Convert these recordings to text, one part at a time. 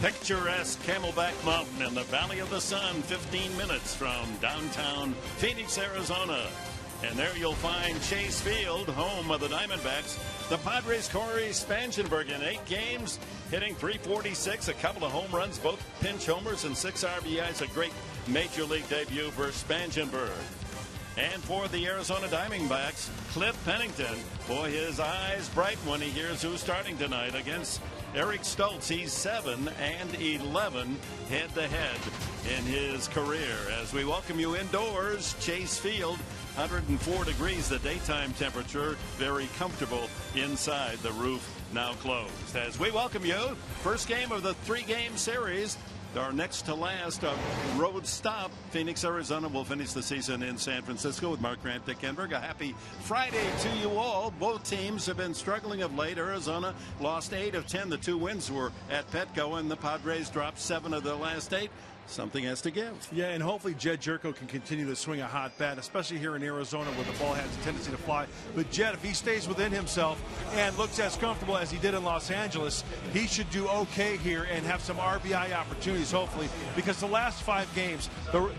picturesque Camelback Mountain in the Valley of the Sun, 15 minutes from downtown Phoenix, Arizona. And there you'll find Chase Field, home of the Diamondbacks. The Padres' Corey Spangenberg in 8 games, hitting .346, a couple of home runs, both pinch homers and 6 RBIs. A great major league debut for Spangenberg. And for the Arizona Diamondbacks, Cliff Pennington. Boy, his eyes brighten when he hears who's starting tonight against Eric Stoltz. He's 7-11 head-to-head in his career. As we welcome you indoors, Chase Field, 104 degrees the daytime temperature, very comfortable inside, the roof now closed. As we welcome you, first game of the 3-game series, our next to last road stop. Phoenix, Arizona will finish the season in San Francisco with Mark Grant, Dick Enberg. A happy Friday to you all. Both teams have been struggling of late. Arizona lost 8 of 10. The 2 wins were at Petco, and the Padres dropped 7 of their last 8. Something has to give. Yeah, and hopefully Jed Jerko can continue to swing a hot bat, especially here in Arizona where the ball has a tendency to fly. But Jed, if he stays within himself and looks as comfortable as he did in Los Angeles, he should do okay here and have some RBI opportunities, hopefully, because the last 5 games, the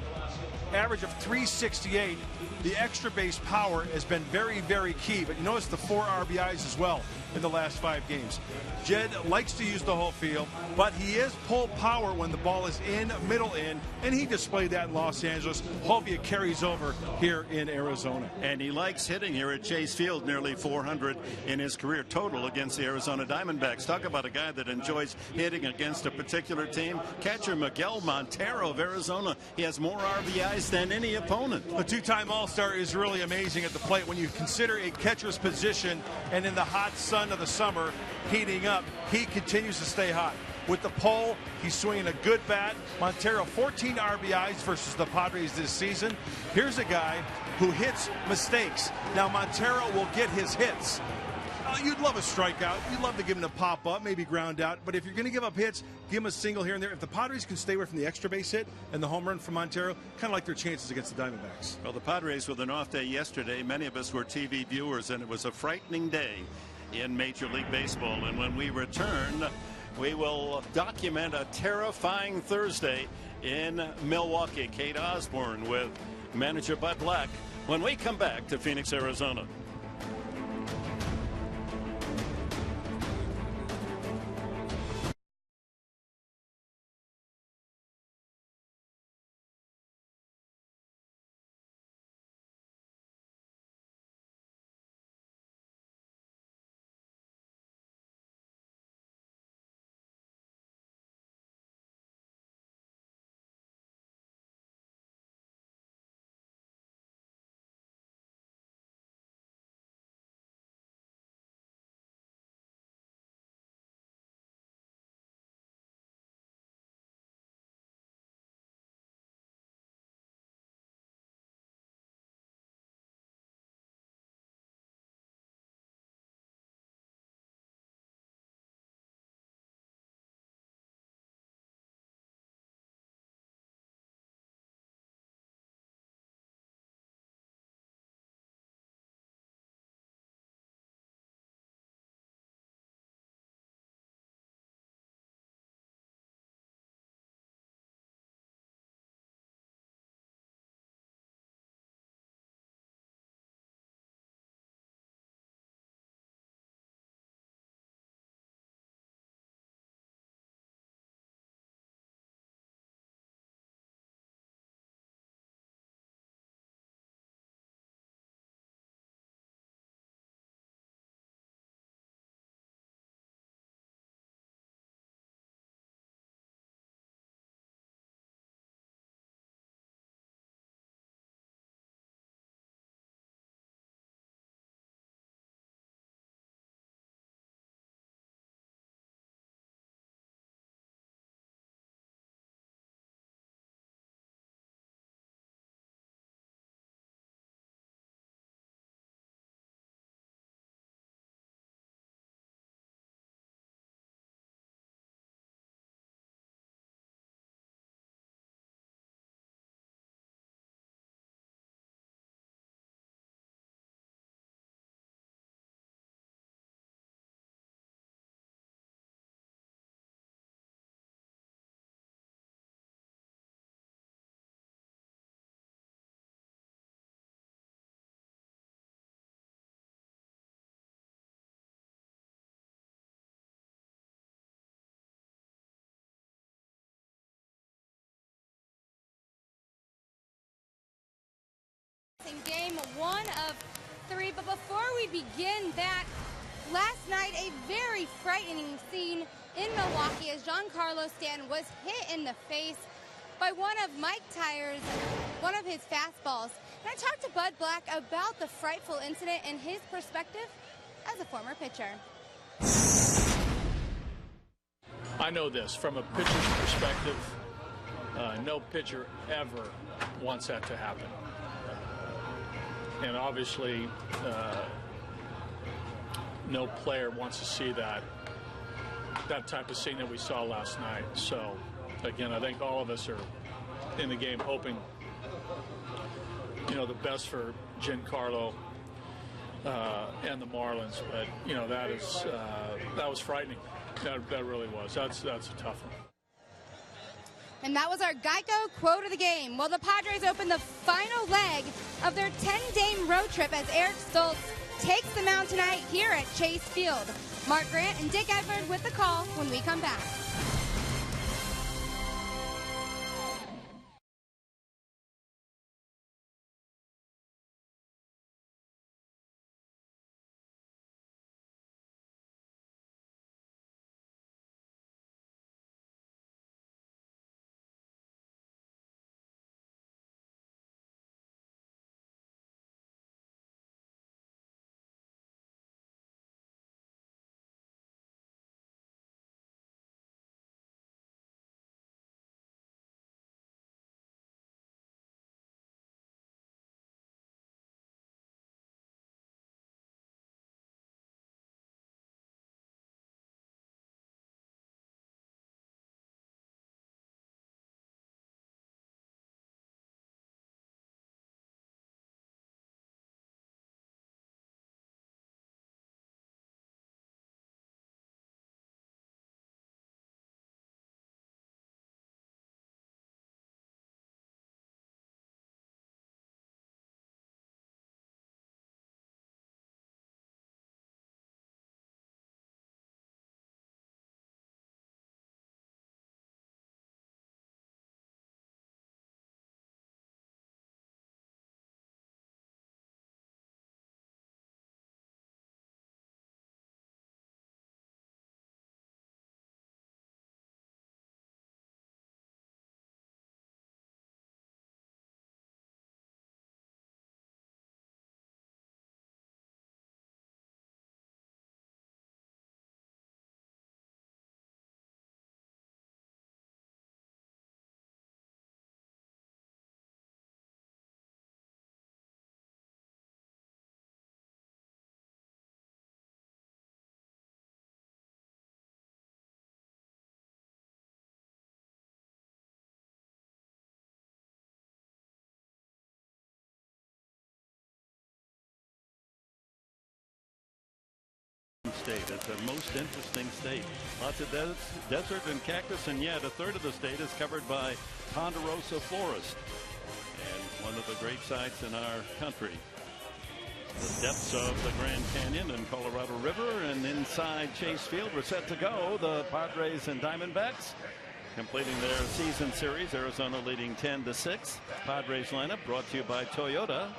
average of .368, the extra base power has been very, very key. But you notice the 4 RBIs as well in the last 5 games. Jed likes to use the whole field, but he is pull power when the ball is in, middle in, and he displayed that in Los Angeles. Hopefully it carries over here in Arizona. And he likes hitting here at Chase Field, nearly 400 in his career total against the Arizona Diamondbacks. Talk about a guy that enjoys hitting against a particular team. Catcher Miguel Montero of Arizona. He has more RBIs than any opponent. A 2-time All-Star is really amazing at the plate when you consider a catcher's position, and in the hot sun of the summer heating up, he continues to stay hot. With the pole, he's swinging a good bat. Montero, 14 RBIs versus the Padres this season. Here's a guy who hits mistakes. Now, Montero will get his hits. You'd love a strikeout. You'd love to give him a pop-up, maybe ground out. But if you're going to give up hits, give him a single here and there. If the Padres can stay away from the extra base hit and the home run from Montero, kind of like their chances against the Diamondbacks. Well, the Padres with an off day yesterday. Many of us were TV viewers, and it was a frightening day in Major League Baseball. And when we return, we will document a terrifying Thursday in Milwaukee. Kate Osborne with manager Bud Black when we come back to Phoenix, Arizona. In game 1 of 3, but before we begin that, last night a very frightening scene in Milwaukee as Giancarlo Stanton was hit in the face by one of Mike Tyer's, one of his fastballs. And I talked to Bud Black about the frightful incident and his perspective as a former pitcher. I know this from a pitcher's perspective. No pitcher ever wants that to happen. And obviously, no player wants to see that type of scene that we saw last night. So, again, I think all of us are in the game hoping, the best for Giancarlo and the Marlins. But, that was frightening. That really was. That's a tough one. And that was our Geico quote of the game. Well, the Padres open the final leg of their 10-game road trip as Eric Stoltz takes the mound tonight here at Chase Field. Mark Grant and Dick Edward with the call when we come back. State. It's the most interesting state. Lots of desert and cactus, and yet a third of the state is covered by ponderosa forest. And one of the great sights in our country. The depths of the Grand Canyon and Colorado River, and inside Chase Field we're set to go. The Padres and Diamondbacks completing their season series. Arizona leading 10-6. Padres lineup brought to you by Toyota.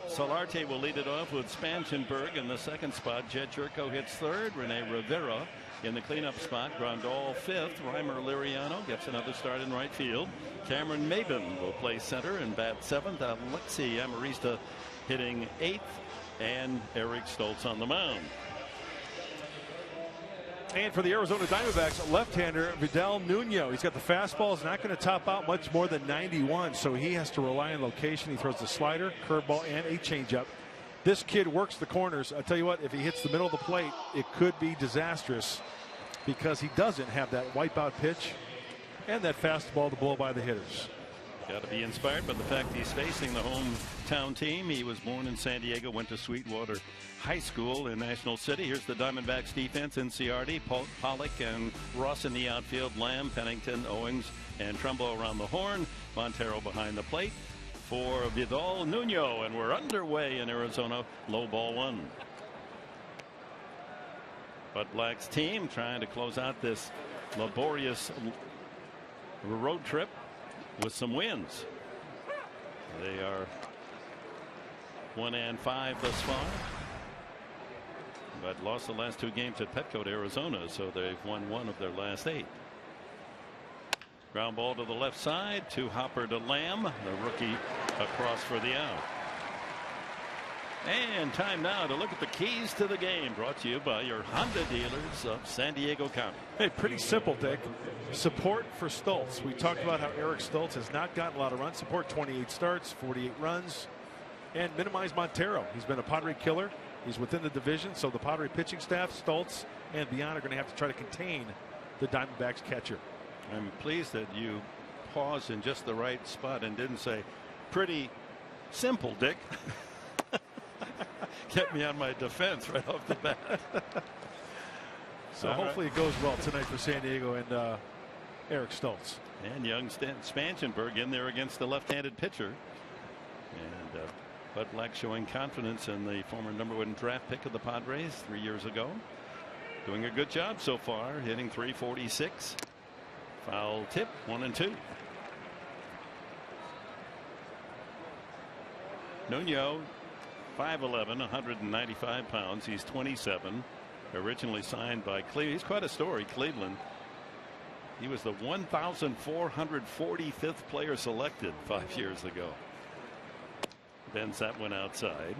Solarte will lead it off with Spangenberg in the second spot. Jed Jerko hits third. Rene Rivera in the cleanup spot. Grandal fifth. Reimer Liriano gets another start in right field. Cameron Maben will play center and bat seventh. Alexi Amarista hitting eighth. And Eric Stoltz on the mound. And for the Arizona Diamondbacks, left-hander Vidal Nuno. He's got the fastball. Is not going to top out much more than 91, so he has to rely on location. He throws the slider, curveball, and a changeup. This kid works the corners. I tell you what, if he hits the middle of the plate, it could be disastrous because he doesn't have that wipeout pitch and that fastball to blow by the hitters. Got to be inspired by the fact he's facing the hometown team. He was born in San Diego, went to Sweetwater High School in National City. Here's the Diamondbacks defense in CRD. Pollock and Ross in the outfield. Lamb, Pennington, Owings, and Trumbo around the horn. Montero behind the plate for Vidal Nuno. And we're underway in Arizona. Low ball one. Bud Black's team trying to close out this laborious road trip with some wins. They are 1-5 thus far, but lost the last 2 games at Petco to Arizona, so they've won 1 of their last 8. Ground ball to the left side to Hopper to Lamb, the rookie, across for the out. And time now to look at the keys to the game, brought to you by your Honda dealers of San Diego County. Hey, pretty simple, Dick. Support for Stoltz. We talked about how Eric Stoltz has not gotten a lot of run support. 28 starts, 48 runs, and minimize Montero. He's been a Padre killer. He's within the division, so the Padre pitching staff, Stoltz and beyond, are going to have to try to contain the Diamondbacks catcher. I'm pleased that you paused in just the right spot and didn't say pretty simple, Dick. Get me on my defense right off the bat. So hopefully it goes well tonight for San Diego and Eric Stoltz. And young Spangenberg in there against the left-handed pitcher. And Bud Black showing confidence in the former #1 draft pick of the Padres 3 years ago. Doing a good job so far, hitting .346. Foul tip, 1-2. Nuno, 5'11", 195 pounds. He's 27. Originally signed by Cleveland. He's quite a story. Cleveland. He was the 1,445th player selected 5 years ago. Bends that one outside.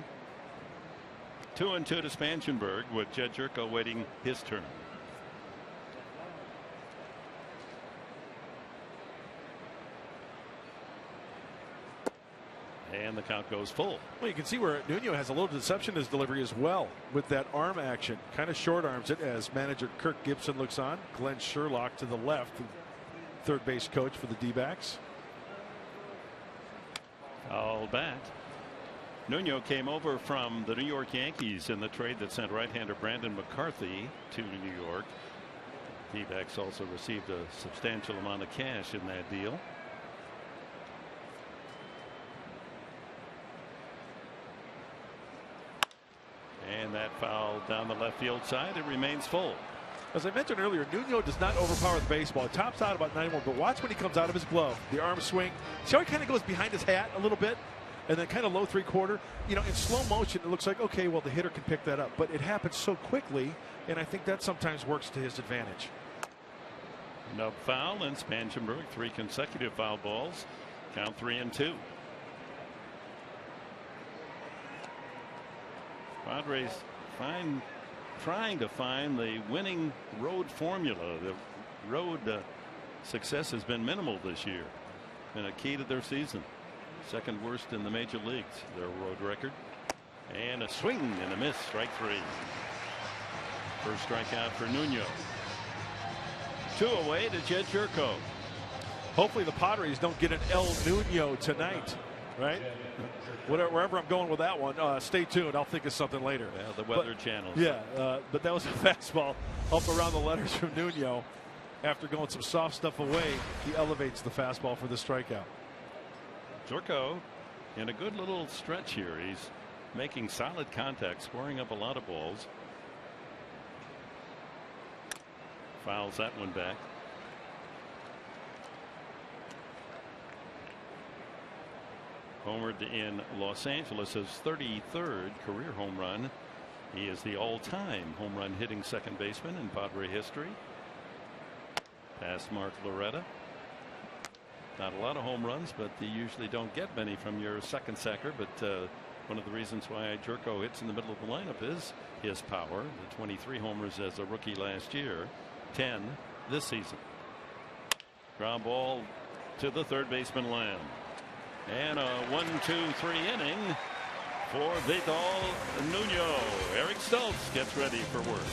2-2 to Spangenberg with Jed Jerko waiting his turn. And the count goes full. Well, you can see where Nuno has a little deception in his delivery as well with that arm action. Kind of short arms it as manager Kirk Gibson looks on. Glenn Sherlock to the left, third base coach for the D-backs. All bat. Nuno came over from the New York Yankees in the trade that sent right-hander Brandon McCarthy to New York. D-backs also received a substantial amount of cash in that deal. And that foul down the left field side. It remains full. As I mentioned earlier, Nuno does not overpower the baseball. It tops out about 91, but watch when he comes out of his glove. The arm swing. See how he kind of goes behind his hat a little bit? And then kind of low 3/4. You know, in slow motion, it looks like, okay, well, the hitter can pick that up. But it happens so quickly, and I think that sometimes works to his advantage. No foul, and Spangenberg 3 consecutive foul balls. Count 3-2. Padres trying to find the winning road formula. The road success has been minimal this year. Been a key to their season. Second worst in the major leagues, their road record. And a swing and a miss, strike 3. First strikeout for Nuno. 2 away to Jed Jerko. Hopefully the Padres don't get an El Nuno tonight, right? Wherever I'm going with that one, stay tuned. I'll think of something later. Yeah, the weather channels. Yeah, but that was a fastball up around the letters from Nuno. After going some soft stuff away, he elevates the fastball for the strikeout. Jerko in a good little stretch here. He's making solid contact, scoring up a lot of balls. Fouls that one back. Homered in Los Angeles, his 33rd career home run. He is the all-time home run hitting second baseman in Padre history. Past Mark Loretta. Not a lot of home runs, but you usually don't get many from your second sacker. But one of the reasons why Jerko hits in the middle of the lineup is his power. The 23 homers as a rookie last year, 10 this season. Ground ball to the third baseman Lamb. And a 1-2-3 inning for Vidal Nuno. Eric Stoltz gets ready for work.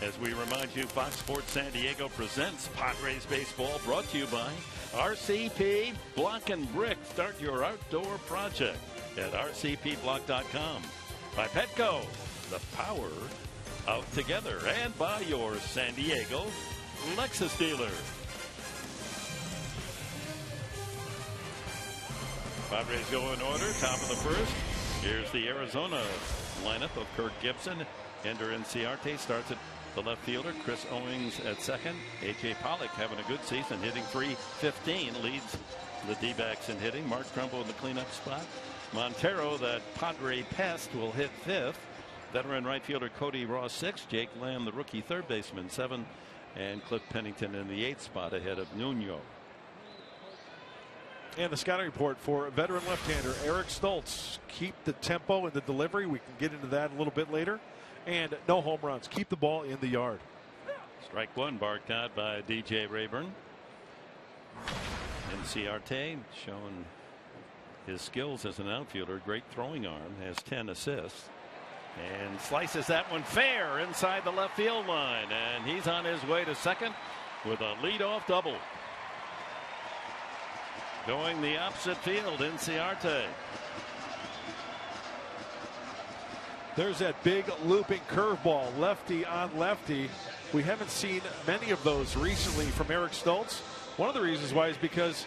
As we remind you, Fox Sports San Diego presents Padres baseball, brought to you by RCP Block and Brick. Start your outdoor project at rcpblock.com. By Petco, the power of together, and by your San Diego Lexus dealer. Padres go in order, top of the first. Here's the Arizona lineup of Kirk Gibson. Ender Inciarte starts at the left fielder. Chris Owings at second. A.J. Pollock having a good season, hitting .315, leads the D-backs in hitting. Mark Trumbo in the cleanup spot. Montero, that Padre pest, will hit fifth. Veteran right fielder Cody Ross sixth. Jake Lamb, the rookie third baseman, seven. And Cliff Pennington in the eighth spot ahead of Nuno. And the scouting report for veteran left-hander Eric Stoltz. Keep the tempo and the delivery. We can get into that a little bit later. And no home runs. Keep the ball in the yard. Strike one barked out by DJ Rayburn. Inciarte showing his skills as an outfielder. Great throwing arm. Has 10 assists. And slices that one fair inside the left field line. And he's on his way to second with a leadoff double. Going the opposite field, Inciarte. There's that big looping curveball, lefty on lefty. We haven't seen many of those recently from Eric Stoltz. One of the reasons why is because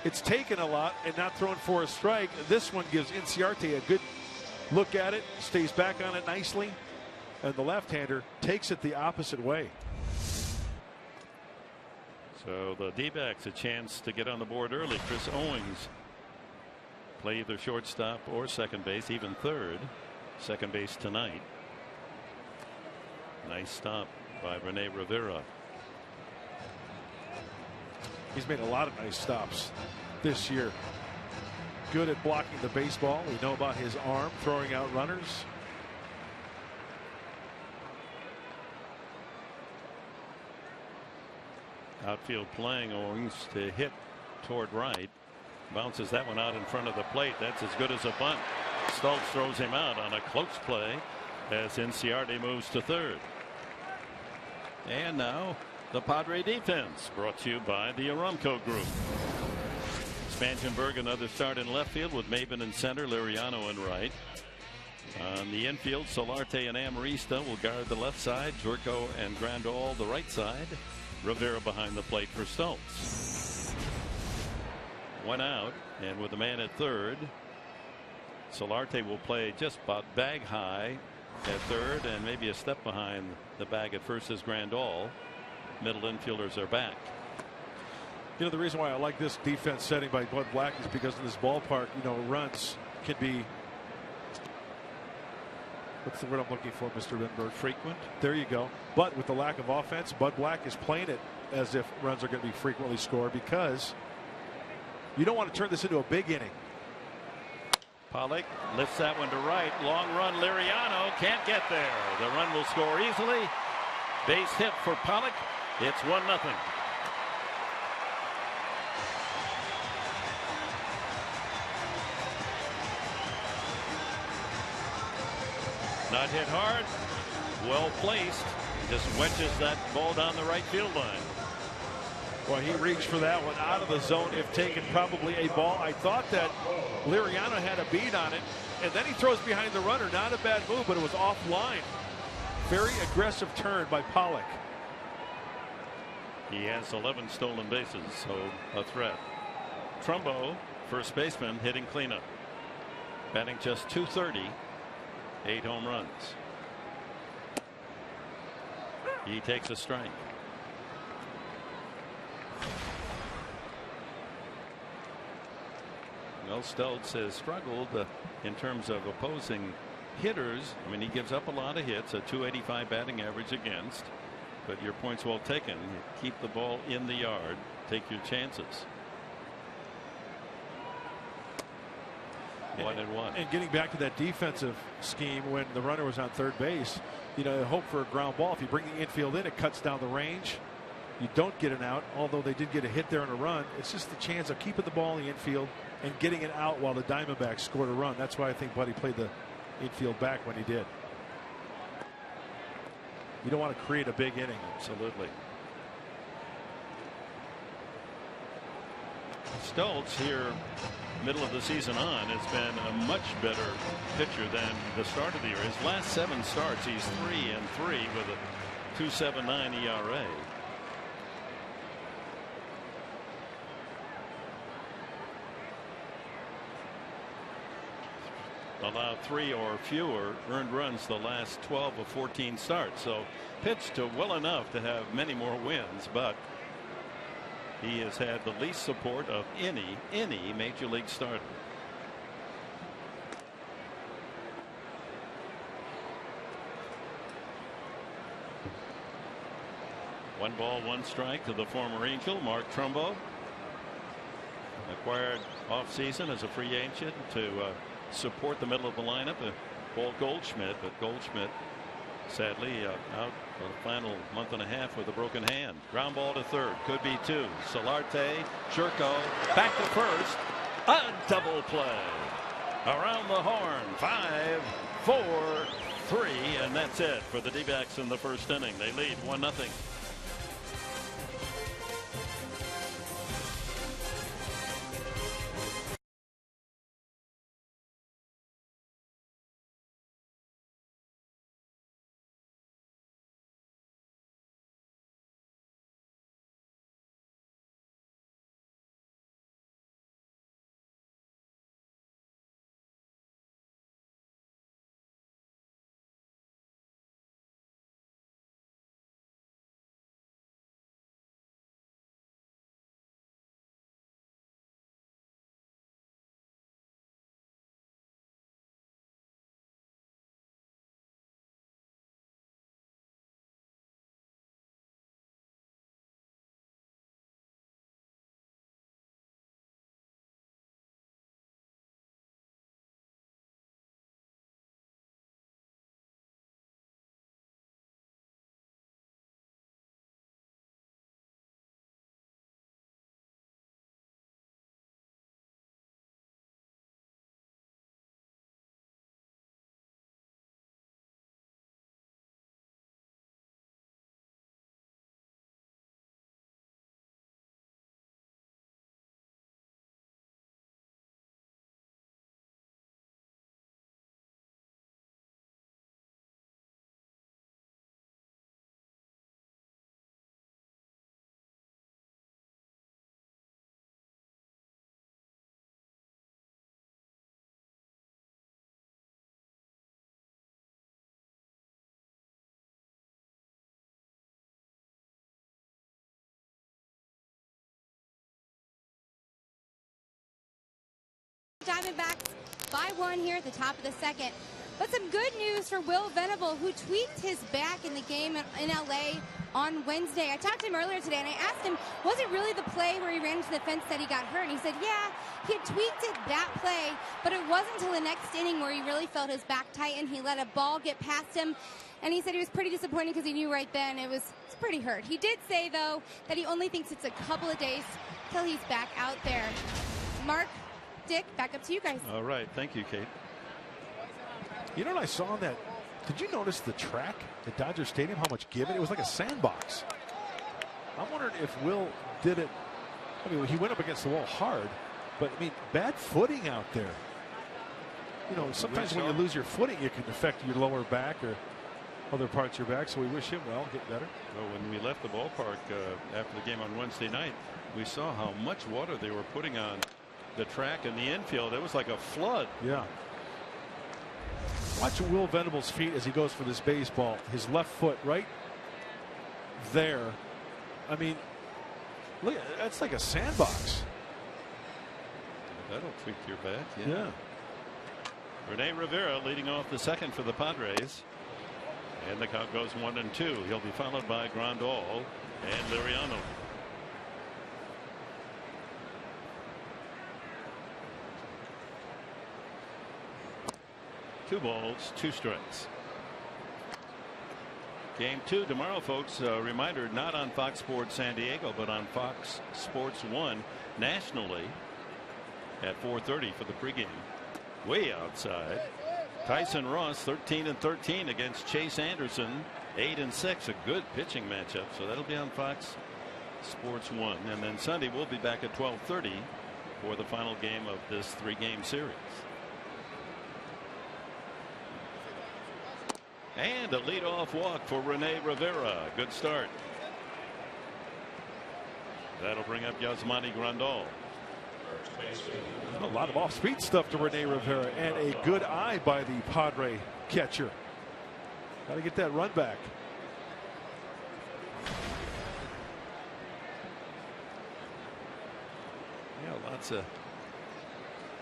it's taken a lot and not thrown for a strike. This one gives Inciarte a good look at it, stays back on it nicely, and the left-hander takes it the opposite way. So the D-backs a chance to get on the board early. Chris Owings play either shortstop or second base, even third. Second base tonight. Nice stop by Rene Rivera. He's made a lot of nice stops this year. Good at blocking the baseball. We know about his arm, throwing out runners. Outfield playing, Owings to hit toward right. Bounces that one out in front of the plate. That's as good as a bunt. Stoltz throws him out on a close play as Inciarte moves to third. And now the Padre defense, brought to you by the Aramco Group. Spangenberg another start in left field with Maben in center, Liriano in right. On the infield, Solarte and Amarista will guard the left side. Zurko and Grandal the right side. Rivera behind the plate for Stoltz. One out, and with a man at third, Solarte will play just about bag high at third and maybe a step behind the bag at first as Grandal. Middle infielders are back. You know, the reason why I like this defense setting by Bud Black is because in this ballpark, you know, runs can be, what's the word I'm looking for, Mr. Lindbergh? Frequent. There you go. But with the lack of offense, Bud Black is playing it as if runs are going to be frequently scored, because you don't want to turn this into a big inning. Pollock lifts that one to right. Long run. Liriano can't get there. The run will score easily. Base hit for Pollock. It's 1-0. Not hit hard. Well placed. Just wedges that ball down the right field line. Well, he reached for that one out of the zone, if taken, probably a ball. I thought that Liriano had a beat on it, and then he throws behind the runner. Not a bad move, but it was offline. Very aggressive turn by Pollock. He has 11 stolen bases, so a threat. Trumbo, first baseman, hitting cleanup. Batting just .230, 8 home runs. He takes a strike. Well, Stoltz has struggled in terms of opposing hitters. I mean, he gives up a lot of hits, a .285 batting average against. But your point's well taken. Keep the ball in the yard. Take your chances. 1-1. And getting back to that defensive scheme, when the runner was on third base, you know, hope for a ground ball. If you bring the infield in, it cuts down the range. You don't get an out, although they did get a hit there on a run. It's just the chance of keeping the ball in the infield and getting it out while the Diamondbacks scored a run. That's why I think Buddy played the infield back when he did. You don't want to create a big inning. Absolutely. Stoltz here, middle of the season on, has been a much better pitcher than the start of the year. His last 7 starts, he's 3-3 with a 2.79 ERA. Allowed 3 or fewer earned runs the last 12 of 14 starts, so pitched to well enough to have many more wins, but he has had the least support of any major league starter. One ball, one strike to the former Angel, Mark Trumbo. Acquired off-season as a free agent to support the middle of the lineup. Paul Goldschmidt, but Goldschmidt sadly out for the final month and a half with a broken hand. Ground ball to third, could be 2. Solarte, Sherko, back to first. A double play. Around the horn, 5, 4, 3, and that's it for the D-backs in the first inning. They lead 1-0. Diamondbacks by 1 here at the top of the second. But some good news for Will Venable, who tweaked his back in the game in LA on Wednesday. I talked to him earlier today and I asked him, was it really the play where he ran into the fence that he got hurt? And he said, yeah, he had tweaked it that play, but it wasn't until the next inning where he really felt his back tighten. He let a ball get past him. And he said he was pretty disappointed because he knew right then it was pretty hurt. He did say, though, that he only thinks it's a couple of days till he's back out there. Mark, Dick, back up to you guys. All right. Thank you, Kate. You know what I saw on that? Did you notice the track at Dodger Stadium, how much give it? It was like a sandbox. I'm wondering if Will did it. I mean, he went up against the wall hard, but I mean, bad footing out there. You know, sometimes when you lose your footing, it can affect your lower back or other parts of your back. So we wish him well, get better. Well, when we left the ballpark after the game on Wednesday night, we saw how much water they were putting on the track and the infield. It was like a flood. Yeah. Watch Will Venable's feet as he goes for this baseball. His left foot right there. I mean, look, that's like a sandbox. That'll tweak your back. Yeah. Rene Rivera leading off the second for the Padres. And the count goes 1-2. He'll be followed by Grandal and Liriano. Two balls, two strikes. Game 2 tomorrow, folks. Reminder, not on Fox Sports San Diego, but on Fox Sports 1 nationally at 4:30 for the pregame. Way outside. Tyson Ross 13-13 against Chase Anderson 8-6. A good pitching matchup. So that'll be on Fox Sports 1. And then Sunday we'll be back at 12:30 for the final game of this 3-game series. And a leadoff walk for Rene Rivera. Good start. That'll bring up Yasmani Grandal. A lot of off-speed stuff to Rene Rivera, and a good eye by the Padre catcher. Got to get that run back. Yeah, lots of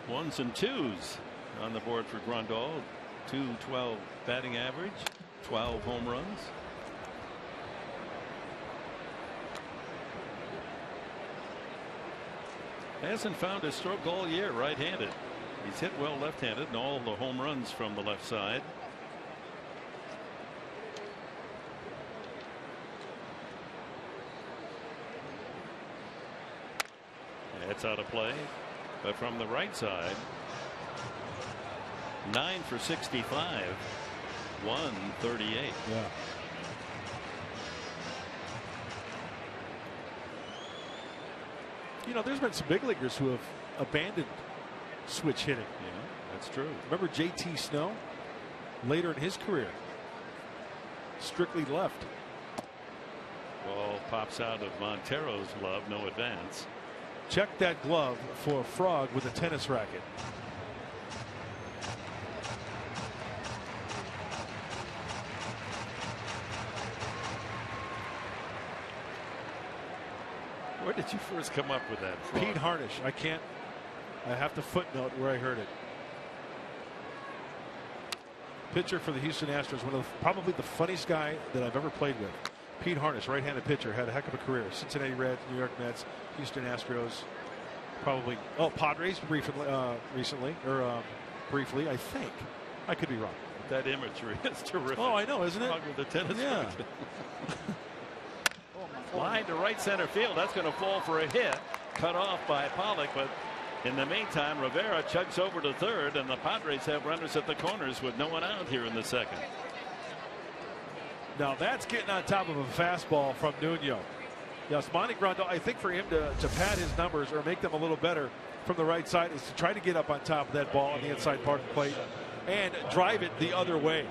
1s and 2s on the board for Grandal. .212 batting average, 12 home runs. Hasn't found his stroke all year right-handed. He's hit well left-handed, and all the home runs from the left side. It's out of play, but from the right side, 9 for 65, 138. Yeah. You know, there's been some big leaguers who have abandoned switch hitting. Yeah, that's true. Remember JT Snow? Later in his career, strictly left. Ball pops out of Montero's glove, no advance. Check that glove for a frog with a tennis racket. Where did you first come up with that? Frog? Pete Harnish. I have to footnote where I heard it. Pitcher for the Houston Astros, one of probably the funniest guy that I've ever played with. Pete Harnish, right-handed pitcher, had a heck of a career. Cincinnati Reds, New York Mets, Houston Astros, probably Padres recently, or briefly, I think. I could be wrong. That imagery is terrific. Oh, I know, isn't it? With the tennis yeah. racket. Line to right center field. That's going to fall for a hit. Cut off by Pollock, but in the meantime, Rivera chugs over to third, and the Padres have runners at the corners with no one out here in the second. Now that's getting on top of a fastball from Nuno. Yasmani Grandal, I think for him to pad his numbers or make them a little better from the right side is to try to get up on top of that ball on the inside part of the plate and drive it the other way.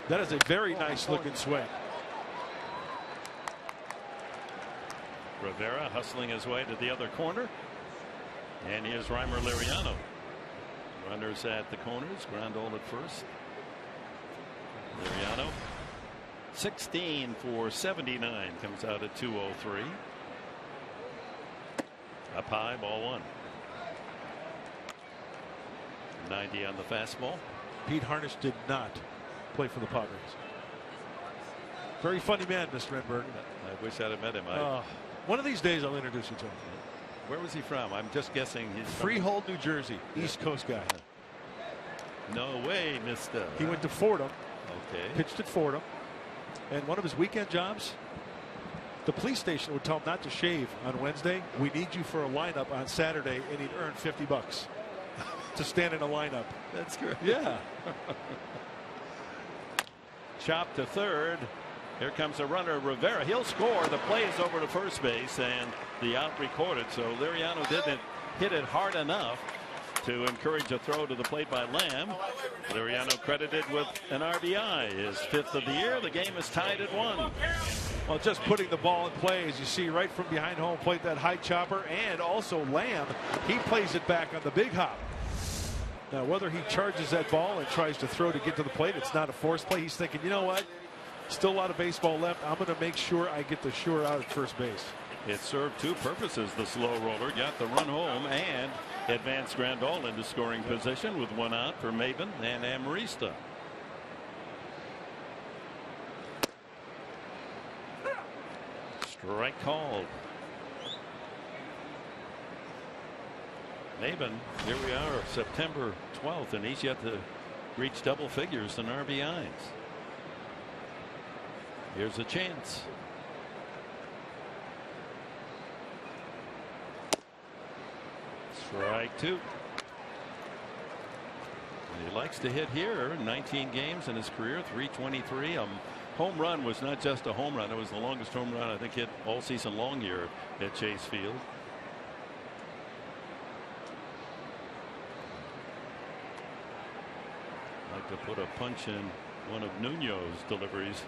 That is a very nice looking swing. Rivera hustling his way to the other corner. And here's Reimer Liriano. Runners at the corners. Grandal at first. Liriano 16 for 79, comes out at 203. Up high, ball one. 90 on the fastball. Pete Harnish did not play for the Padres. Very funny man, Mr. Edberg. I wish I'd have met him. One of these days I'll introduce you to him. Where was he from? I'm just guessing he's from Freehold, New Jersey. East Coast guy. No way, mister. He went to Fordham. Okay. Pitched at Fordham. And one of his weekend jobs, the police station would tell him not to shave on Wednesday. We need you for a lineup on Saturday, and he'd earn $50 to stand in a lineup. That's great. Yeah. Chop to third. Here comes a runner, Rivera. He'll score. The play is over to first base, and the out recorded. So Liriano didn't hit it hard enough to encourage a throw to the plate by Lamb. Liriano credited with an RBI, his 5th of the year. The game is tied at 1. Well, just putting the ball in play, as you see right from behind home plate, that high chopper, and also Lamb, he plays it back on the big hop. Now, whether he charges that ball and tries to throw to get to the plate, it's not a forced play. He's thinking, you know what? Still a lot of baseball left. I'm going to make sure I get the sure out at first base. It served two purposes. The slow roller got the run home and advanced Grandal into scoring position with one out for Maben and Amarista. Strike called. Maben, here we are, September 12th, and he's yet to reach double figures in RBIs. Here's a chance. Strike two. He likes to hit here. 19 games in his career, 323. Home run was not just a home run. It was the longest home run I think hit all season long here at Chase Field. Like to put a punch in one of Nuno's deliveries.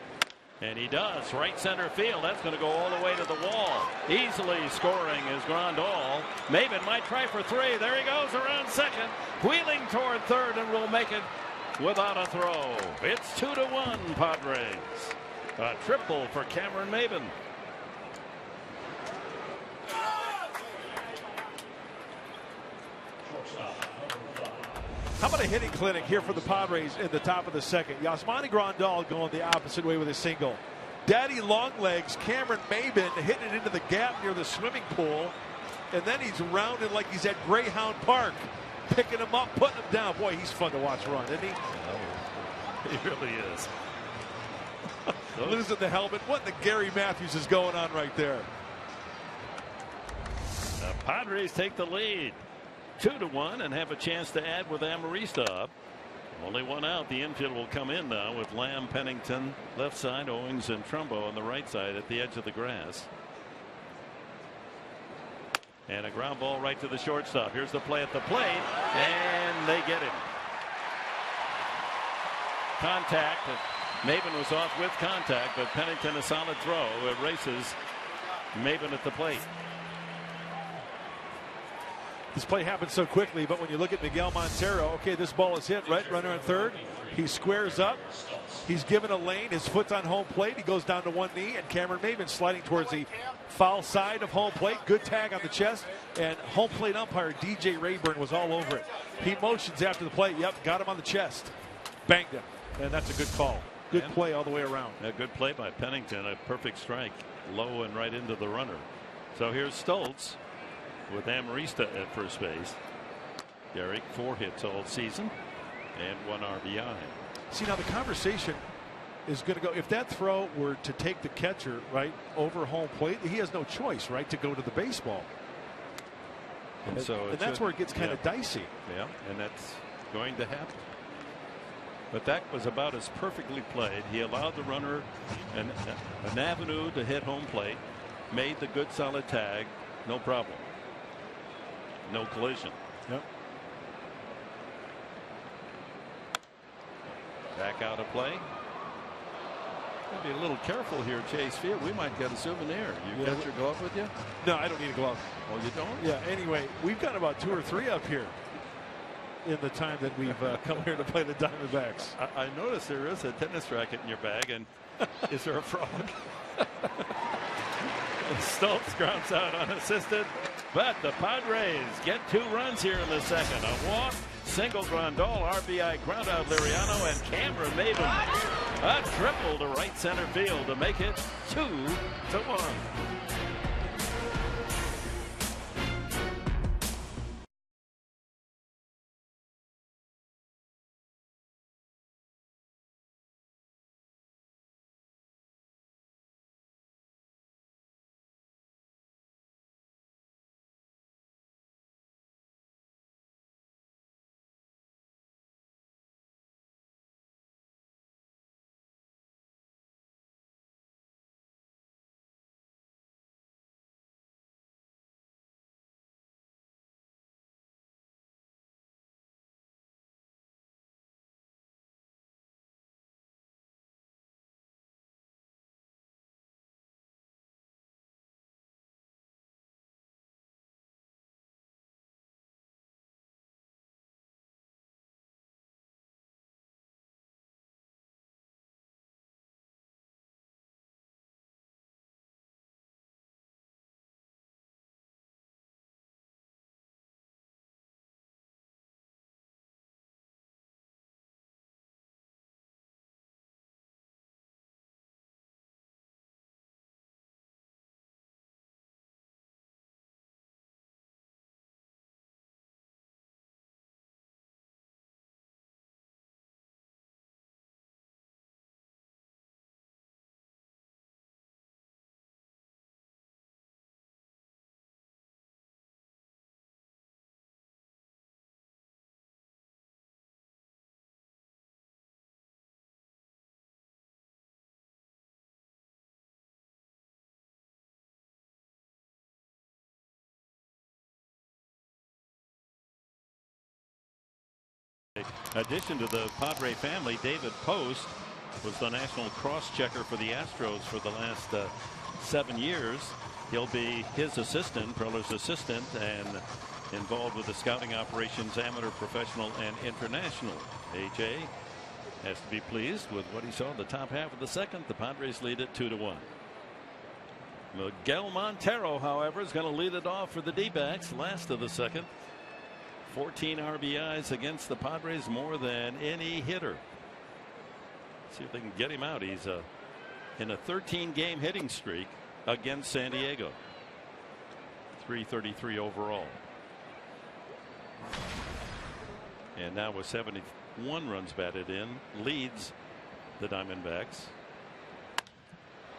And he does. Right center field. That's going to go all the way to the wall. Easily scoring is Grandal. Maben might try for 3. There he goes around second. Wheeling toward third and will make it without a throw. It's 2-1 Padres. A triple for Cameron Maben. How about a hitting clinic here for the Padres in the top of the second? Yasmani Grandal going the opposite way with a single. Daddy Longlegs, Cameron Maben hitting it into the gap near the swimming pool. And then he's rounded like he's at Greyhound Park. Picking him up, putting him down. Boy, he's fun to watch run, isn't he? Oh, he really is. Losing the helmet. What in the Gary Matthews is going on right there? The Padres take the lead 2-1 and have a chance to add with Amarista up. Only one out. The infield will come in now with Lamb, Pennington left side, Owings and Trumbo on the right side at the edge of the grass. And a ground ball right to the shortstop. Here's the play at the plate, and they get him. Contact. Maben was off with contact, but Pennington a solid throw. Erases Maben at the plate. This play happened so quickly, but when you look at Miguel Montero, okay, this ball is hit, right? Runner on third. He squares up. He's given a lane. His foot's on home plate. He goes down to one knee, and Cameron Maben sliding towards the foul side of home plate. Good tag on the chest, and home plate umpire DJ Rayburn was all over it. He motions after the play. Yep, got him on the chest. Banged him, and that's a good call. Good play all the way around. A good play by Pennington. A perfect strike, low and right into the runner. So here's Stoltz with Amarista at first base. Derek 4 hits all season and 1 RBI. See, now the conversation is going to go, if that throw were to take the catcher right over home plate, he has no choice, right, to go to the baseball. And so that's where it gets kind of dicey. Yeah, and that's going to happen. But that was about as perfectly played. He allowed the runner an avenue to hit home plate, made the good solid tag, no problem. No collision. Yep. Back out of play. Gotta be a little careful here, Chase Field. We might get a souvenir. You got your glove with you? No, I don't need a glove. Oh, you don't? Yeah. Anyway, we've got about 2 or 3 up here in the time that we've come here to play the Diamondbacks. I noticed there is a tennis racket in your bag, and is there a frog? Stoltz grounds out unassisted, but the Padres get 2 runs here in the second. A walk, single Grandal, RBI ground out Liriano, and Cameron Maben a triple to right center field to make it 2-1. In addition to the Padre family, David Post was the national cross-checker for the Astros for the last 7 years. He'll be his assistant, Preller's assistant, and involved with the scouting operations, amateur, professional, and international. AJ has to be pleased with what he saw in the top half of the second. The Padres lead it 2-1. Miguel Montero, however, is going to lead it off for the D-backs, last of the second. 14 RBIs against the Padres, more than any hitter. See if they can get him out. He's in a 13-game hitting streak against San Diego. 333 overall. And now with 71 runs batted in, leads the Diamondbacks.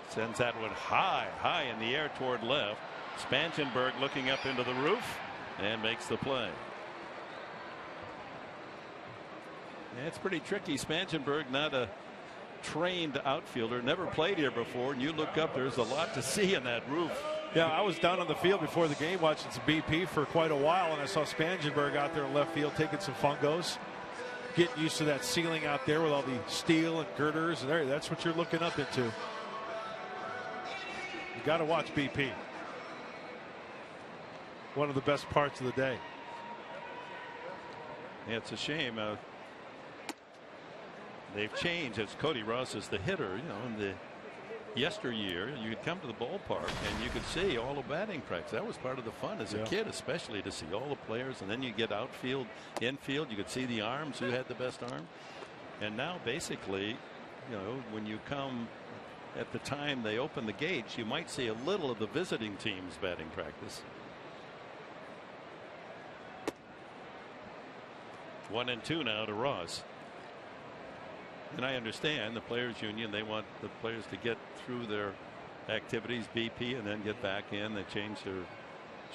Sends that one high in the air toward left. Spangenberg looking up into the roof and makes the play. Yeah, it's pretty tricky. Spangenberg, not a trained outfielder, never played here before, and you look up, there's a lot to see in that roof. Yeah, I was down on the field before the game watching some BP for quite a while, and I saw Spangenberg out there in left field taking some fungos, getting used to that ceiling out there with all the steel and girders, and there, that's what you're looking up into. You got to watch BP. One of the best parts of the day. Yeah, it's a shame. They've changed as Cody Ross is the hitter. You know, in the yesteryear, you could come to the ballpark and you could see all the batting practice. That was part of the fun as a kid, especially to see all the players. And then you get outfield, infield. You could see the arms, who had the best arm. And now, basically, you know, when you come at the time they open the gates, you might see a little of the visiting team's batting practice. 1-2 now to Ross. And I understand the players union, they want the players to get through their activities, BP, and then get back in. They change their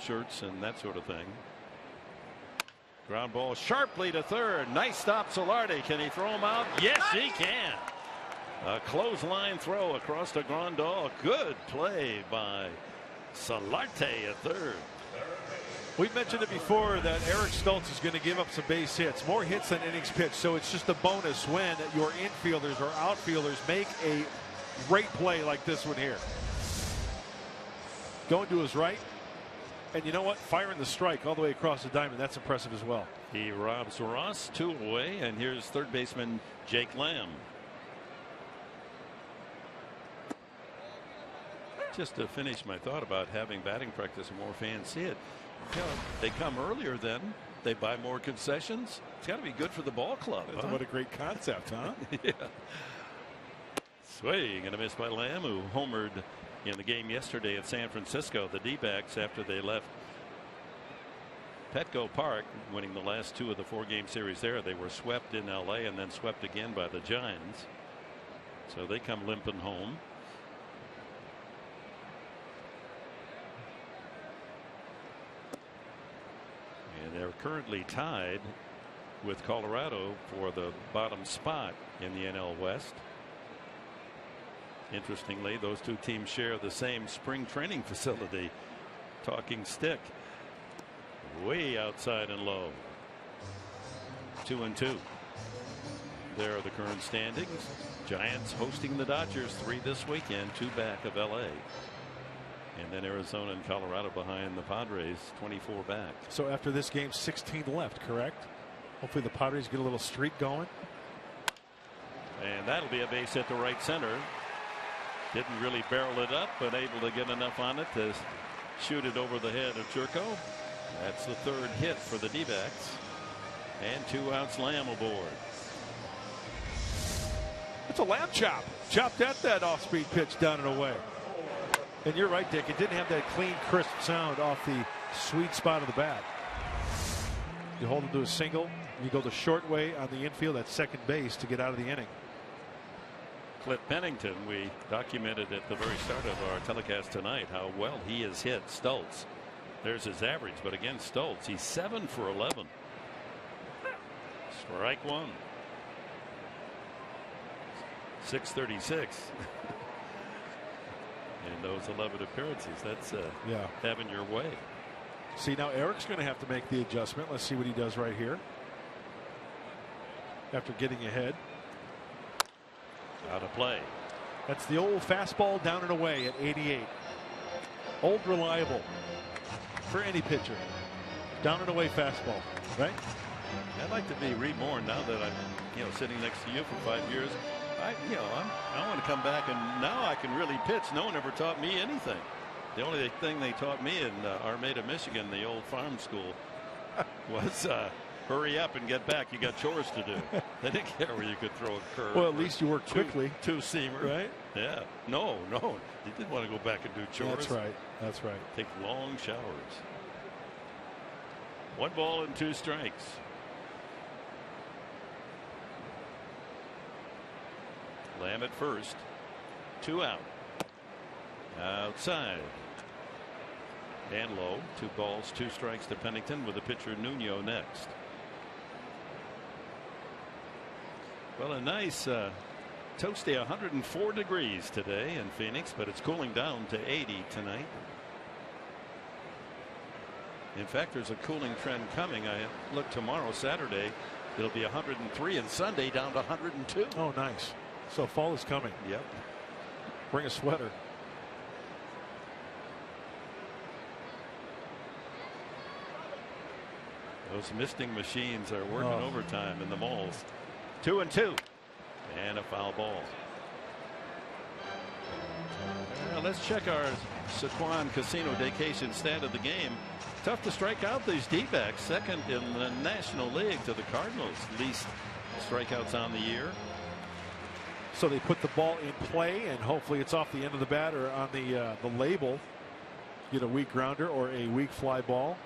shirts and that sort of thing. Ground ball sharply to third. Nice stop, Solardi. Can he throw him out? Yes, he can. A clothesline throw across the Grandal. Good play by Solarte at third. We've mentioned it before that Eric Stultz is going to give up some base hits, more hits than innings pitched. So it's just a bonus when your infielders or outfielders make a great play like this one here. Going to his right. And you know what? Firing the strike all the way across the diamond. That's impressive as well. He robs Ross 2 away. And here's third baseman Jake Lamb. Just to finish my thought about having batting practice and more fans see it. You know, they come earlier then. They buy more concessions. It's got to be good for the ball club. Huh? What a great concept, huh? Yeah. Swing and a miss by Lamb, who homered in the game yesterday at San Francisco. The D-backs, after they left Petco Park, winning the last 2 of the 4-game series there, they were swept in LA and then swept again by the Giants. So they come limping home. And they're currently tied with Colorado for the bottom spot in the NL West. Interestingly, those 2 teams share the same spring training facility. Talking stick. Way outside and low. 2-2. There are the current standings. Giants hosting the Dodgers 3 this weekend, 2 back of LA. And then Arizona and Colorado behind the Padres, 24 back. So after this game, 16 left, correct? Hopefully the Padres get a little streak going. And that'll be a base hit to right center. Didn't really barrel it up, but able to get enough on it to shoot it over the head of Churko. That's the 3rd hit for the D-backs. And 2 outs, Lamb aboard. It's a Lamb chop. Chopped at that off-speed pitch down and away. And you're right, Dick. It didn't have that clean, crisp sound off the sweet spot of the bat. You hold him to a single. You go the short way on the infield at second base to get out of the inning. Cliff Pennington, we documented at the very start of our telecast tonight how well he has hit Stultz. There's his average, but against Stultz, he's 7 for 11. Strike 1. 636. In those 11 appearances, that's having your way. See, now Eric's going to have to make the adjustment. Let's see what he does right here. after getting ahead. Out of play. That's the old fastball down and away at 88. Old reliable for any pitcher. Down and away fastball, right? I'd like to be reborn now that I'm, sitting next to you for 5 years. I want to come back, and now I can really pitch. No one ever taught me anything. The only thing they taught me in Armada, Michigan, the old farm school, was hurry up and get back. You got chores to do. They didn't care where you could throw a curve. Well, at least you worked quickly. Two-seamer. Right? Yeah. No. You didn't want to go back and do chores. That's right. That's right. Take long showers. 1 ball and 2 strikes. Lamb at first. 2 out. Outside. And low. 2 balls, 2 strikes to Pennington with the pitcher Nuno next. Well, a nice toasty 104 degrees today in Phoenix, but it's cooling down to 80 tonight. In fact, there's a cooling trend coming. I look tomorrow, Saturday, it'll be 103, and Sunday down to 102. Oh, nice. So fall is coming. Yep. Bring a sweater. Those misting machines are working overtime in the malls. 2-2. And a foul ball. Well, let's check our Sequan Casino Vacation stat of the game. Tough to strike out these D-backs. Second in the National League to the Cardinals. Least strikeouts on the year. So they put the ball in play, and hopefully it's off the end of the bat or on the label. Get a weak grounder or a weak fly ball.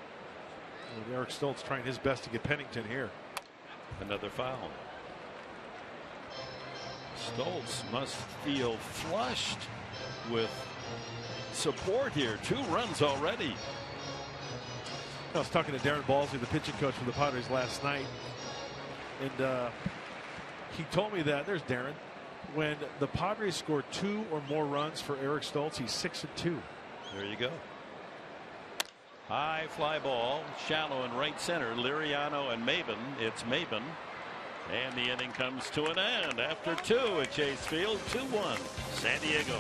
And Eric Stoltz trying his best to get Pennington here. Another foul. Stoltz must feel flushed with support here. 2 runs already. I was talking to Darren Balsley, the pitching coach for the Padres, last night, and he told me that, there's Darren, when the Padres score 2 or more runs for Eric Stoltz, he's 6-2. There you go. High fly ball, shallow in right center. Liriano and Maben. It's Maben. And the inning comes to an end after 2 at Chase Field. 2-1 San Diego.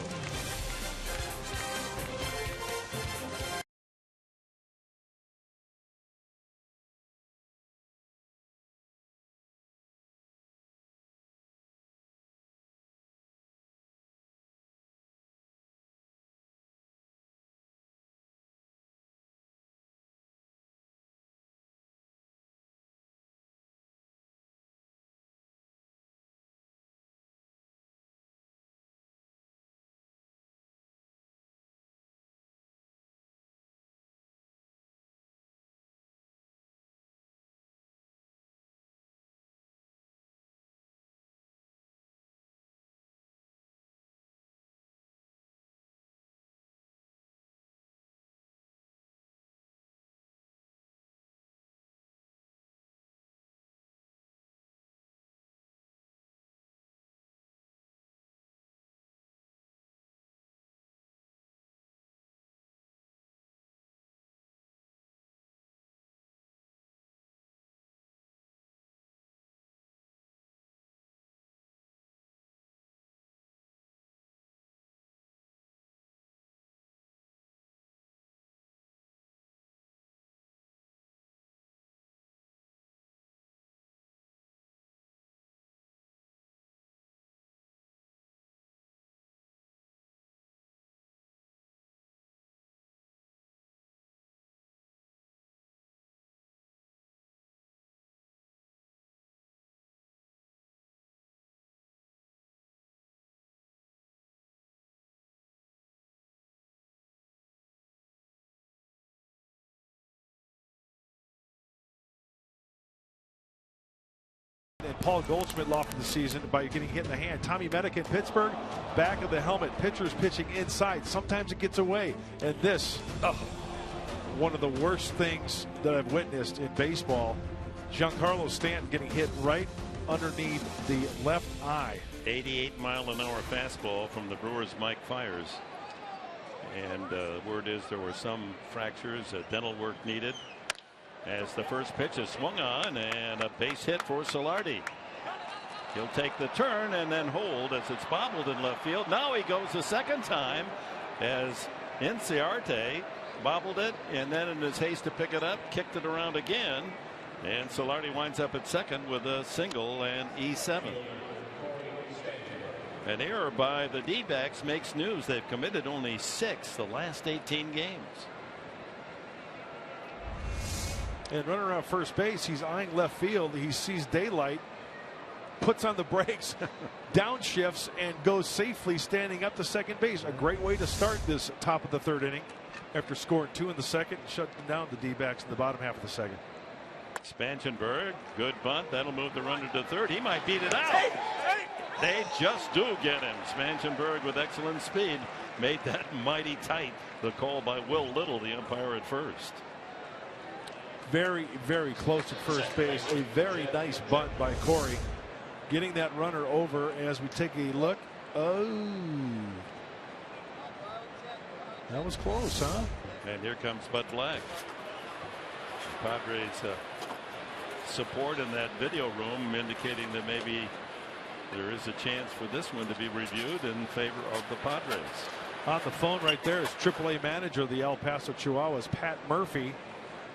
And Paul Goldschmidt lost the season by getting hit in the hand. Tommy Medic in Pittsburgh, back of the helmet. Pitchers pitching inside. Sometimes it gets away. And this, one of the worst things that I've witnessed in baseball. Giancarlo Stanton getting hit right underneath the left eye. 88-mile-an-hour fastball from the Brewers' Mike Fiers. And word is there were some fractures, dental work needed. As the first pitch is swung on, and a base hit for Solardi. He'll take the turn and then hold as it's bobbled in left field. Now he goes the second time as Inciarte bobbled it, and then in his haste to pick it up, kicked it around again. And Solardi winds up at second with a single and E7. An error by the D-backs makes news. They've committed only 6 the last 18 games. And running around first base, he's eyeing left field. He sees daylight, puts on the brakes, downshifts, and goes safely standing up to second base. A great way to start this top of the third inning after scoring 2 in the second, shutting down the D-backs in the bottom half of the second. Spangenberg, good bunt. That'll move the runner to third. He might beat it out. They just do get him. Spangenberg with excellent speed made that mighty tight. The call by Will Little, the umpire at first. Very, very close at first base. A very nice bunt by Corey. Getting that runner over as we take a look. Oh. That was close, huh? And here comes Bud Black. Padres support in that video room indicating that maybe there is a chance for this one to be reviewed in favor of the Padres. On the phone right there is AAA manager of the El Paso Chihuahuas, Pat Murphy,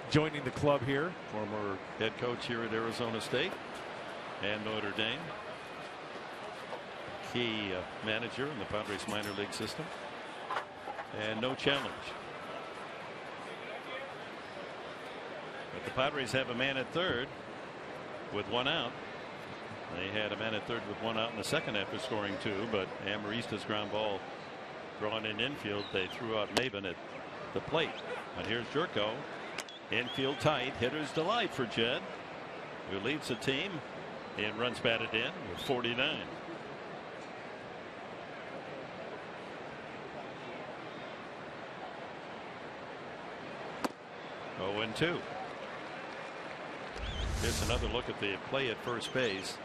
joining the club here. Former head coach here at Arizona State and Notre Dame. Key manager in the Padres minor league system. And no challenge. But the Padres have a man at third with 1 out. They had a man at third with 1 out in the second after scoring 2, but Amarista's ground ball drawn in infield. They threw out Maben at the plate. And here's Jerko. Infield tight. Hitter's delight for Jed, who leads the team in runs batted in with 49. Oh, and 2. Here's another look at the play at first base.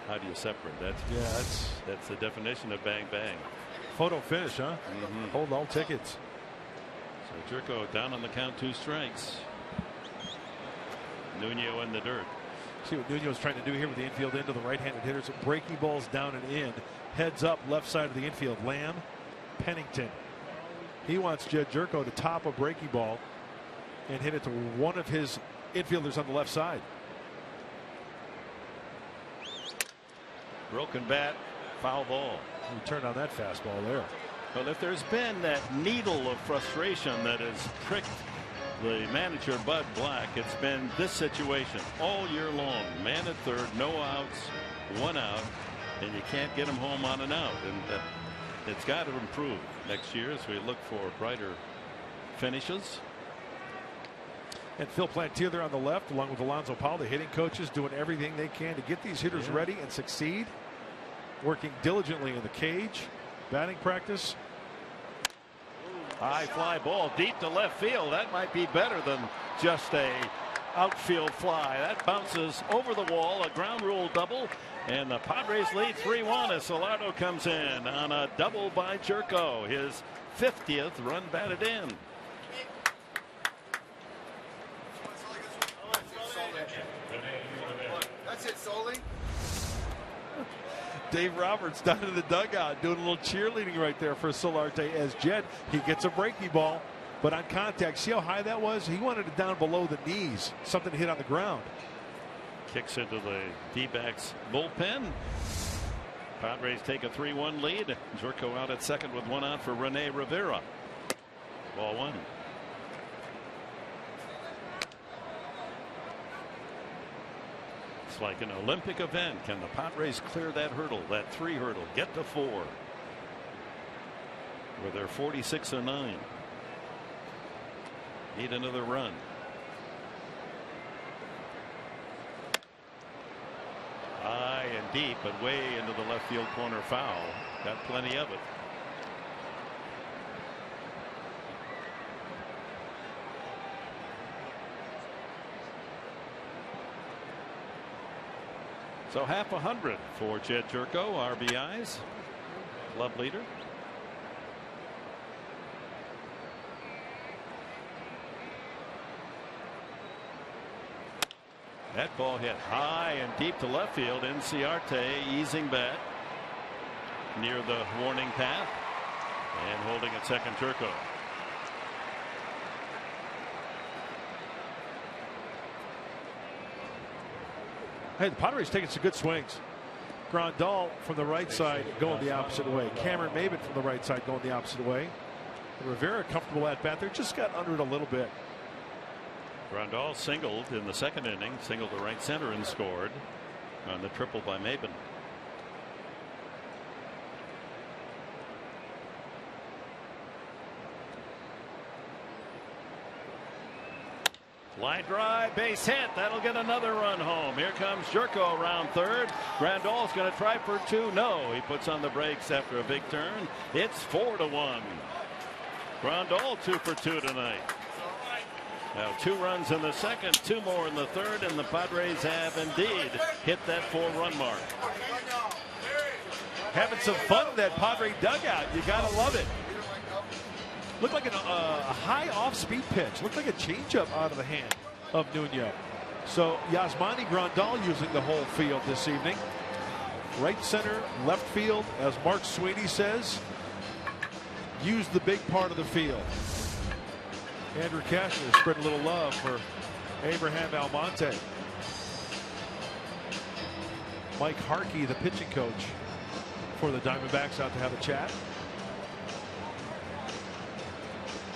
How do you separate that? Yeah, that's the definition of bang bang. Photo finish, huh? Hold all tickets. So Jerko down on the count, 2 strikes. Nuno in the dirt. See what Nuno's trying to do here with the infield into the right-handed hitters. Breaking balls down and in. Heads up left side of the infield. Lamb, Pennington. He wants Jed Jerko to top a breaking ball and hit it to one of his infielders on the left side. Broken bat, foul ball. He turned on that fastball there. Well, if there's been that needle of frustration that has pricked the manager Bud Black, it's been this situation all year long. Man at third, no outs, 1 out, and you can't get him home on an out. And it's got to improve next year as we look for brighter finishes. And Phil Plantier there on the left, along with Alonzo Powell, the hitting coaches, doing everything they can to get these hitters ready and succeed. Working diligently in the cage, batting practice. High fly ball deep to left field. That might be better than just a outfield fly. That bounces over the wall, a ground rule double, and the Padres lead 3-1 as Solardo comes in on a double by Jerko, his 50th run batted in. That's it, Soli. Dave Roberts down in the dugout doing a little cheerleading right there for Solarte as Jed. He gets a breaking ball, but on contact, see how high that was? He wanted it down below the knees, something to hit on the ground. Kicks into the D-backs bullpen. Padres take a 3-1 lead. Jerko out at second with 1 out for Rene Rivera. Ball 1. It's like an Olympic event. Can the Padres clear that hurdle, that 3 hurdle, get to 4? Where they're 46-9. Need another run. High and deep, but way into the left field corner foul. Got plenty of it. So half 100 for Jed Jerko, RBIs, club leader. That ball hit high and deep to left field. Inciarte easing back near the warning path and holding at second, Turco. Hey, the Padres taking some good swings. Grandal from the right side going the opposite way. Cameron Maybin from the right side going the opposite way. And Rivera comfortable at bat there. Just got under it a little bit. Grandal singled in the second inning, singled to right center and scored on the triple by Maybin. Line drive, base hit. That'll get another run home. Here comes Jerko around third. Grandal's going to try for two. No, he puts on the brakes after a big turn. It's 4-1. Grandal 2 for 2 tonight. Now 2 runs in the second, 2 more in the third, and the Padres have indeed hit that 4-run mark. Having some fun in that Padre dugout. You gotta love it. Looked like a high off-speed pitch. Looked like a changeup out of the hand of Nuno. So Yasmani Grandal using the whole field this evening. Right center, left field, as Mark Sweeney says, use the big part of the field. Andrew Cashner spread a little love for Abraham Almonte. Mike Harkey, the pitching coach for the Diamondbacks, out to have a chat.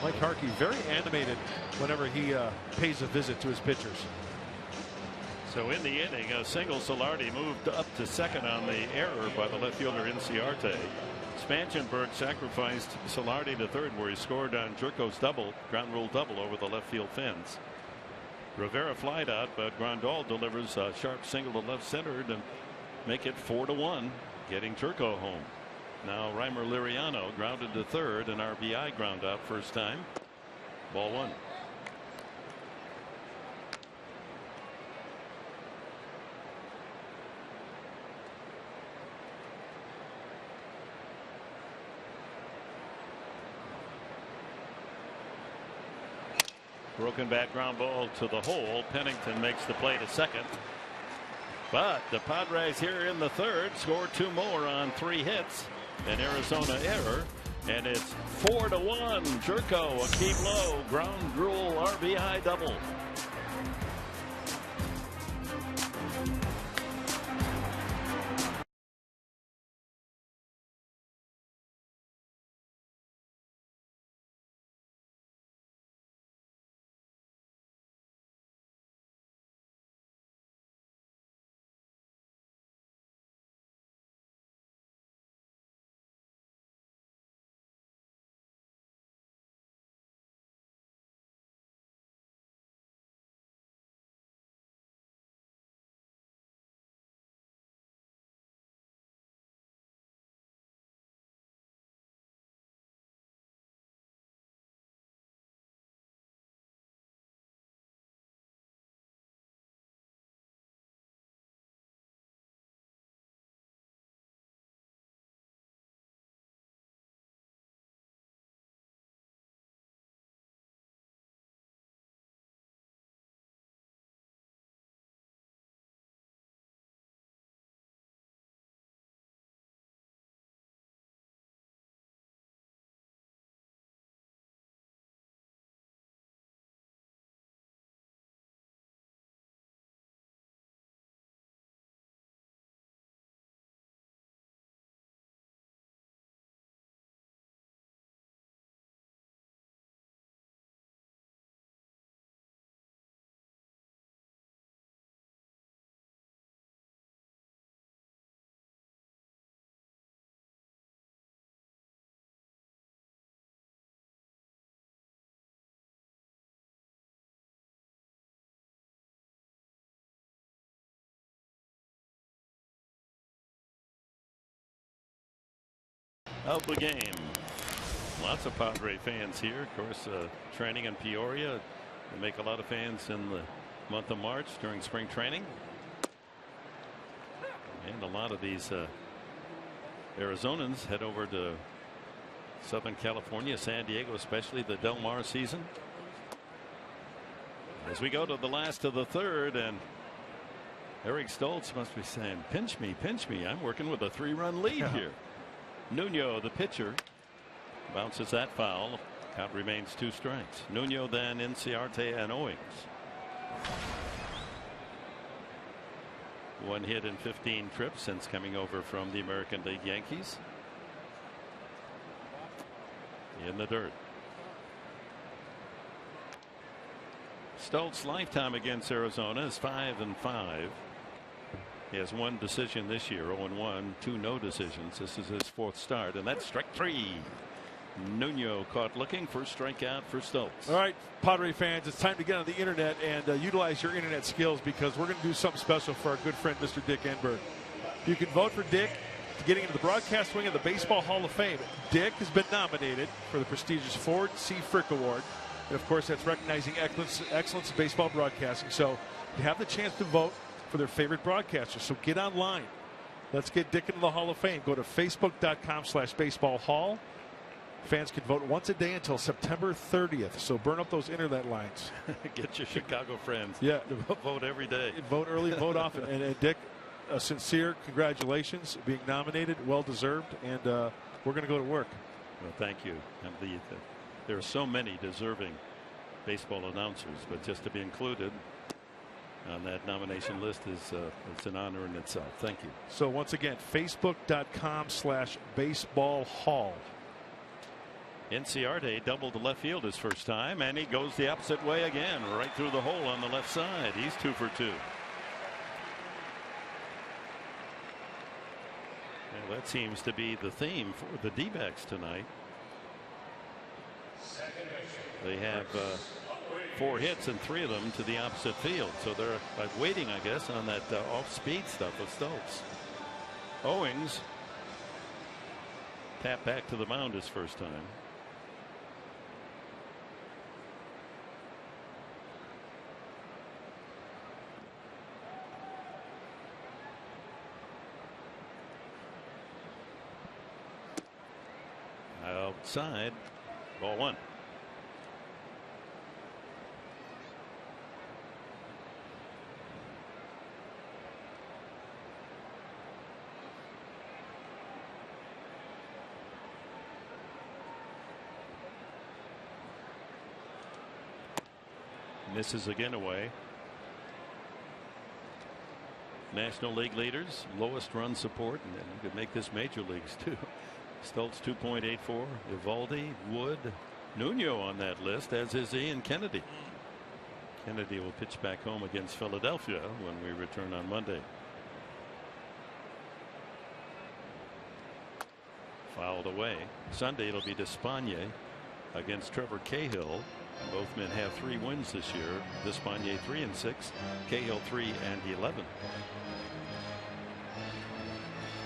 Mike Harkey very animated whenever he pays a visit to his pitchers. So in the inning, a single. Solardi moved up to second on the error by the left fielder Inciarte. Spangenberg sacrificed Solardi to third, where he scored on Jerko's double, ground rule double over the left field fence. Rivera flied out, but Grandal delivers a sharp single to left center to make it 4-1, getting Jerko home. Now Reimer Liriano grounded to third, an RBI ground out first time. Ball 1. Broken bat ground ball to the hole. Pennington makes the play to second. But the Padres here in the third scored 2 more on 3 hits. An Arizona error. And it's 4-1. Jerko, Akeem Lowe, ground rule RBI double. Of the game. Lots of Padre fans here. Of course, training in Peoria. They make a lot of fans in the month of March during spring training. And a lot of these Arizonans head over to Southern California, San Diego, especially the Del Mar season. As we go to the last of the third, and Eric Stoltz must be saying, pinch me, pinch me. I'm working with a 3-run lead here. Nuno, the pitcher, bounces that foul. Count remains 2 strikes. Nuno, then Inciarte and Owings. 1 hit in 15 trips since coming over from the American League Yankees. In the dirt. Stoltz lifetime against Arizona is 5-5. He has 1 decision this year, 0-1, 2 no decisions. This is his 4th start, and that's strike 3. Nuno caught looking. First strikeout for Stoltz. All right, Padre fans, it's time to get on the internet and utilize your internet skills, because we're going to do something special for our good friend Mr. Dick Enberg. You can vote for Dick to getting into the broadcast wing of the Baseball Hall of Fame. Dick has been nominated for the prestigious Ford C. Frick Award, and of course that's recognizing excellence in baseball broadcasting. So you have the chance to vote for their favorite broadcaster. So get online. Let's get Dick into the Hall of Fame. Go to facebook.com/baseballhall. Fans can vote once a day until September 30th. So burn up those internet lines. Get your Chicago friends. Yeah. Vote every day. Vote early, vote often. And Dick, a sincere congratulations being nominated. Well deserved. And we're going to go to work. Well, thank you. There are so many deserving baseball announcers, but just to be included on that nomination list is it's an honor in itself. Thank you. So once again, facebook.com/baseballhall. Inciarte doubled to left field his first time, and he goes the opposite way again, right through the hole on the left side. He's 2 for 2. Well, that seems to be the theme for the D-backs tonight. They have 4 hits and 3 of them to the opposite field, so they're waiting, I guess, on that off-speed stuff with Stoltz. Owings tapped back to the mound his first time. Outside, ball 1. Misses again away. National League leaders, lowest run support, and you could make this major leagues too. Stoltz 2.84, Eovaldi, Wood, Nuno on that list, as is Ian Kennedy. Kennedy will pitch back home against Philadelphia when we return on Monday. Fouled away. Sunday it'll be Despaigne against Trevor Cahill. Both men have 3 wins this year. Despaigne 3-6, Cahill 3-11.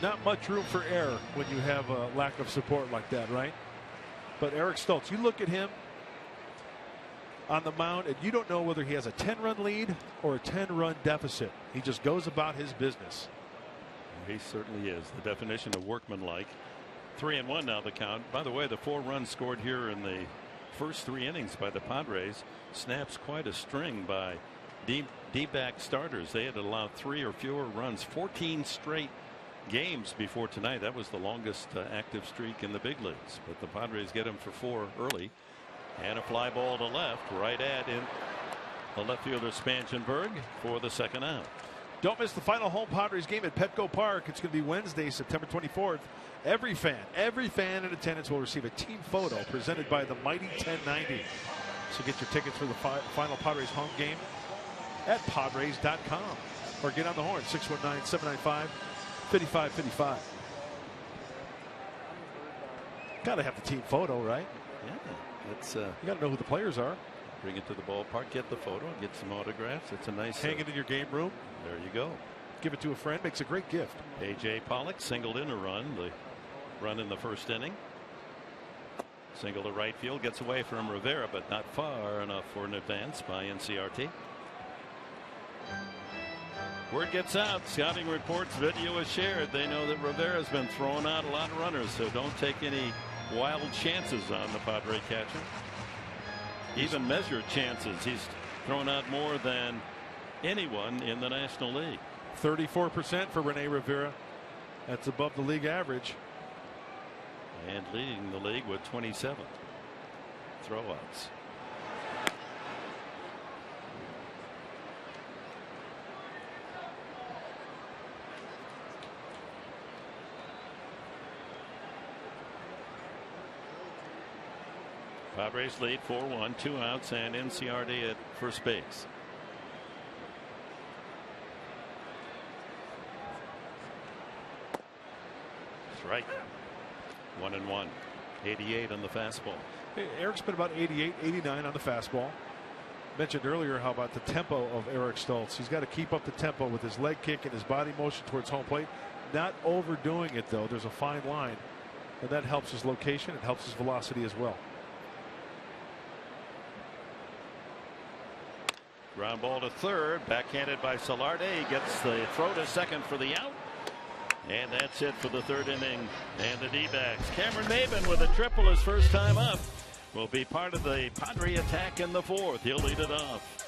Not much room for error when you have a lack of support like that, right? But Eric Stoltz, you look at him on the mound and you don't know whether he has a 10-run lead or a 10-run deficit. He just goes about his business. He certainly is the definition of workmanlike. 3-1 now the count. By the way, the 4 runs scored here in the first 3 innings by the Padres snaps quite a string by D-back starters. They had allowed 3 or fewer runs 14 straight games before tonight. That was the longest active streak in the big leagues, but the Padres get him for 4 early, and a fly ball to left, right at in the left fielder Spangenberg for the 2nd out. Don't miss the final home Padres game at Petco Park. It's going to be Wednesday, September 24th. Every fan in attendance will receive a team photo presented by the Mighty 1090. So get your tickets for the final Padres home game at Padres.com or get on the horn 619-795-5555. Got to have the team photo, right? Yeah, that's you got to know who the players are. Bring it to the ballpark, get the photo, get some autographs. It's a nice hang it in your game room. There you go. Give it to a friend. Makes a great gift. A.J. Pollock singled in a run. The run in the first inning. Single to right field, gets away from Rivera, but not far enough for an advance by Inciarte. Word gets out, scouting reports, video is shared. They know that Rivera's been throwing out a lot of runners, so don't take any wild chances on the Padre catcher. Even measured chances. He's thrown out more than anyone in the National League. 34% for Rene Rivera. That's above the league average. And leading the league with 27 throwouts. Padres lead 4-1, 2 outs, and NCRD at first base. Strike. 1-1. 88 on the fastball. Hey, Eric's been about 88, 89 on the fastball. Mentioned earlier how about the tempo of Eric Stoltz. He's got to keep up the tempo with his leg kick and his body motion towards home plate. Not overdoing it, though. There's a fine line, and that helps his location. It helps his velocity as well. Ground ball to third, backhanded by Solarte. He gets the throw to second for the out. And that's it for the third inning. And the D-backs. Cameron Maybin with a triple his first time up will be part of the Padre attack in the fourth. He'll lead it off.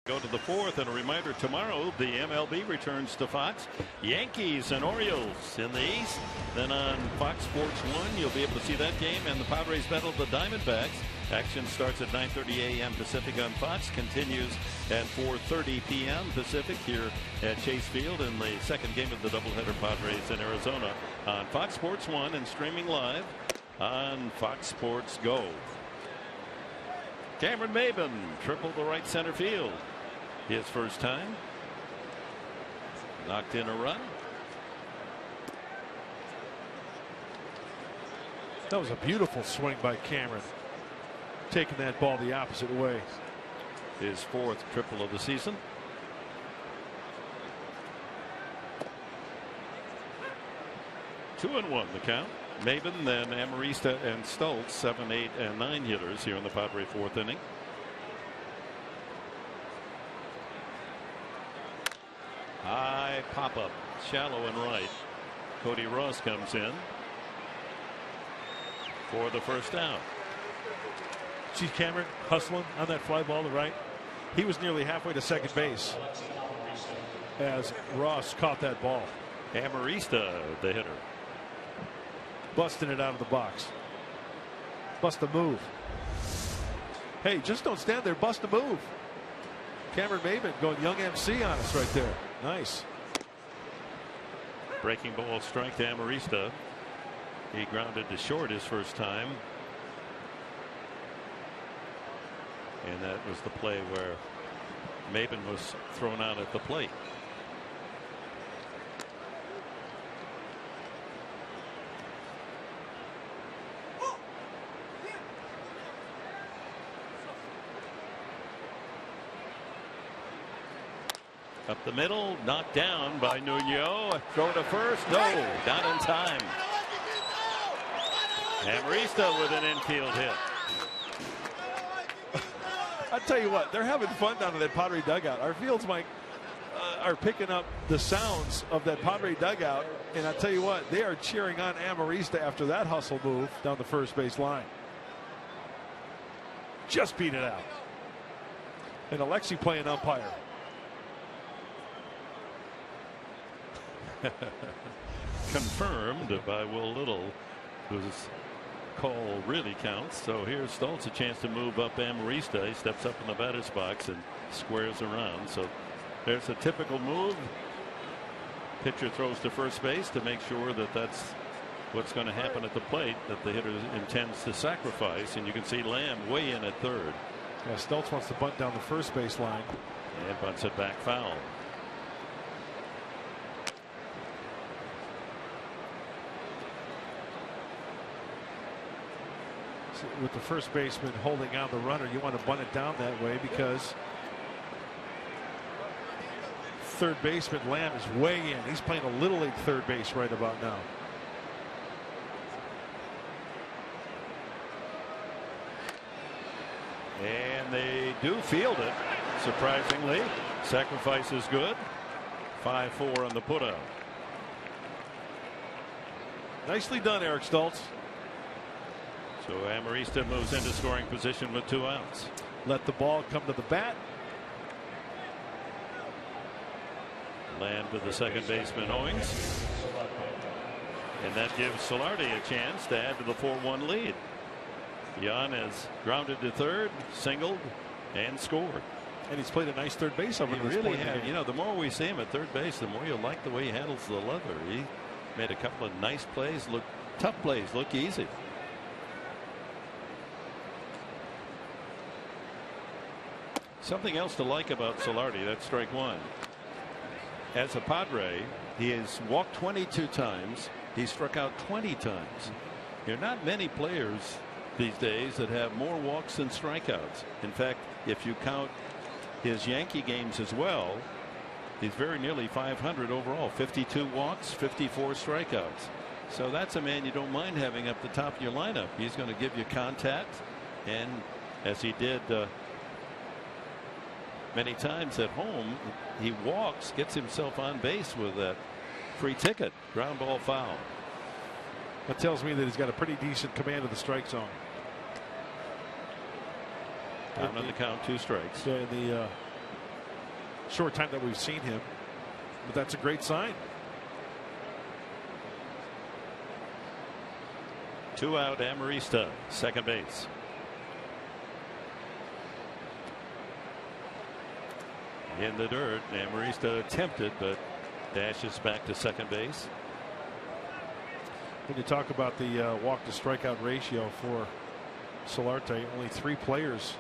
Go to the fourth, and a reminder, tomorrow the MLB returns to Fox. Yankees and Orioles in the East. Then on Fox Sports 1 you'll be able to see that game, and the Padres battle the Diamondbacks. Action starts at 9:30 a.m. Pacific on Fox, continues at 4:30 p.m. Pacific here at Chase Field in the second game of the doubleheader, Padres in Arizona, on Fox Sports 1 and streaming live on Fox Sports Go. Cameron Maybin tripled the right center field his first time. Knocked in a run. That was a beautiful swing by Cameron, taking that ball the opposite way. His fourth triple of the season. Two and one the count. Maybin, then Amarista and Stoltz, 7, 8, and 9 hitters here in the Padre fourth inning. High pop up, shallow and right. Cody Ross comes in for the first out. See Cameron hustling on that fly ball to right. He was nearly halfway to second base as Ross caught that ball. Amarista, the hitter, busting it out of the box. Bust a move. Hey, just don't stand there. Bust a move. Cameron Maybin going young MC on us right there. Nice. Breaking ball strike to Amarista. He grounded to short his first time. And that was the play where Maybin was thrown out at the plate. Up the middle, knocked down by Nuno. Throw to first. No, not in time. Amarista with an infield hit. I tell you what, they're having fun down in that Padre dugout. Our fields, Mike, are picking up the sounds of that Padre dugout, and I tell you what, they are cheering on Amarista after that hustle move down the first base line. Just beat it out. And Alexi playing umpire. Confirmed by Will Little, whose call really counts. So here's Stoltz, a chance to move up Amarista. He steps up in the batter's box and squares around. So there's a typical move. Pitcher throws to first base to make sure that that's what's going to happen at the plate, that the hitter intends to sacrifice. And you can see Lamb way in at third. Yeah, Stoltz wants to bunt down the first base line. And bunts it back foul. So with the first baseman holding on the runner, you want to bunt it down that way because third baseman Lamb is way in. He's playing a little league third base right about now. And they do field it, surprisingly. Sacrifice is good. 5-4 on the putout. Nicely done, Eric Stoltz. So Amarista moves into scoring position with 2 outs. Let the ball come to the bat. Land to the second baseman Owings. And that gives Solardi a chance to add to the 4-1 lead. Jan has grounded to third, singled, and scored. And he's played a nice third base over this really point. Have. You know, the more we see him at third base, the more you like the way he handles the leather. He made a couple of nice plays, look tough plays, look easy. Something else to like about Solardi, that's strike one. As a Padre, he has walked 22 times. He struck out 20 times. There are not many players these days that have more walks than strikeouts. In fact, if you count his Yankee games as well, he's very nearly 500 overall. 52 walks, 54 strikeouts. So that's a man you don't mind having up the top of your lineup. He's going to give you contact, and as he did many times at home, he walks, gets himself on base with that free ticket. Ground ball foul. That tells me that he's got a pretty decent command of the strike zone. Down on the count, 2 strikes. In the short time that we've seen him, but that's a great sign. 2 out, Amarista, second base. In the dirt, Amarista attempted, but dashes back to second base. When you talk about the walk to strikeout ratio for Solarte, only 3 players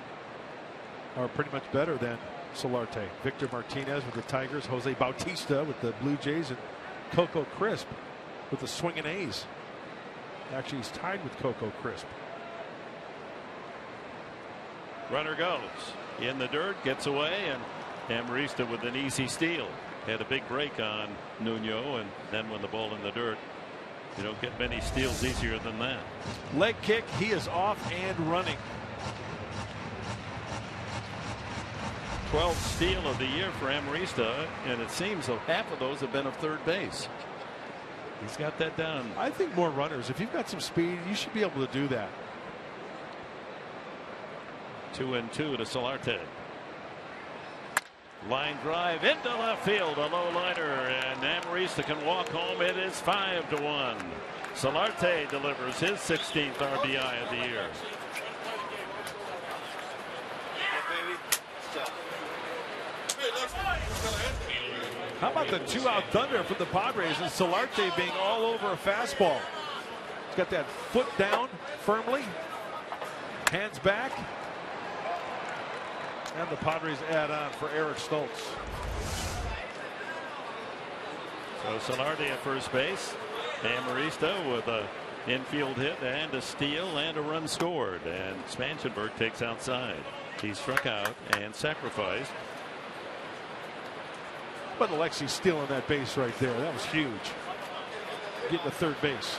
are pretty much better than Solarte. Victor Martinez with the Tigers, Jose Bautista with the Blue Jays, and Coco Crisp with the Swinging A's. Actually, he's tied with Coco Crisp. Runner goes in the dirt, gets away, and Amarista with an easy steal. Had a big break on Nuno, and then when the ball in the dirt, you don't get many steals easier than that. Leg kick, he is off and running. 12th steal of the year for Amarista, and it seems half of those have been of third base. He's got that down. I think more runners. If you've got some speed, you should be able to do that. 2-2 to Solarte. Line drive into left field, a low liner, and Amarista can walk home. It is 5-1. Solarte delivers his 16th RBI of the year. How about the 2-out thunder from the Padres and Solarte being all over a fastball? He's got that foot down firmly, hands back. And the Padres add on for Eric Stoltz. So Solarte at first base. Amarista with a infield hit and a steal and a run scored. And Spanchenberg takes outside. He struck out and sacrificed. But Alexi stealing that base right there. That was huge. Getting to third base.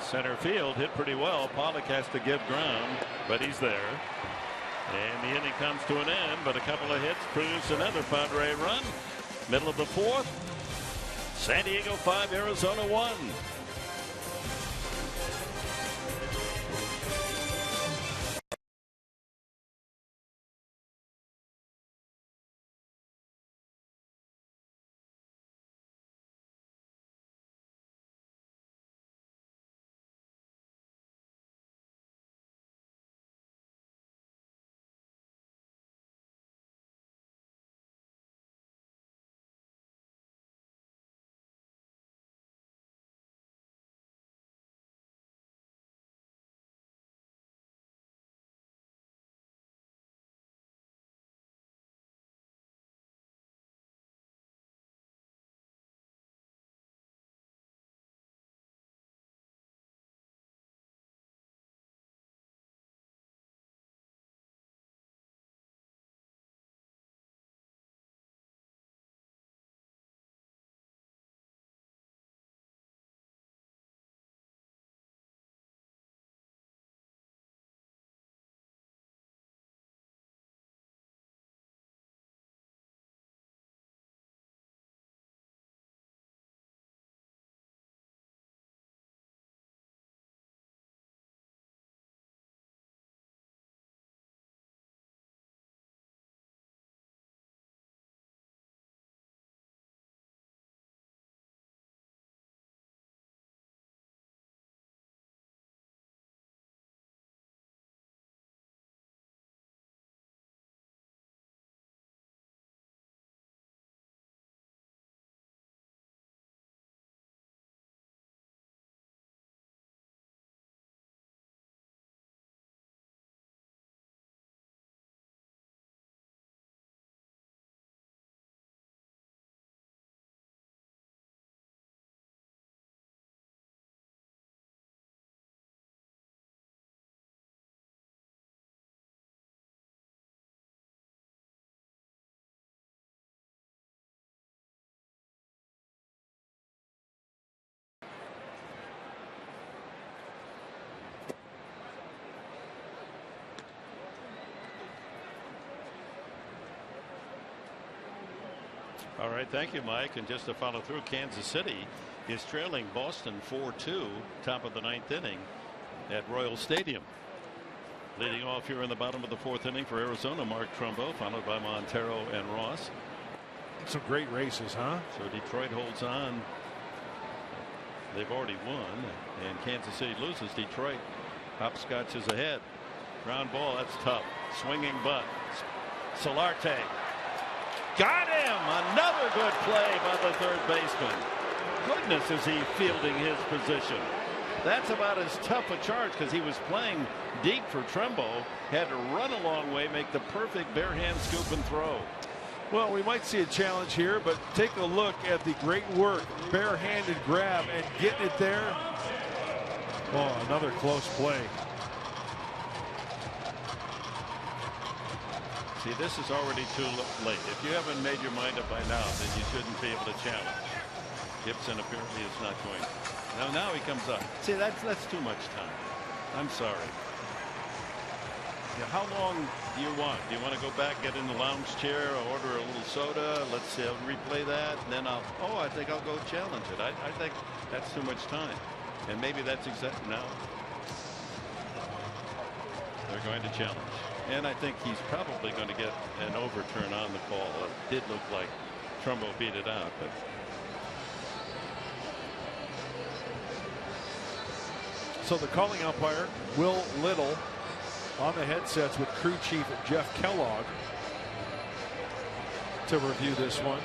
Center field hit pretty well. Pollock has to give ground, but he's there. And the inning comes to an end, but a couple of hits produce another Padre run. Middle of the fourth. San Diego 5, Arizona 1. All right, thank you, Mike. And just to follow through, Kansas City is trailing Boston 4-2, top of the ninth inning at Royal Stadium. Leading off here in the bottom of the fourth inning for Arizona, Mark Trumbo, followed by Montero and Ross. Some great races, huh? So Detroit holds on. They've already won, and Kansas City loses. Detroit hopscotches ahead. Ground ball, that's tough. Swinging butt. Solarte. Got him! Another good play by the third baseman. Goodness, is he fielding his position. That's about as tough a charge because he was playing deep for Trumbo. Had to run a long way, make the perfect bare hand scoop and throw. Well, we might see a challenge here, but take a look at the great work, barehanded grab and getting it there. Oh, another close play. See, this is already too late. If you haven't made your mind up by now, then you shouldn't be able to challenge. Gibson apparently is not going. Now he comes up. See, that's too much time. I'm sorry. Yeah, how long do you want? Do you want to go back, get in the lounge chair, or order a little soda? Let's replay that, and then I think I'll go challenge it. I think that's too much time, and maybe that's exactly now. They're going to challenge. And I think he's probably going to get an overturn on the call. It did look like Trumbo beat it out, but so the calling umpire, Will Little, on the headsets with crew chief Jeff Kellogg to review this one.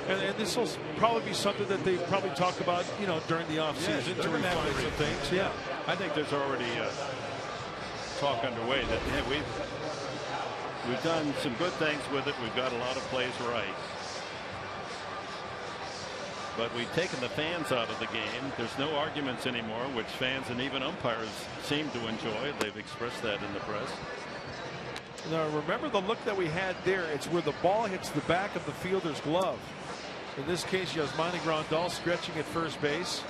And this will probably be something that they probably talk about, during the offseason to refine some things. Yeah, I think there's already talk underway that we've done some good things with it. We've got a lot of plays right, but we've taken the fans out of the game. There's no arguments anymore, which fans and even umpires seem to enjoy. They've expressed that in the press. Now remember the look that we had there. It's where the ball hits the back of the fielder's glove. In this case, Yasmani Grandal stretching at first base.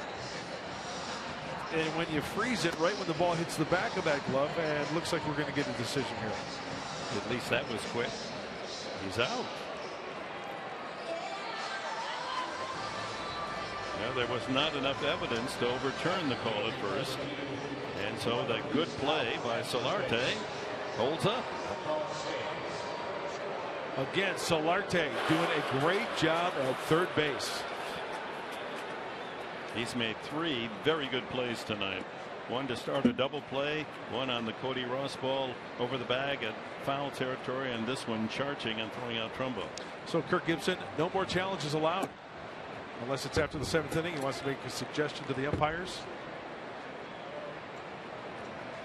And when you freeze it right when the ball hits the back of that glove, and looks like we're going to get a decision here. At least that was quick. He's out. Well, there was not enough evidence to overturn the call at first. And so the good play by Solarte holds up. Again, Solarte doing a great job at third base. He's made 3 very good plays tonight. One to start a double play, one on the Cody Ross ball over the bag at foul territory, and this one charging and throwing out Trumbo. So Kirk Gibson, no more challenges allowed. Unless it's after the 7th inning, he wants to make a suggestion to the umpires.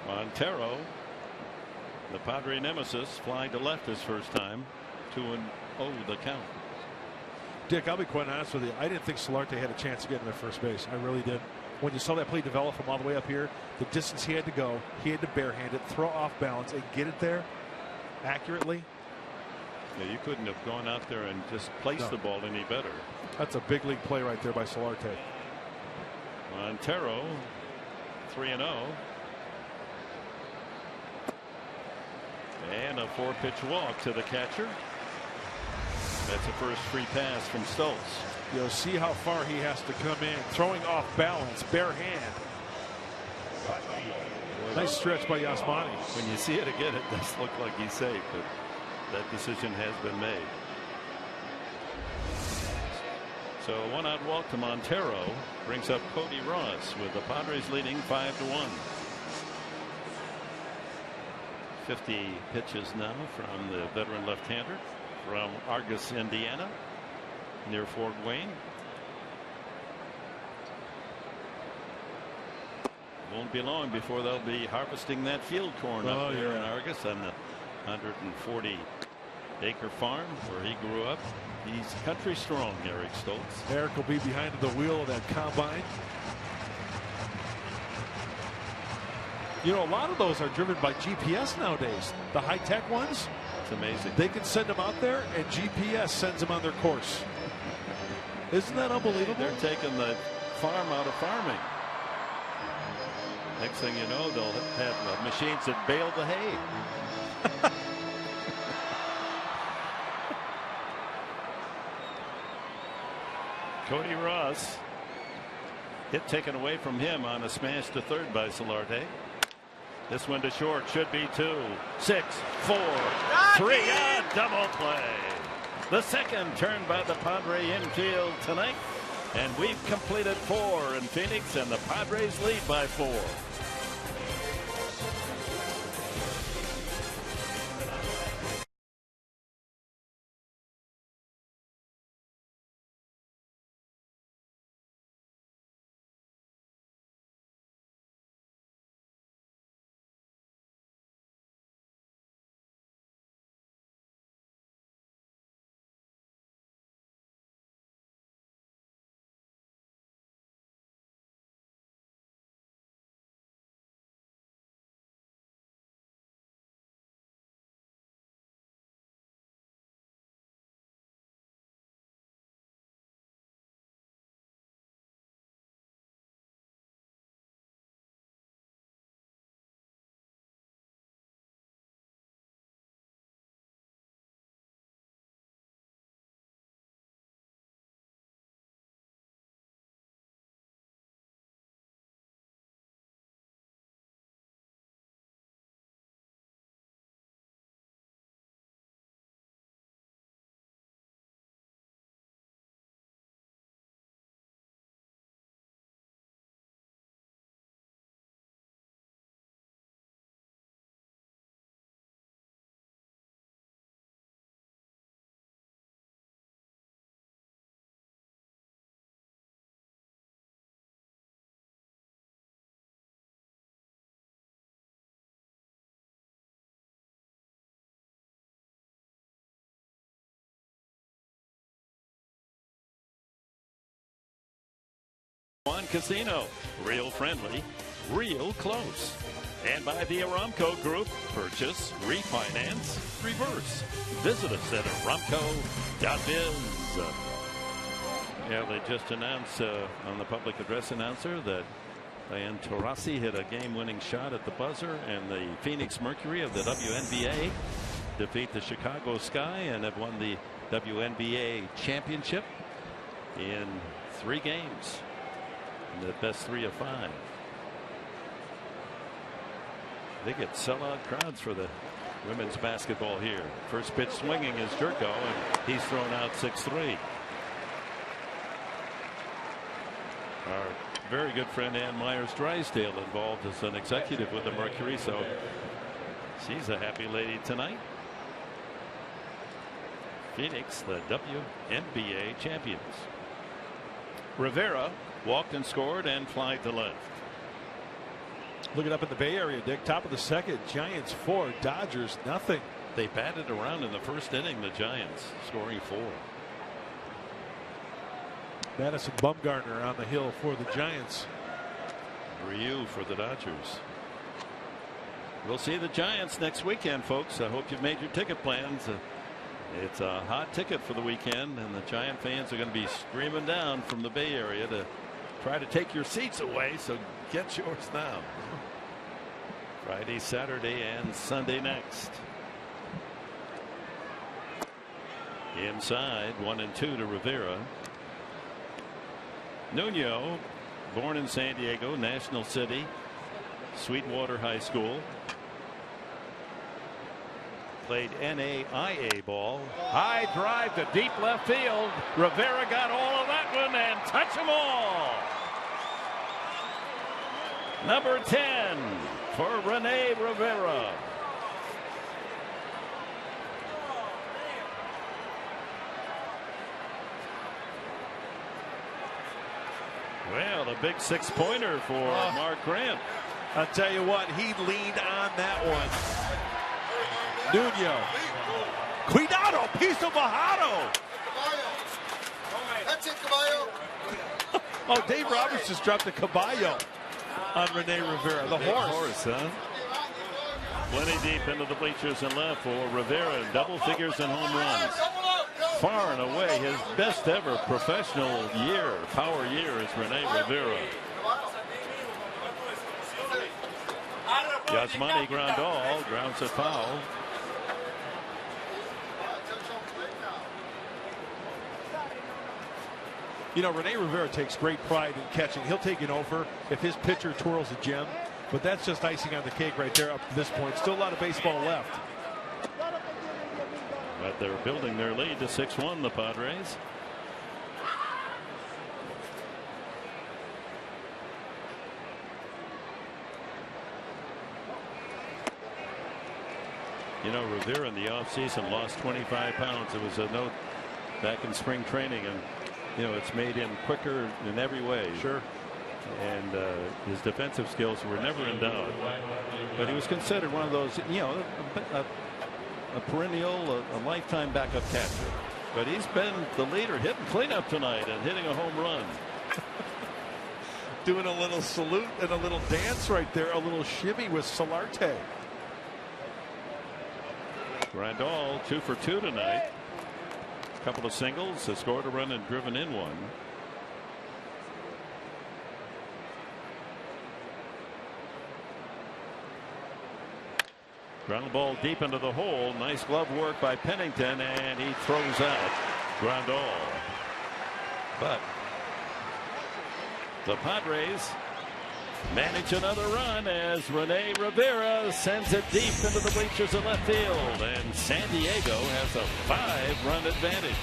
Montero, the Padre nemesis, flying to left his first time. 2-0 the count. Dick, I'll be quite honest with you. I didn't think Solarte had a chance to get him at first base. I really did. When you saw that play develop from all the way up here, the distance he had to go, he had to barehand it, throw off balance, and get it there accurately. Yeah, you couldn't have gone out there and just placed the ball any better. That's a big league play right there by Solarte. Montero, 3-0. And a 4-pitch walk to the catcher. That's a first free pass from Stoltz. You'll see how far he has to come in, throwing off balance, bare hand. Nice stretch by Yasmani. When you see it again, it does look like he's safe, but that decision has been made. So a 1-out walk to Montero brings up Cody Ross with the Padres leading 5-1. 50 pitches now from the veteran left-hander from Argus, Indiana, near Fort Wayne. Won't be long before they'll be harvesting that field corn up there in Argus on the 140-acre farm where he grew up. He's country strong, Eric Stoltz. Eric will be behind the wheel of that combine. You know, a lot of those are driven by GPS nowadays. The high-tech ones. It's amazing. They can send them out there, and GPS sends them on their course. Isn't that unbelievable? They're taking the farm out of farming. Next thing you know, they'll have machines that bale the hay. Cody Ross. Hit taken away from him on a smash to third by Solarte. This one to short, should be 2, 6, 4, 3, a double play. The second turn by the Padre infield tonight. And we've completed 4 in Phoenix, and the Padres lead by 4. One Casino, real friendly, real close. And by the Aramco Group, purchase, refinance, reverse. Visit us at aramco.biz. Yeah, they just announced on the public address announcer that Diane Taurasi hit a game-winning shot at the buzzer, and the Phoenix Mercury of the WNBA defeat the Chicago Sky and have won the WNBA championship in 3 games. In the best 3 of 5. They get sellout crowds for the women's basketball here. First pitch swinging is Jerko, and he's thrown out 6-3. Our very good friend Ann Myers-Drysdale involved as an executive with the Mercury, so she's a happy lady tonight. Phoenix, the WNBA champions. Rivera walked and scored and flied to left. Looking up in the Bay Area, Dick, top of the second, Giants 4, Dodgers nothing. They batted around in the first inning, the Giants, scoring 4. Madison Bumgarner on the hill for the Giants. Ryu for the Dodgers. We'll see the Giants next weekend, folks. I hope you've made your ticket plans. It's a hot ticket for the weekend, and the Giant fans are going to be streaming down from the Bay Area to try to take your seats away, so get yours now. Friday, Saturday, and Sunday next. Inside, 1-2 to Rivera. Nuno, born in San Diego, National City, Sweetwater High School. Played NAIA ball. High drive to deep left field. Rivera got all of that one and touch them all. Number 10 for Rene Rivera. Well, a big 6-pointer for Mark Grant. I'll tell you what, he leaned on that one. Nuno. Cuidado, piece of Bajado. That's it, Caballo. Oh, Dave Roberts just dropped a Caballo on Rene Rivera, the horse. Huh? Plenty deep into the bleachers and left for Rivera. Double figures and home runs. Far and away his best ever professional year, power year, is Rene Rivera. Yasmani Grandal grounds a foul. You know, Rene Rivera takes great pride in catching. He'll take an over if his pitcher twirls a gem, but that's just icing on the cake right there up to this point. Still a lot of baseball left. But they're building their lead to 6-1, the Padres. You know, Rivera in the offseason lost 25 pounds. It was a note back in spring training, and you know, it's made him quicker in every way. Sure. And his defensive skills were never in doubt. But he was considered one of those, you know, a perennial, a lifetime backup catcher. But he's been the leader hitting cleanup tonight and hitting a home run. Doing a little salute and a little dance right there, a little shimmy with Solarte. Grandal 2 for 2 tonight. A couple of singles, has scored a run and driven in one. Ground ball deep into the hole. Nice glove work by Pennington, and he throws out Grandal. But the Padres manage another run as Rene Rivera sends it deep into the bleachers in left field, and San Diego has a 5-run advantage.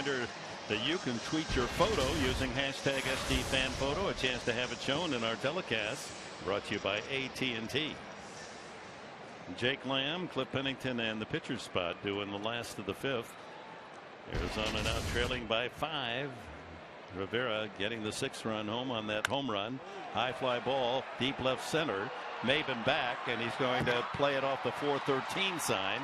Reminder that you can tweet your photo using hashtag SDFanPhoto. A chance to have it shown in our telecast. Brought to you by AT&T. Jake Lamb, Cliff Pennington, and the pitcher's spot doing the last of the fifth. Arizona now trailing by 5. Rivera getting the 6th run home on that home run. High fly ball deep left center. Maben back, and he's going to play it off the 413 sign.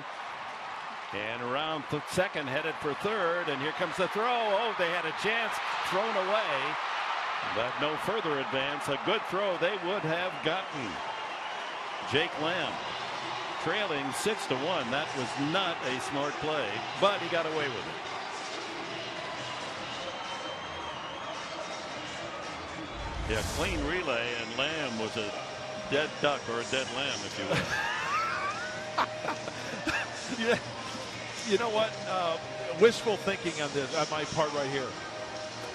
And around second, headed for third, and here comes the throw. Oh, they had a chance, thrown away, but no further advance. A good throw they would have gotten. Jake Lamb trailing 6-1. That was not a smart play, but he got away with it. Yeah, clean relay, and Lamb was a dead duck, or a dead lamb, if you will. Yeah. You know what? Wishful thinking on this, on my part right here.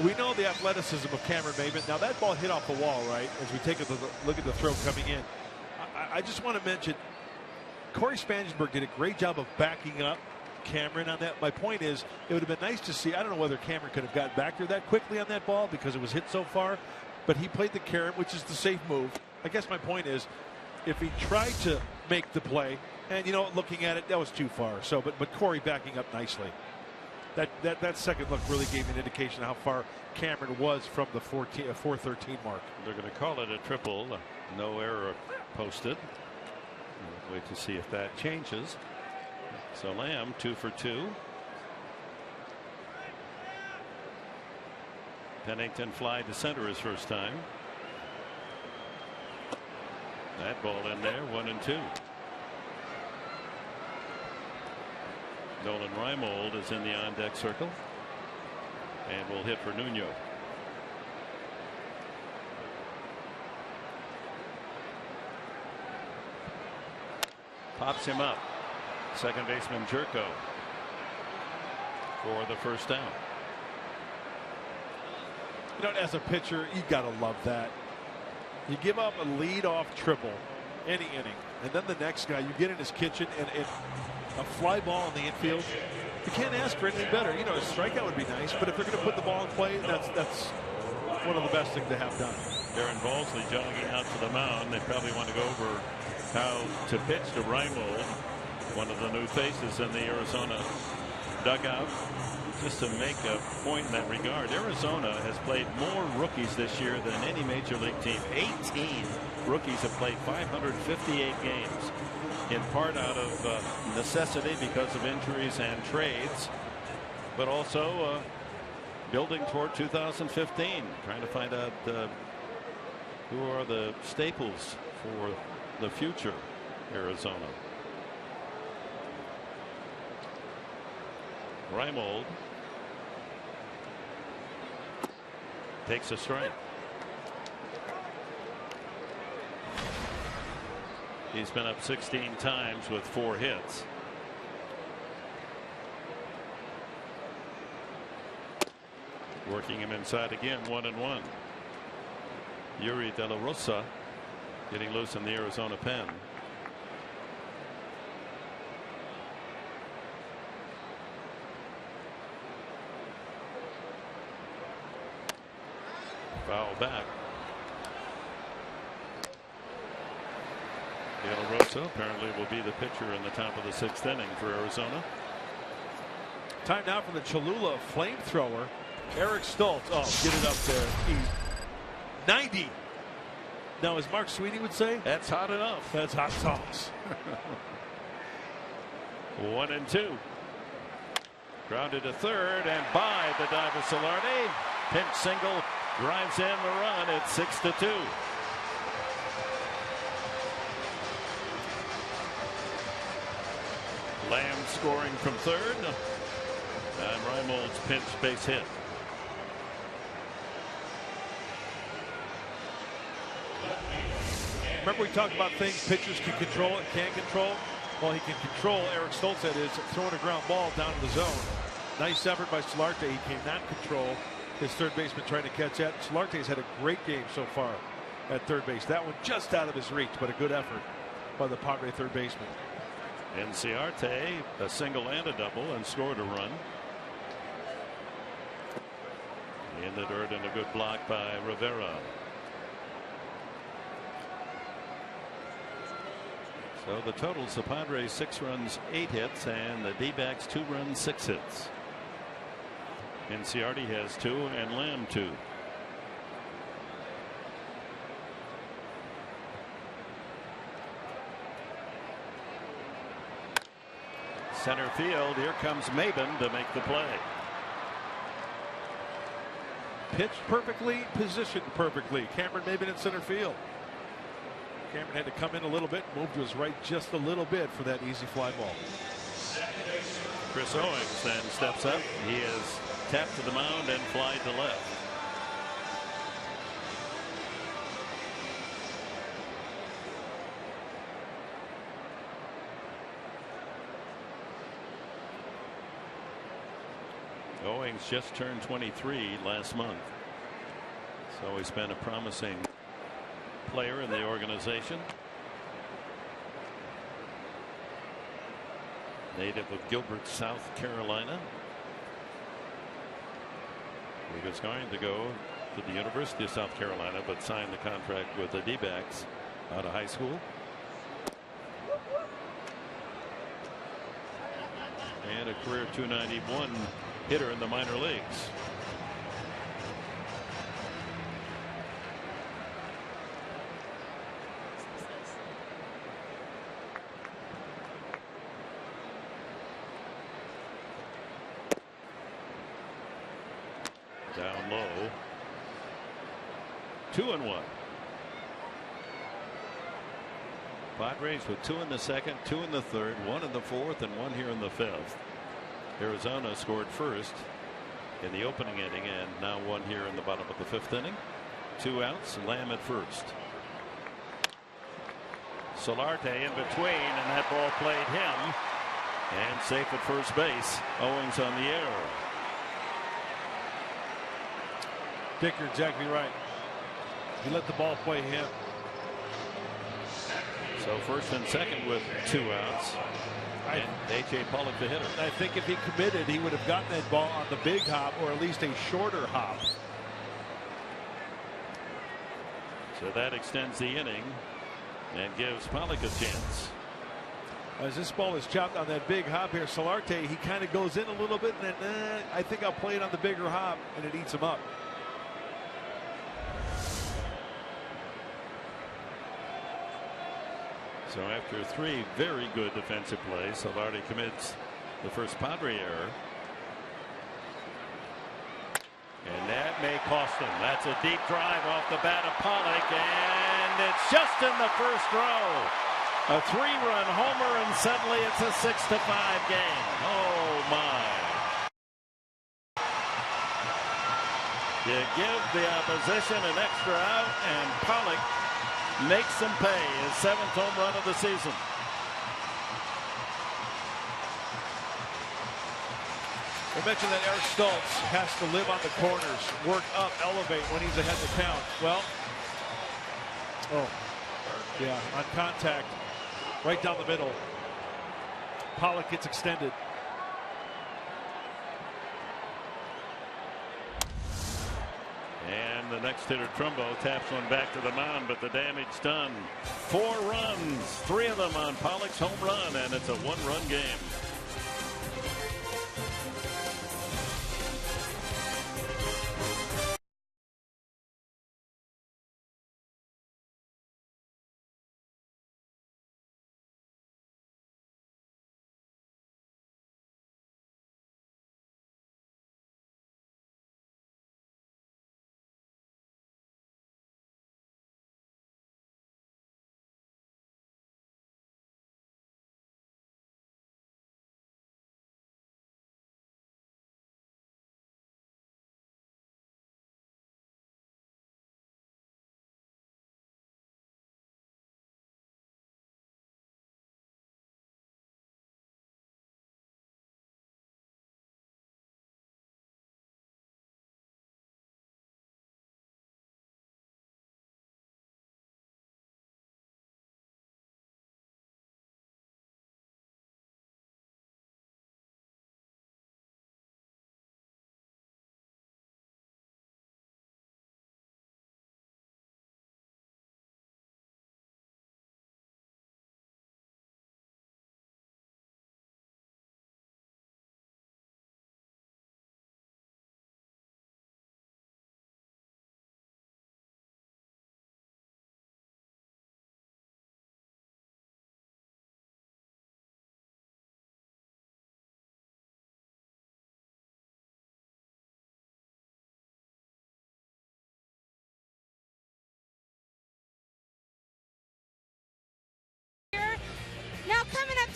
We know the athleticism of Cameron Maben. Now that ball hit off the wall, right? As we take a look at the throw coming in, I just want to mention Corey Spangenberg did a great job of backing up Cameron on that. My point is, it would have been nice to see. I don't know whether Cameron could have gotten back there that quickly on that ball because it was hit so far, but he played the carrot, which is the safe move. I guess my point is, if he tried to make the play, and you know, looking at it, that was too far. So, but Corey backing up nicely. That second look really gave an indication of how far Cameron was from the 413 mark. They're going to call it a triple. No error posted. We'll wait to see if that changes. So Lamb 2 for 2. Pennington fly to center his first time. That ball in there, 1-2. Nolan Reimold is in the on deck circle and will hit for Nuno. Pops him up. Second baseman Jerko for the first down. You know, as a pitcher, you got to love that. You give up a lead-off triple any inning, and then the next guy, you get in his kitchen and a fly ball in the infield. You can't ask for anything better. You know, a strikeout would be nice, but if they're going to put the ball in play, that's one of the best things to have done. Darren Balsley jogging out to the mound. They probably want to go over how to pitch to Reimold, one of the new faces in the Arizona dugout. Just to make a point in that regard, Arizona has played more rookies this year than any major league team. 18 rookies have played 558 games, in part out of necessity because of injuries and trades, but also building toward 2015, trying to find out who are the staples for the future Arizona. Reimold takes a strike. He's been up 16 times with 4 hits. Working him inside again, 1-1. Yuri De La Rosa getting loose in the Arizona pen. Foul back. De La Rosa apparently will be the pitcher in the top of the 6th inning for Arizona. Time now for the Cholula flamethrower. Eric Stoltz. Oh, get it up there. 90. Now, as Mark Sweeney would say, that's hot enough. That's hot sauce. 1-2. Grounded to third and by the dive of Solarte. Pinch single drives in the run. It's 6-2. Lamb scoring from third, and Reimold's pinch base hit. Remember, we talked about things pitchers can control and can't control. Well, he can control. Eric Stoltz that is throwing a ground ball down to the zone. Nice effort by Solarte. He cannot control his third baseman trying to catch that. Solarte's had a great game so far at third base. That one just out of his reach, but a good effort by the Padre third baseman. Inciarte a single and a double and scored a run. in the dirt, and a good block by Rivera. So the totals: the Padres 6 runs, 8 hits, and the D-backs 2 runs, 6 hits. Inciardi has 2 and Lamb 2. Center field, here comes Maben to make the play. Pitched perfectly, positioned perfectly. Cameron Maben in center field. Cameron had to come in a little bit, move to his right just a little bit for that easy fly ball. Chris Owings then steps up. He is tapped to the mound and fly to left. Owings just turned 23 last month, so he's been a promising player in the organization. Native of Gilbert, South Carolina. He was going to go to the University of South Carolina, but signed the contract with the D-backs out of high school. And a career .291 hitter in the minor leagues. Down low. 2-1. Padres with 2 in the second, 2 in the third, 1 in the fourth, and 1 here in the fifth. Arizona scored first in the opening inning, and now 1 here in the bottom of the fifth inning. 2 outs, Lamb at first. Solarte in between, and that ball played him, and safe at first base. Owings on the error. Dick, you're exactly right. He let the ball play him. So first and second with 2 outs. And A.J. Pollock the hitter. I think if he committed, he would have gotten that ball on the big hop, or at least a shorter hop. So that extends the inning and gives Pollock a chance. As this ball is chopped on that big hop here, Solarte, he kind of goes in a little bit, and then I think I'll play it on the bigger hop, and it eats him up. So after 3 very good defensive plays, Solarte commits the first Padre error. And that may cost him. That's a deep drive off the bat of Pollock, and it's just in the first row. A 3-run homer, and suddenly it's a 6-5 game. Oh my. You give the opposition an extra out, and Pollock makes them pay. His 7th home run of the season. I mentioned that Eric Stoltz has to live on the corners, work up, elevate when he's ahead the count. Well, yeah, on contact, right down the middle. Pollock gets extended. And the next hitter, Trumbo, taps one back to the mound, but the damage done. 4 runs, 3 of them on Pollock's home run, and it's a 1-run game.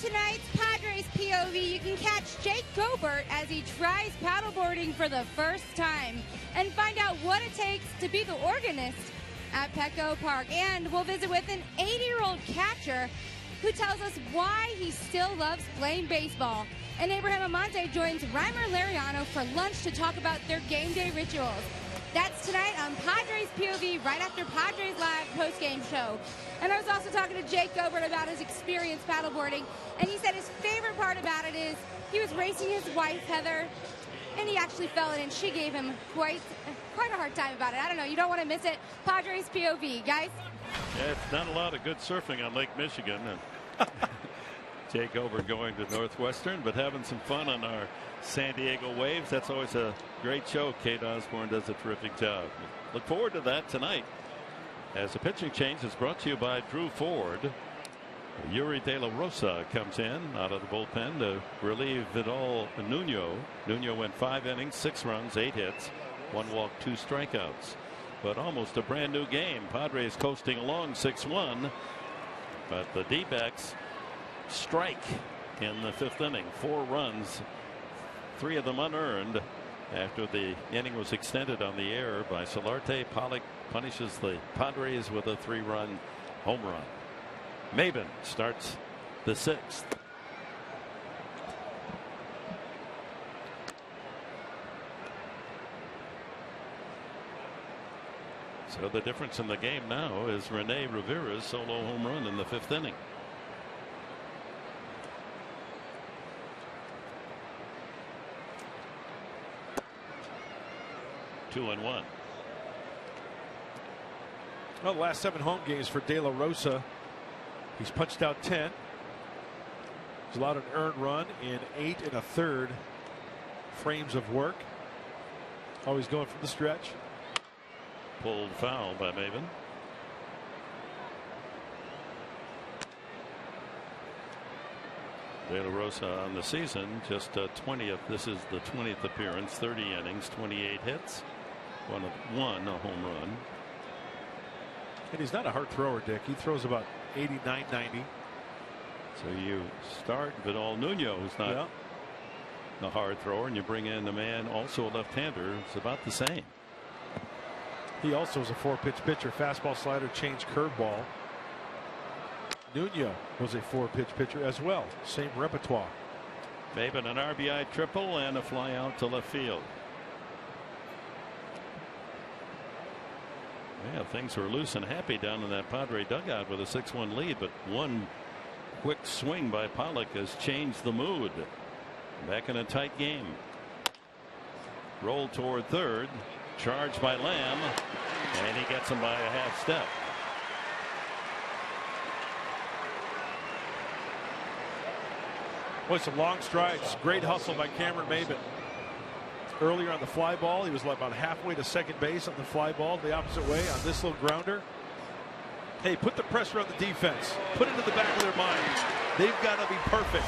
tonight's Padres POV, you can catch Jake Gobert as he tries paddleboarding for the first time and find out what it takes to be the organist at Petco Park. And we'll visit with an 80-year-old catcher who tells us why he still loves playing baseball. And Abraham Amante joins Reimer Lariano for lunch to talk about their game day rituals. That's tonight on Padres POV, right after Padres Live post-game show. And I was also talking to Jake Gobert about his experience paddleboarding, and he said his favorite part about it is he was racing his wife, Heather, and he actually fell in, and she gave him quite a hard time about it. I don't know. You don't want to miss it. Padres POV, guys. Yeah, it's not a lot of good surfing on Lake Michigan. And Jake Gobert going to Northwestern, but having some fun on our San Diego Waves. That's always a great show. Kate Osborne does a terrific job. Look forward to that tonight. As the pitching change is brought to you by Drew Ford. Yuri De La Rosa comes in out of the bullpen to relieve Vidal Nuno. Nuno went 5 innings, 6 runs, 8 hits, 1 walk, 2 strikeouts. But almost a brand new game. Padres coasting along 6-1. But the D-backs strike in the 5th inning. 4 runs, 3 of them unearned after the inning was extended on the air by Solarte. Pollock punishes the Padres with a 3-run home run. Maben starts the 6th. So the difference in the game now is Rene Rivera's solo home run in the 5th inning. Two and one. Well, the last 7 home games for De La Rosa, he's punched out 10. He's allowed an earned run in 8 1/3 frames of work. Always going from the stretch. Pulled foul by Maben. De La Rosa on the season just 20th. This is the 20th appearance. 30 innings, 28 hits, one a home run. And he's not a hard thrower, Dick. He throws about 89, 90. So you start Vidal Nuno, who's not a hard thrower, and you bring in a man also a left-hander. It's about the same. He also is a 4-pitch pitcher. Fastball, slider, change, curveball. Nuno was a 4-pitch pitcher as well. Same repertoire. Maben an RBI triple and a fly out to left field. Yeah, things were loose and happy down in that Padre dugout with a 6-1 lead, but one quick swing by Pollock has changed the mood. Back in a tight game. Roll toward third. Charged by Lamb, and he gets him by a half step. Boy, some long strides. Great hustle by Cameron Maben. Earlier on the fly ball, he was about halfway to second base on the fly ball the opposite way on this little grounder. Hey, put the pressure on the defense. Put it in the back of their minds. They've got to be perfect.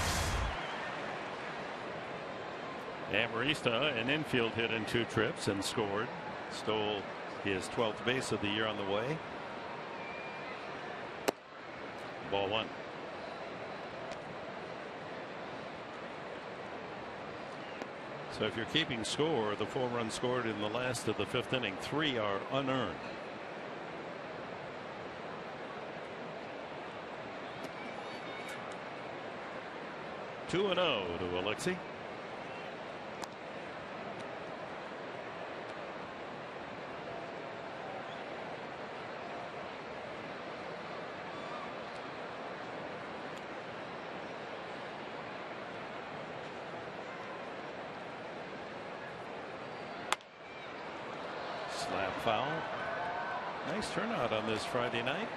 Amarista, an infield hit in 2 trips and scored. Stole his 12th base of the year on the way. Ball 1. So if you're keeping score, the 4 runs scored in the last of the 5th inning, 3 are unearned. Two 2-0 to Alexi. Slap foul. Nice turnout on this Friday night.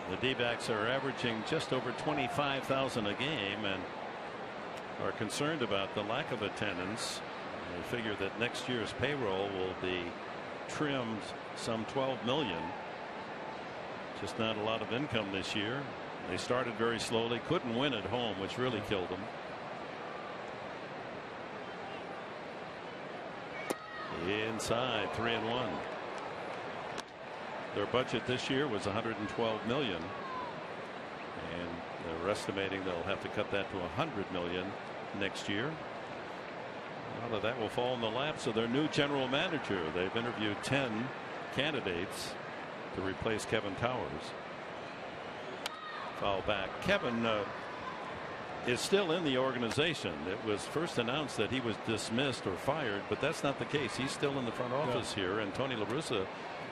The D-backs are averaging just over 25,000 a game and are concerned about the lack of attendance. They figure that next year's payroll will be trimmed some $12 million. Just not a lot of income this year. They started very slowly, couldn't win at home, which really killed them. Inside, 3-1. Their budget this year was $112 million, and They're estimating they'll have to cut that to $100 million next year. A lot of that will fall in the laps of their new general manager. They've interviewed 10 candidates to replace Kevin Towers. Foul back. Kevin is still in the organization. It was first announced that he was dismissed or fired, but that's not the case. He's still in the front office here, and Tony La Russa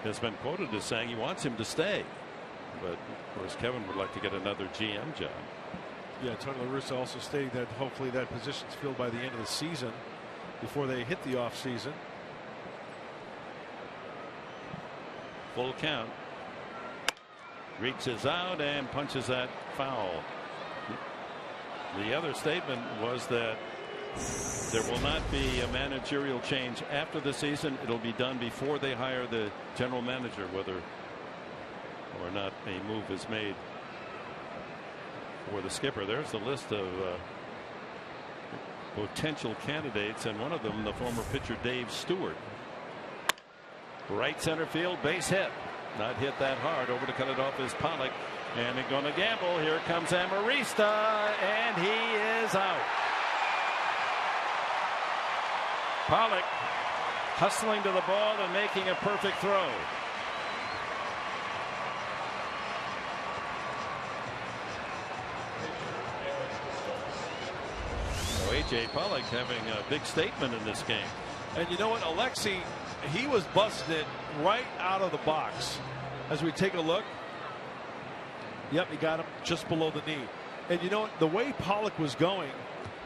has been quoted as saying he wants him to stay. But of course, Kevin would like to get another GM job. Yeah, Tony La Russa also stating that hopefully that position's filled by the end of the season, before they hit the off season. Full count. Reaches out and punches that foul. The other statement was that there will not be a managerial change after the season. It'll be done before they hire the general manager, whether or not a move is made for the skipper. There's the list of potential candidates, and one of them, the former pitcher Dave Stewart. Right center field, base hit. Not hit that hard. Over to cut it off is Pollock. And they're going to gamble. Here comes Amarista, and he is out. Pollock hustling to the ball and making a perfect throw. So A.J. Pollock having a big statement in this game. And you know what, Alexi, he was busting it right out of the box. As we take a look. Yep, he got him just below the knee. And you know what, the way Pollock was going,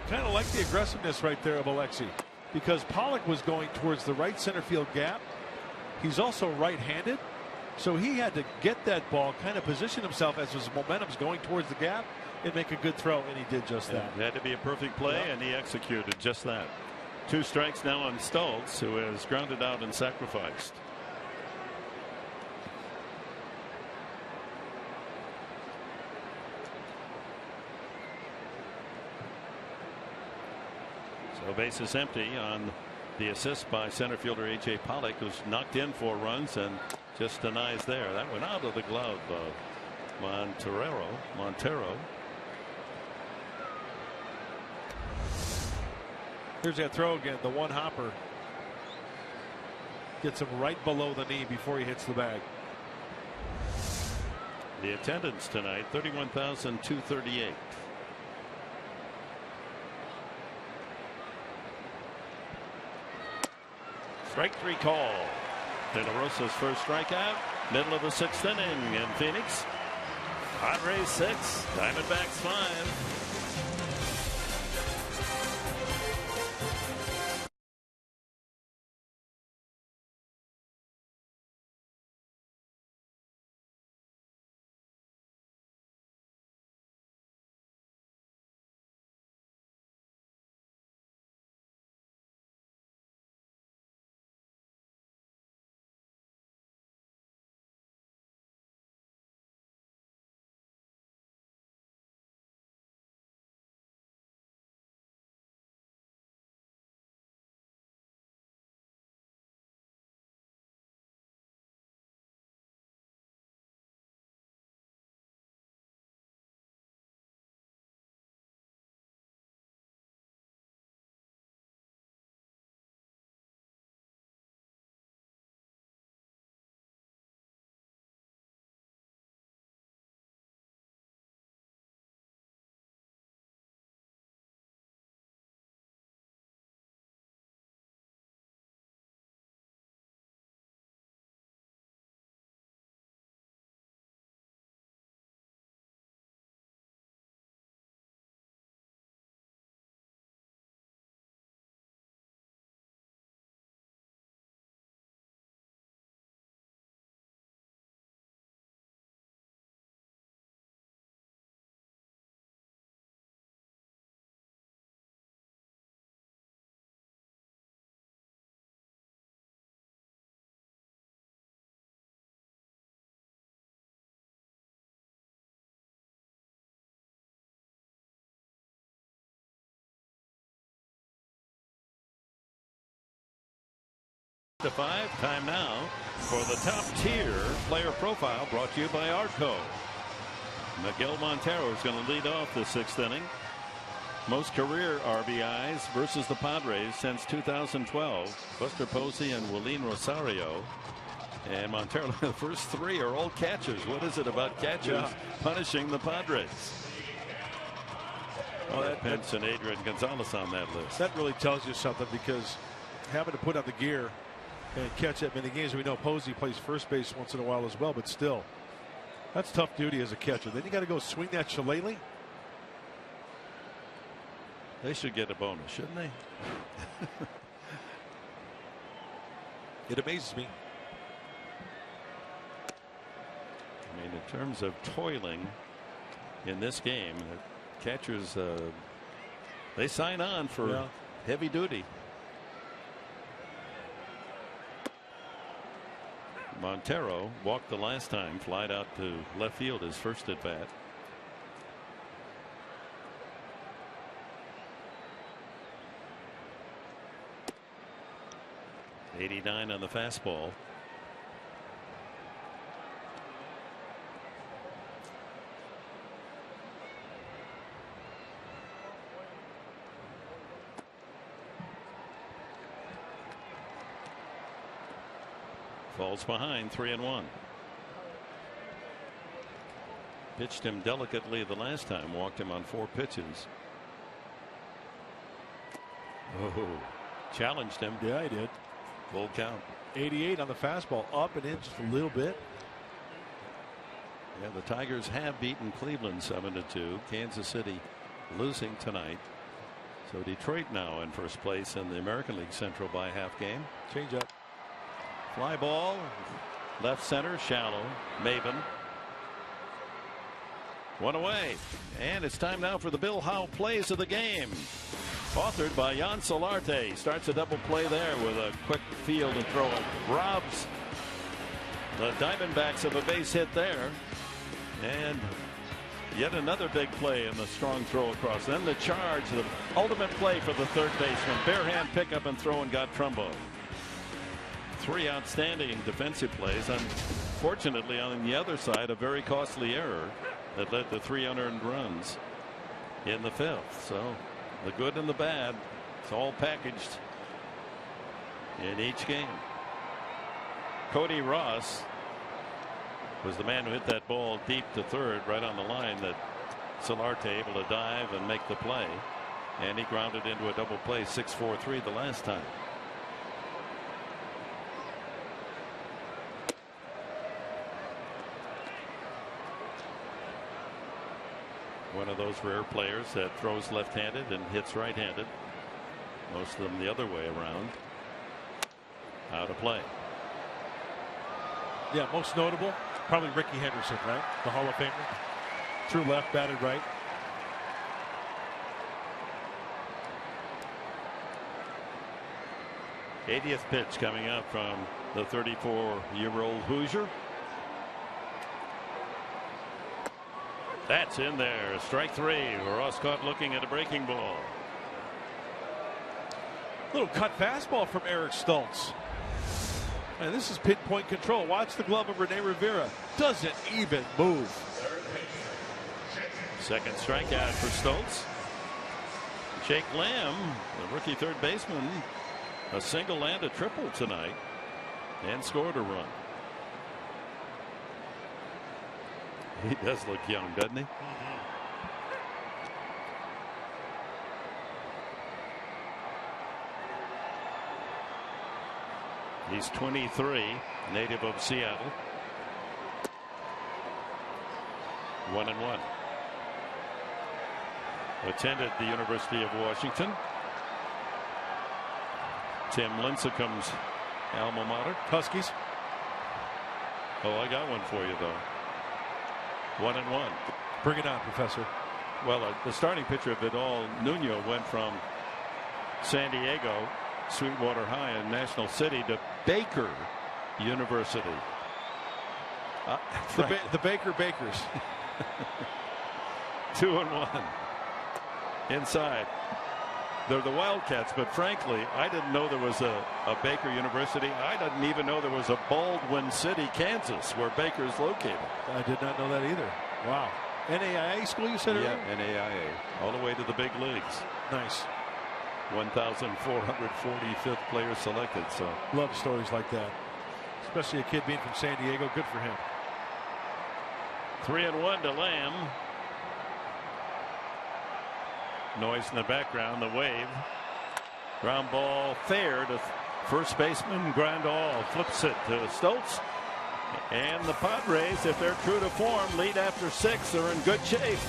kind of like the aggressiveness right there of Alexi, because Pollock was going towards the right center field gap. He's also right-handed, so he had to get that ball, kind of position himself as his momentum's going towards the gap and make a good throw, and he did just that. It had to be a perfect play, and he executed just that. 2 strikes now on Stoltz, who has grounded out and sacrificed. So bases empty on the assist by center fielder A.J. Pollock, who's knocked in 4 runs and just denies there. That went out of the glove of Montero. Here's that throw again, the one hopper. Gets him right below the knee before he hits the bag. The attendance tonight, 31,238. Strike 3 call. De La Rosa's first strikeout, middle of the 6th inning in Phoenix. Padres 6, Diamondbacks 5. To 5. Time now for the top tier player profile, brought to you by Arco. Miguel Montero is going to lead off the 6th inning. Most career RBIs versus the Padres since 2012. Buster Posey and Willeen Rosario. And Montero, the first 3 are all catchers. What is it about catchers punishing the Padres? Well, Pence and Adrian Gonzalez on that list. That really tells you something, because having to put on the gear and catch that many games. We know Posey plays first base once in a while as well, but still, that's tough duty as a catcher. Then you got to go swing that shillelagh. They should get a bonus, shouldn't they? It amazes me. I mean, in terms of toiling in this game, the catchers, they sign on for heavy duty. Montero walked the last time, flied out to left field his first at bat. .89 on the fastball. Falls behind, 3-1. Pitched him delicately the last time, walked him on 4 pitches. Oh, challenged him. Yeah, he did. Full count. 88 on the fastball, up and in just a little bit. Yeah, the Tigers have beaten Cleveland 7-2. Kansas City losing tonight. So Detroit now in first place in the American League Central by half game. Change up. Fly ball, left center, shallow. Maven. 1 away. And it's time now for the Bill Howe plays of the game. Authored by Jan Solarte. Starts a double play there with a quick field and throw. Robs the Diamondbacks of a base hit there. And yet another big play in the strong throw across. Then the charge, the ultimate play for the third baseman. Bare hand pickup and throw, and got Trumbo. 3 outstanding defensive plays. Unfortunately, on the other side, a very costly error that led to 3 unearned runs in the 5th. So the good and the bad, it's all packaged in each game. Cody Ross was the man who hit that ball deep to third, right on the line, that Solarte able to dive and make the play. And he grounded into a double play, 6-4-3 the last time. One of those rare players that throws left-handed and hits right-handed. Most of them the other way around. Out of play. Yeah, most notable, probably Ricky Henderson, right? The Hall of Famer. Threw left, batted right. '80th pitch coming up from the 34-year-old Hoosier. That's in there. Strike 3. Ross caught looking at a breaking ball. Little cut fastball from Eric Stultz. And this is pinpoint control. Watch the glove of Rene Rivera. Doesn't even move. Second strikeout for Stultz. Jake Lamb, the rookie third baseman, a single and a triple tonight, and scored a run. He does look young, doesn't he? He's 23, native of Seattle. 1-1. Attended the University of Washington. Tim Lincecum's alma mater. Huskies. Oh, I got one for you, though. 1-1. Bring it on, Professor. Well, the starting pitcher, Vidal Nuno, went from San Diego, Sweetwater High in National City, to Baker University. The Baker Bakers. 2-1. Inside. They're the Wildcats, but frankly, I didn't know there was a Baker University. I didn't even know there was a Baldwin City, Kansas, where Baker is located. I did not know that either. Wow. NAIA school, you said earlier? Yeah, NAIA. All the way to the big leagues. Nice. 1,445th player selected. So love stories like that. Especially a kid being from San Diego. Good for him. 3-1 to Lamb. Noise in the background. The wave. Ground ball fair to first baseman. Grandal flips it to Stoltz. And the Padres, if they're true to form, lead after 6. They're in good shape.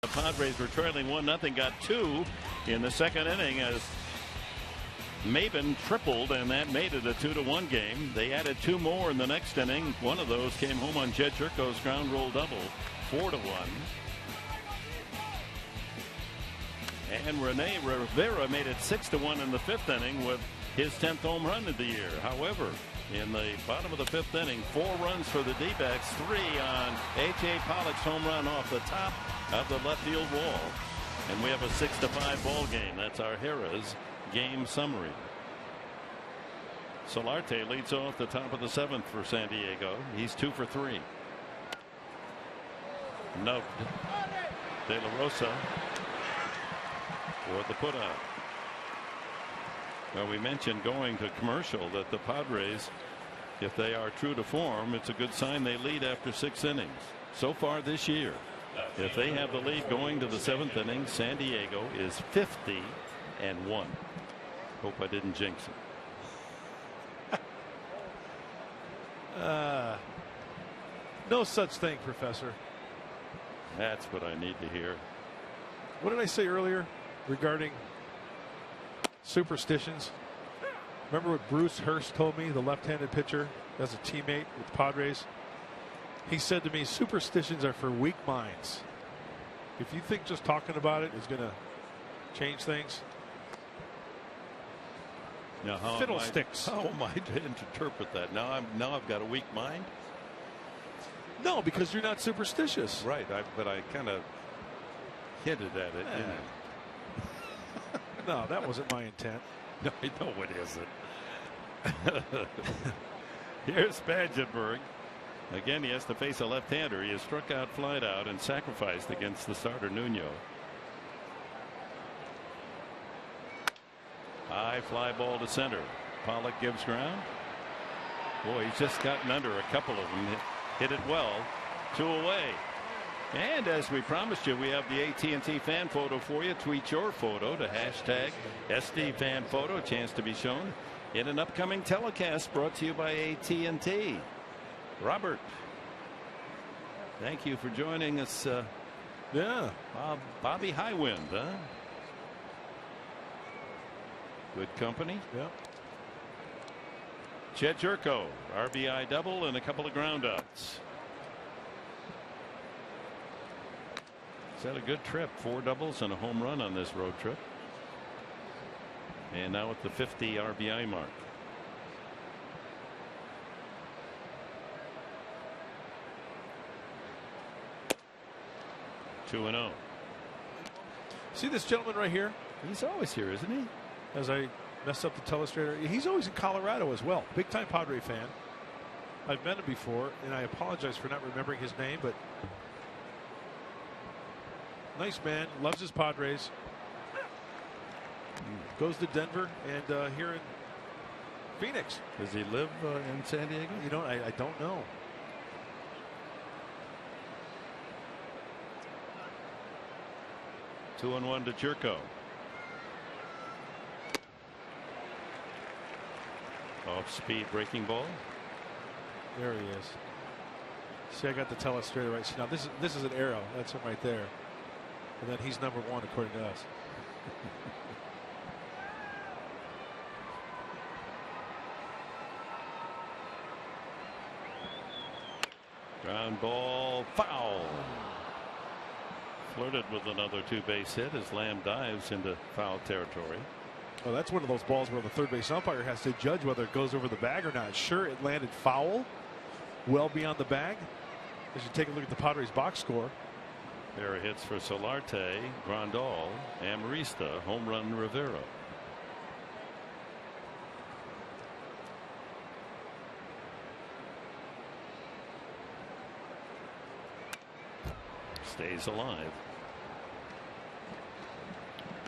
The Padres were trailing 1-0, got 2 in the second inning as Maben tripled, and that made it a 2-1 game. They added 2 more in the next inning. One of those came home on Jed Jerko's ground roll double, 4-1. And Rene Rivera made it 6-1 in the 5th inning with his 10th home run of the year. However, in the bottom of the 5th inning, 4 runs for the D-backs, 3 on A.J. Pollock's home run off the top of the left field wall. And we have a 6-5 ball game. That's our Harrah's game summary. Solarte leads off the top of the 7th for San Diego. He's 2 for 3. Note De La Rosa for the putout. Well, we mentioned going to commercial that the Padres, if they are true to form, it's a good sign they lead after 6 innings. So far this year, if they have the lead going to the 7th inning, San Diego is 50-1. Hope I didn't jinx it. No such thing, Professor. That's what I need to hear. What did I say earlier regarding superstitions? Remember what Bruce Hurst told me, the left-handed pitcher, as a teammate with Padres? He said to me, superstitions are for weak minds. If you think just talking about it is going to change things, now, fiddlesticks. How am I to interpret that? Now I've got a weak mind. No, because you're not superstitious. Right, but I kind of hinted at it. No, that wasn't my intent. No, it isn't. Here's Spangenberg. Again, he has to face a left-hander. He has struck out, flied out, and sacrificed against the starter Nuno. High fly ball to center. Pollock gives ground. Boy, he's just gotten under a couple of them. Hit it well. 2 away. And as we promised you, we have the AT&T fan photo for you. Tweet your photo to hashtag SDFanPhoto. Chance to be shown in an upcoming telecast brought to you by AT&T. Robert, thank you for joining us. Yeah. Bobby Highwind, huh? Good company. Yep. Jed Jerko, RBI double and a couple of ground outs. He's had a good trip. 4 doubles and a home run on this road trip. And now at the 50 RBI mark. Two and 0. See this gentleman right here? He's always here, isn't he? As I messed up the telestrator, he's always in Colorado as well. Big time Padre fan. I've met him before, and I apologize for not remembering his name, but nice man, loves his Padres. Goes to Denver and here in Phoenix. Does he live in San Diego? You know, I don't know. Two and one to Jerko. Off speed breaking ball. There he is. See, I got the telestrator right. See, now this is an arrow. That's him right there. And then he's number one according to us. Ground ball, foul. Flirted with another two-base hit as Lamb dives into foul territory. Oh, that's one of those balls where the third base umpire has to judge whether it goes over the bag or not. Sure, it landed foul, well beyond the bag. As you take a look at the Padres box score. There are hits for Solarte, Grandal, Amarista, home run Rivera. Stays alive.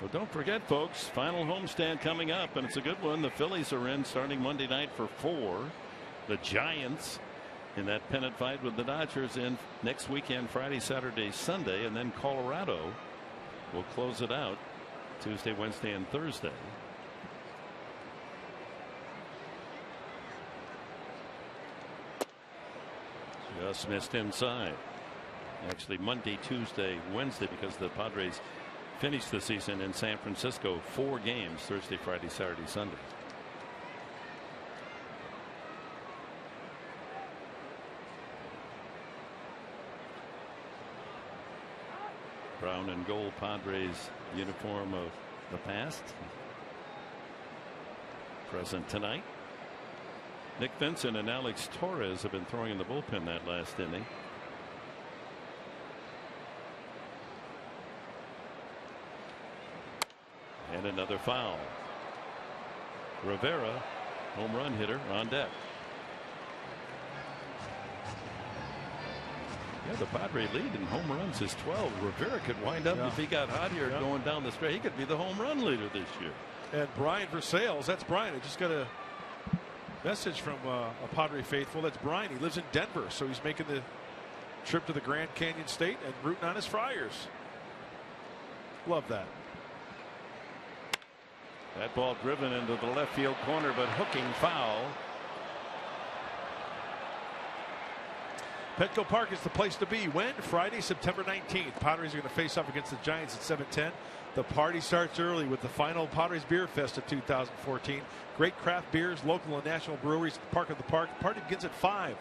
Well, don't forget, folks, final homestand coming up, and it's a good one. The Phillies are in starting Monday night for 4. The Giants in that pennant fight with the Dodgers in next weekend, Friday, Saturday, Sunday, and then Colorado will close it out Tuesday, Wednesday, and Thursday. Just missed inside. Actually, Monday, Tuesday, Wednesday, because the Padres finished the season in San Francisco 4 games Thursday, Friday, Saturday, Sunday. Brown and gold Padres uniform of the past. Present tonight. Nick Vincent and Alex Torres have been throwing in the bullpen that last inning. And another foul. Rivera, home run hitter, on deck. Yeah, the Padre lead in home runs is 12. Rivera could wind up, if he got hot here going down the straight, he could be the home run leader this year. And Brian Versailles, that's Brian. I just got a message from a Padre faithful. That's Brian. He lives in Denver, so he's making the trip to the Grand Canyon State and rooting on his Friars. Love that. That ball driven into the left field corner, but hooking foul. Petco Park is the place to be. When? Friday, September 19th. Padres are going to face off against the Giants at 7:10. The party starts early with the final Padres Beer Fest of 2014. Great craft beers, local and national breweries at the Park of the Park. The party begins at 5.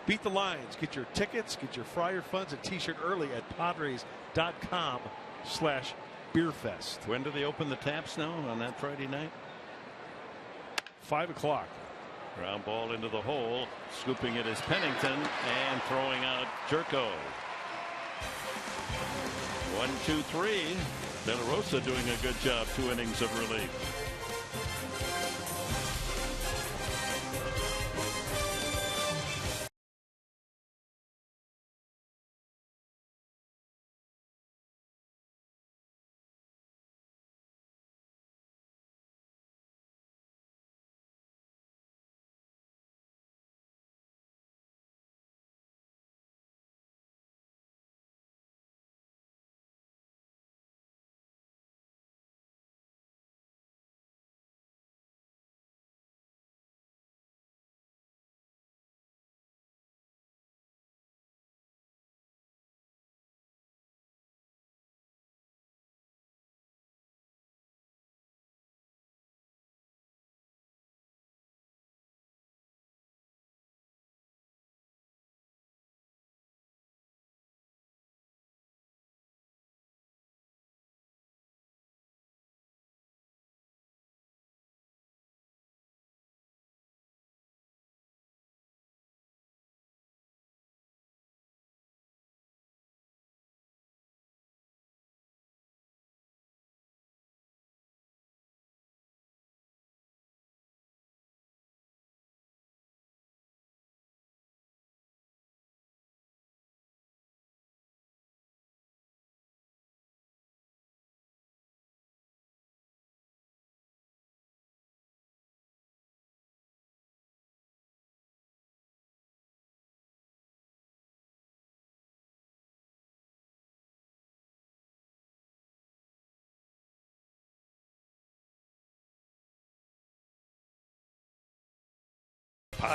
Beat the lines. Get your tickets, get your Friar funds and t-shirt early at padres.com/beerfest. When do they open the taps now on that Friday night? 5 o'clock. Ground ball into the hole. Scooping it is Pennington and throwing out Jerko. 1, 2, 3. De La Rosa doing a good job. 2 innings of relief.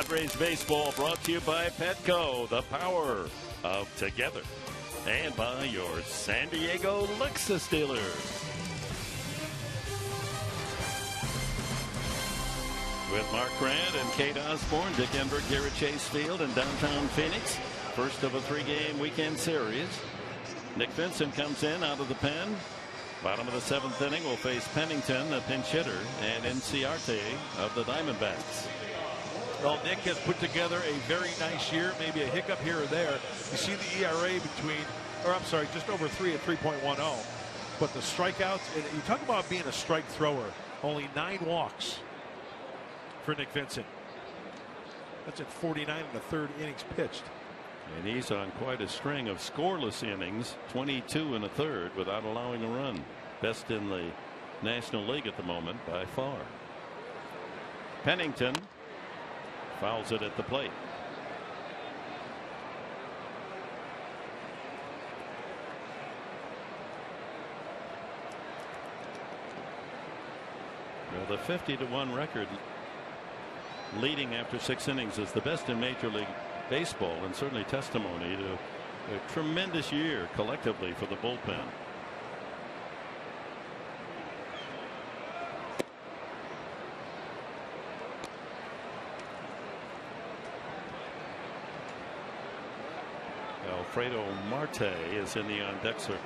Padres baseball brought to you by Petco, the power of together, and by your San Diego Lexus dealer. With Mark Grant and Kate Osborne, Dick Enberg here at Chase Field in downtown Phoenix. First of a 3-game weekend series. Nick Vincent comes in out of the pen. Bottom of the 7th inning will face Pennington, the pinch hitter, and Inciarte of the Diamondbacks. Well, Nick has put together a very nice year, maybe a hiccup here or there. You see the ERA just over 3 at 3.10. But the strikeouts, and you talk about being a strike thrower, only 9 walks for Nick Vincent. That's at 49 in the 3rd innings pitched. And he's on quite a string of scoreless innings, 22 in the 3rd without allowing a run. Best in the National League at the moment by far. Pennington fouls it at the plate. Well, the 50-1 record leading after 6 innings is the best in Major League Baseball, and certainly testimony to a tremendous year collectively for the bullpen. Alfredo Marte is in the on-deck circle.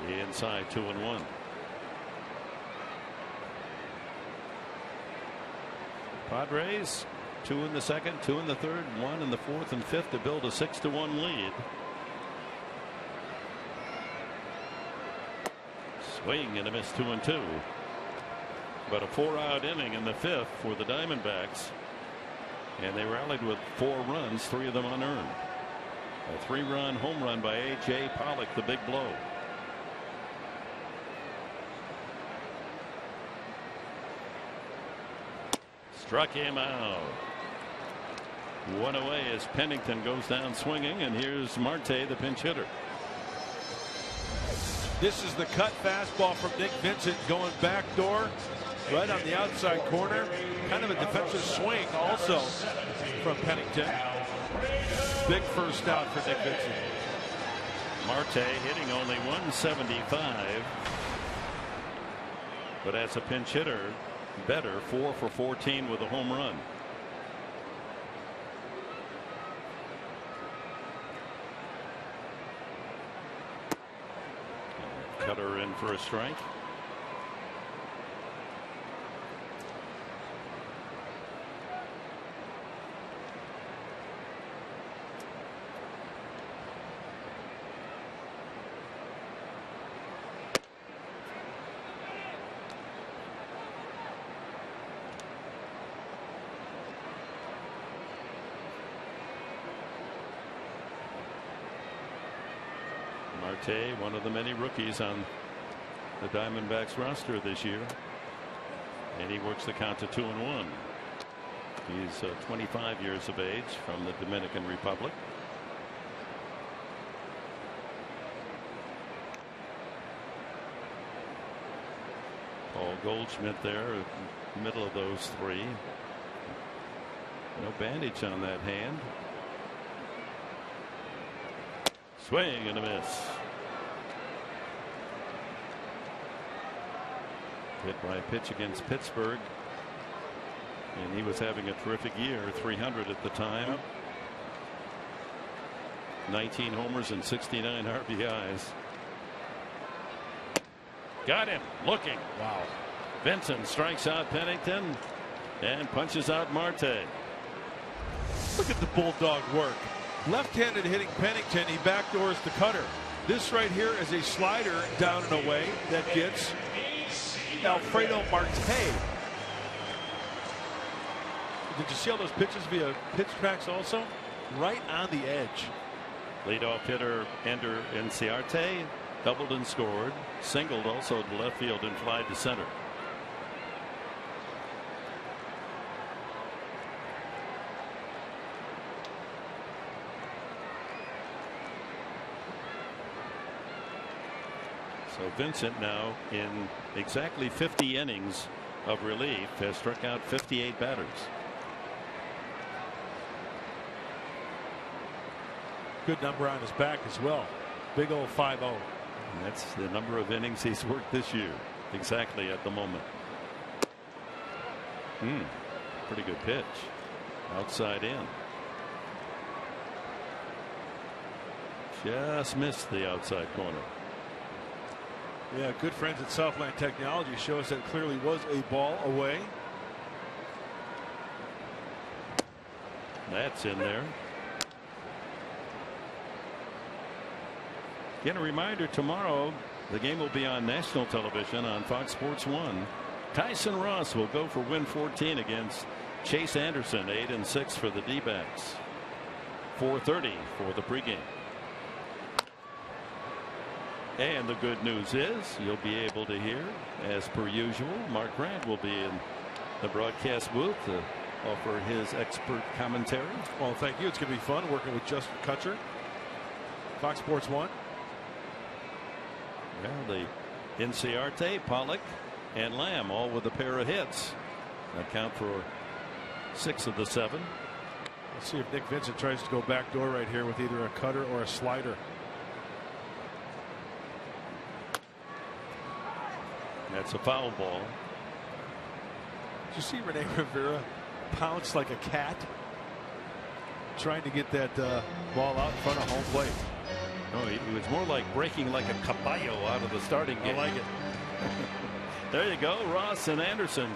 The inside 2-1. Padres 2 in the 2nd, 2 in the 3rd, 1 in the 4th and 5th to build a 6-1 lead. Swing and a miss, 2-2. But a 4-out inning in the 5th for the Diamondbacks, and they rallied with 4 runs, 3 of them unearned. A 3-run home run by A.J. Pollock, the big blow. Struck him out. 1 away as Pennington goes down swinging, and here's Marte, the pinch hitter. This is the cut fastball from Nick Vincent going backdoor right on the outside corner. Kind of a defensive swing also from Pennington. Big first out for Nick Vincent. Marte hitting only 175, but as a pinch hitter, better, 4 for 14 with a home run. Cutter in for a strike. Marte, one of the many rookies on the Diamondbacks roster this year, and he works the count to 2-1. He's 25 years of age, from the Dominican Republic. Paul Goldschmidt there, middle of those 3. No bandage on that hand. Swing and a miss. Hit by a pitch against Pittsburgh, and he was having a terrific year. 300 at the time. 19 homers and 69 RBIs. Got him looking. Wow. Vincent strikes out Pennington and punches out Marte. Look at the Bulldog work. Left-handed hitting Pennington, he backdoors the cutter. This right here is a slider down and away that gets Alfredo Marte. Did you see all those pitches via pitch tracks also? Right on the edge. Leadoff hitter Ender Inciarte doubled and scored. Singled also to left field and flied to center. So Vincent now in exactly 50 innings of relief has struck out 58 batters. Good number on his back as well. Big old 5-0. That's the number of innings he's worked this year. Exactly at the moment. Pretty good pitch. Outside in. Just missed the outside corner. Yeah, good friends at Southland Technology show us that clearly was a ball away. That's in there. Again, a reminder, tomorrow the game will be on national television on Fox Sports 1. Tyson Ross will go for win 14 against Chase Anderson. 8-6 for the D-backs. 4:30 for the pregame. And the good news is you'll be able to hear, as per usual, Mark Grant will be in the broadcast booth to offer his expert commentary. Well, thank you. It's going to be fun working with Justin Kutcher. Fox Sports 1. Well, the Inciarte, Pollock, and Lamb all with a pair of hits. Account for 6 of the 7. Let's see if Nick Vincent tries to go backdoor right here with either a cutter or a slider. That's a foul ball. Did you see Rene Rivera pounce like a cat trying to get that ball out in front of home plate? No, he was more like breaking like a caballo out of the starting gate. I like it. There you go. Ross and Anderson,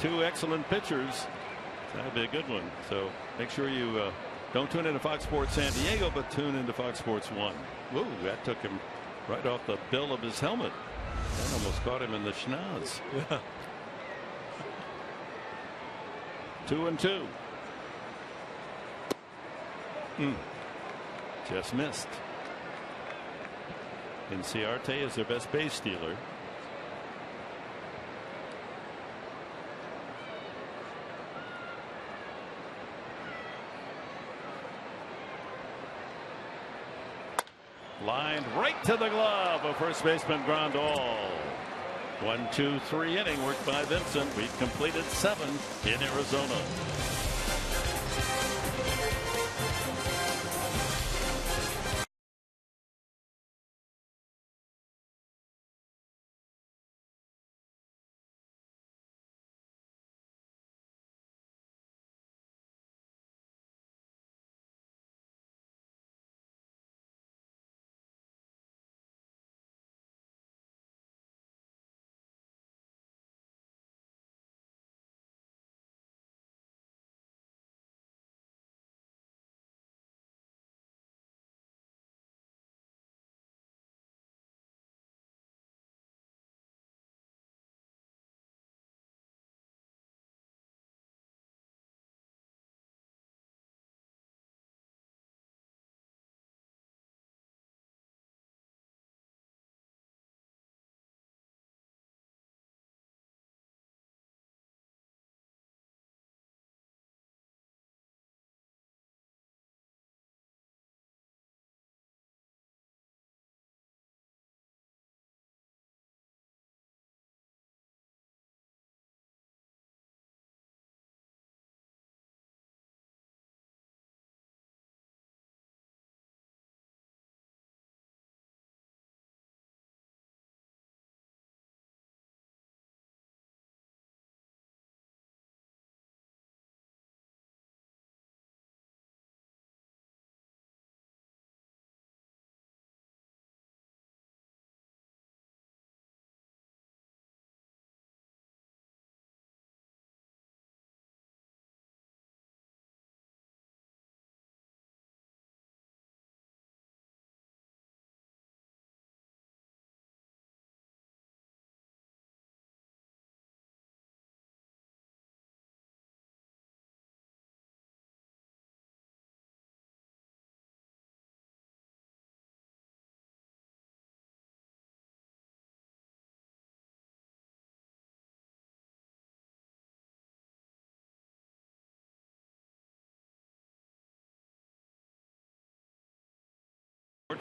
2 excellent pitchers. That'll be a good one. So make sure you don't tune into Fox Sports San Diego, but tune into Fox Sports 1. Whoa, that took him right off the bill of his helmet. That almost caught him in the schnoz. Yeah. 2-2. Just missed. Inciarte is their best base stealer. Lined right to the glove. A first baseman ground ball. 1-2-3 inning worked by Vincent. We've completed 7 in Arizona.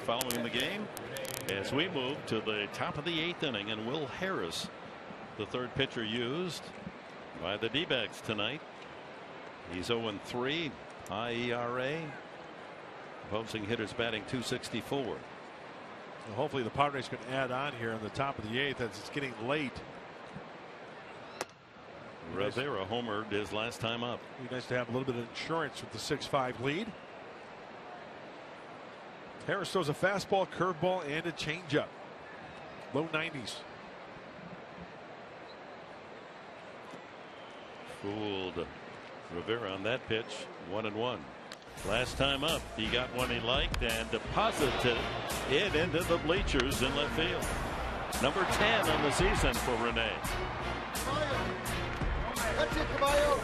Following the game, As we move to the top of the 8th inning, and Will Harris, the third pitcher used by the D-backs tonight. He's 0-3, high ERA. Opposing hitters batting .264. Well, hopefully the Padres can add on here in the top of the 8th as it's getting late. Rivera homered his last time up. Be nice to have a little bit of insurance with the 6-5 lead. Harris throws a fastball, curveball, and a changeup. Low 90s. Fooled Rivera on that pitch. 1-1. Last time up, he got one he liked and deposited it into the bleachers in left field. Number 10 on the season for Rene. That's it, Caballo.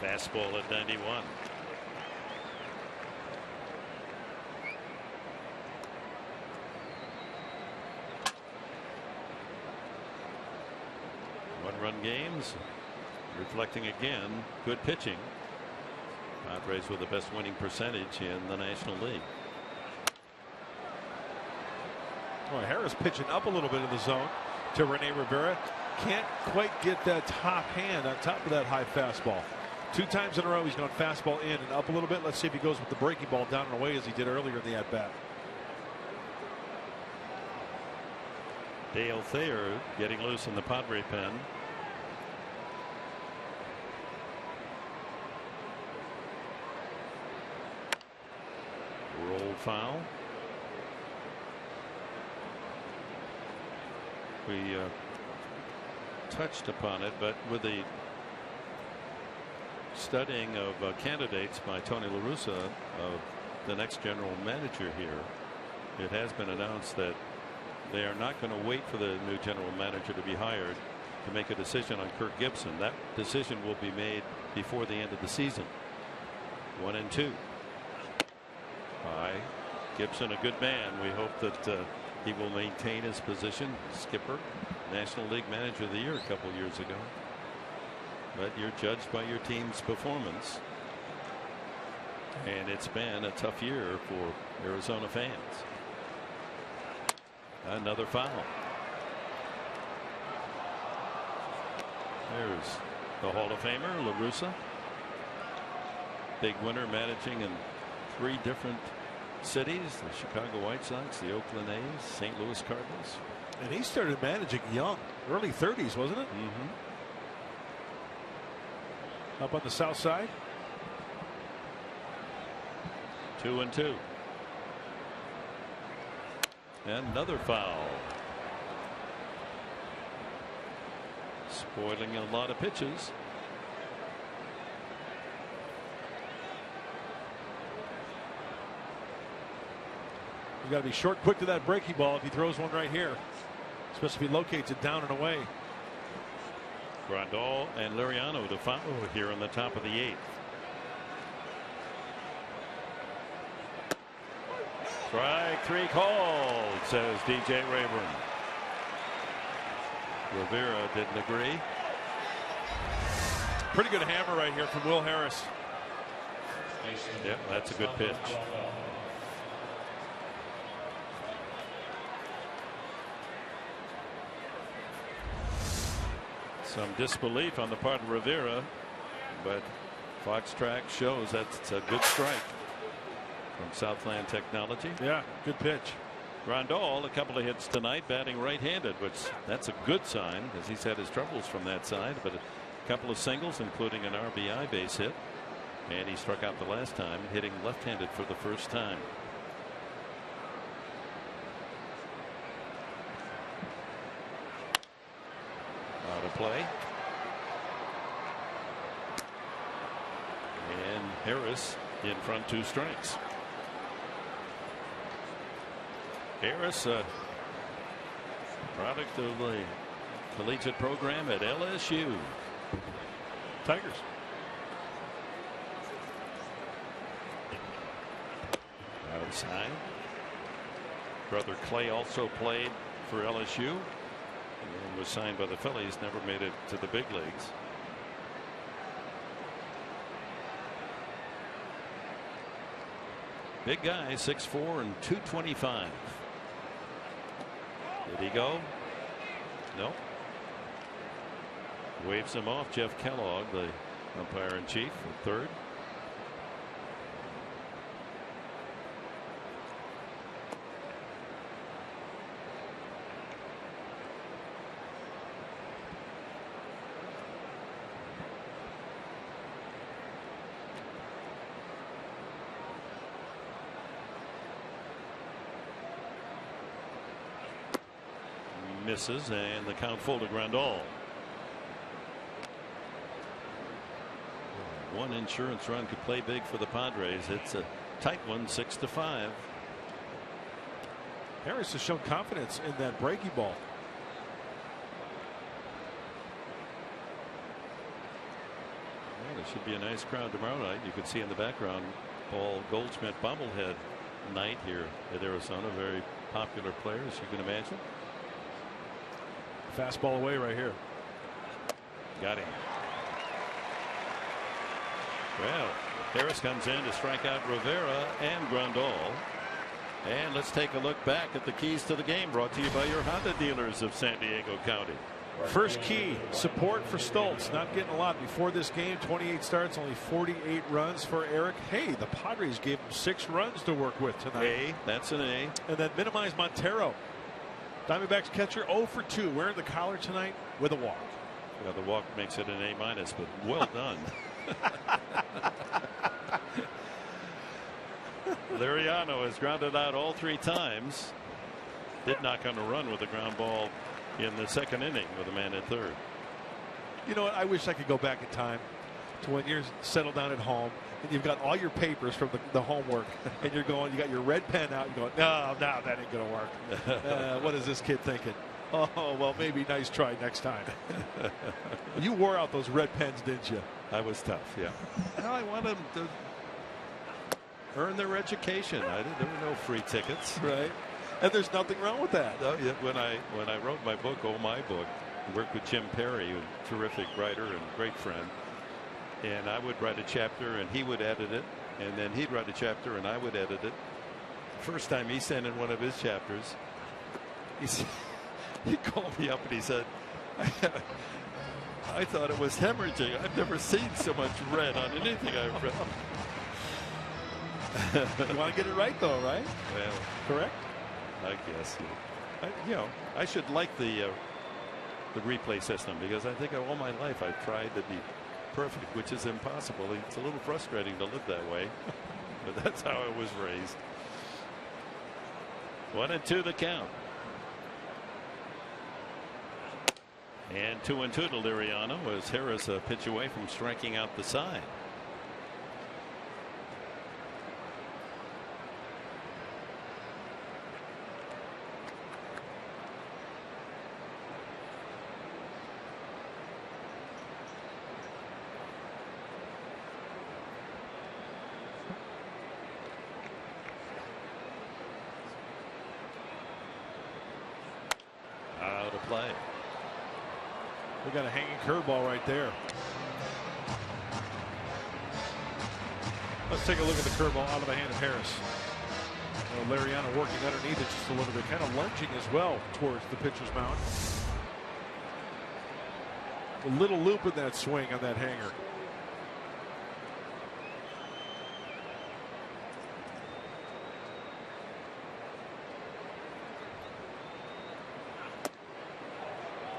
Fastball at 91. One-run games, reflecting again good pitching. Padres with the best winning percentage in the National League. Well, Harris pitching up a little bit in the zone to Rene Rivera. Can't quite get that top hand on top of that high fastball. 2 times in a row he's gone fastball in and up a little bit. Let's see if he goes with the breaking ball down and away as he did earlier in the at-bat. Dale Thayer getting loose in the Padre pen. Roll foul. We touched upon it, but with the studying of candidates by Tony La Russa of the next general manager here, it has been announced that they are not going to wait for the new general manager to be hired to make a decision on Kirk Gibson. That decision will be made before the end of the season. 1-2. By Gibson, a good man. We hope that he will maintain his position. Skipper, National League Manager of the Year a couple years ago. But you're judged by your team's performance. And it's been a tough year for Arizona fans. Another foul. There's the Hall of Famer, La Russa. Big winner, managing in 3 different cities: the Chicago White Sox, the Oakland A's, St. Louis Cardinals. And he started managing young, early 30s, wasn't it? Up on the south side. 2-2. And another foul. Spoiling a lot of pitches. You got to be short, quick to that breaking ball if he throws one right here, especially if he locates it down and away. Grandal and Liriano to follow here on the top of the 8th. Strike 3 called, says DJ Rayburn. Rivera didn't agree. Pretty good hammer right here from Will Harris. Yeah, that's a good pitch. Some disbelief on the part of Rivera, but Fox Track shows that's a good strike from Southland Technology. Yeah, good pitch. Grandal, a couple of hits tonight, batting right-handed, which that's a good sign because he's had his troubles from that side. But a couple of singles, including an RBI base hit, and he struck out the last time, hitting left-handed for the first time. Out of play. And Harris in front, 2 strikes. Harris, product of the collegiate program at LSU. Tigers. Outside. Brother Clay also played for LSU and was signed by the Phillies, never made it to the big leagues. Big guy, 6'4" and 225. Did he go? No. Waves him off. Jeff Kellogg, the umpire in chief, at third. Misses, and the count full to Grandal. One insurance run could play big for the Padres. It's a tight one, 6-5. Harris has shown confidence in that breaky ball. Well, there should be a nice crowd tomorrow night. You can see in the background Paul Goldschmidt bobblehead night here at Arizona. Very popular players, you can imagine. Fastball away right here. Got him. Well, Harris comes in to strike out Rivera and Grandal. And let's take a look back at the keys to the game, brought to you by your Honda dealers of San Diego County. First key, support for Stoltz. Not getting a lot before this game. 28 starts, only 48 runs for Eric. Hey, the Padres gave him 6 runs to work with tonight. A, that's an A. And then minimize Montero. Diamondbacks catcher 0 for 2, wearing the collar tonight with a walk. Yeah, the walk makes it an A-, but well done. Liriano has grounded out all 3 times. Did knock on a run with a ground ball in the second inning with a man at third. You know what? I wish I could go back in time to when you're settled down at home and you've got all your papers from the homework and you're going, you got your red pen out and going, no, that ain't going to work. What is this kid thinking? Oh, well, maybe nice try next time. You wore out those red pens, didn't you? I was tough, yeah. Well, I want them to earn their education. There were no free tickets. Right. And there's nothing wrong with that. No, when I wrote my book, Oh My Book, I worked with Jim Perry, a terrific writer and great friend. And I would write a chapter and he would edit it. And then he'd write a chapter and I would edit it. First time he sent in one of his chapters, he called me up and he said, I thought it was hemorrhaging. I've never seen so much red on anything I've read. You want to get it right, though, right? Well, correct? I guess. I should like the replay system, because I think all my life I've tried to be perfect, which is impossible. It's a little frustrating to live that way, but that's how I was raised. 1-2 the count. And 2-2 to Liriano as Harris a pitch away from striking out the side. Out of play. We got a hanging curveball right there. Let's take a look at the curveball out of the hand of Harris. Liriano working underneath it just a little bit, kind of lunging as well towards the pitcher's mound. A little loop in that swing on that hanger.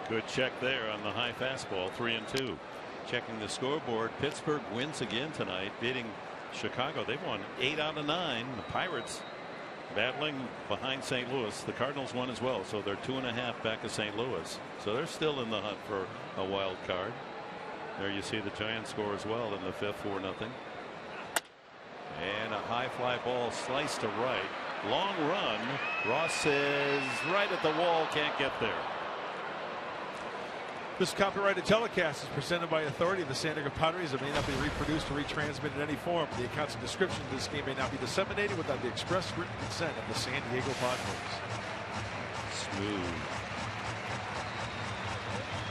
Good check there on the high fastball. 3-2. Checking the scoreboard, Pittsburgh wins again tonight, beating Chicago. They've won 8 out of 9. The Pirates battling behind St. Louis. The Cardinals won as well, so they're 2.5 back of St. Louis. So they're still in the hunt for a wild card. There you see the Giants score as well in the 5th, 4-0. And a high fly ball sliced to right. Long run. Ross says right at the wall, can't get there. This copyrighted telecast is presented by authority of the San Diego Padres. It may not be reproduced or retransmitted in any form. The accounts and descriptions of this game may not be disseminated without the express written consent of the San Diego Padres. Smooth.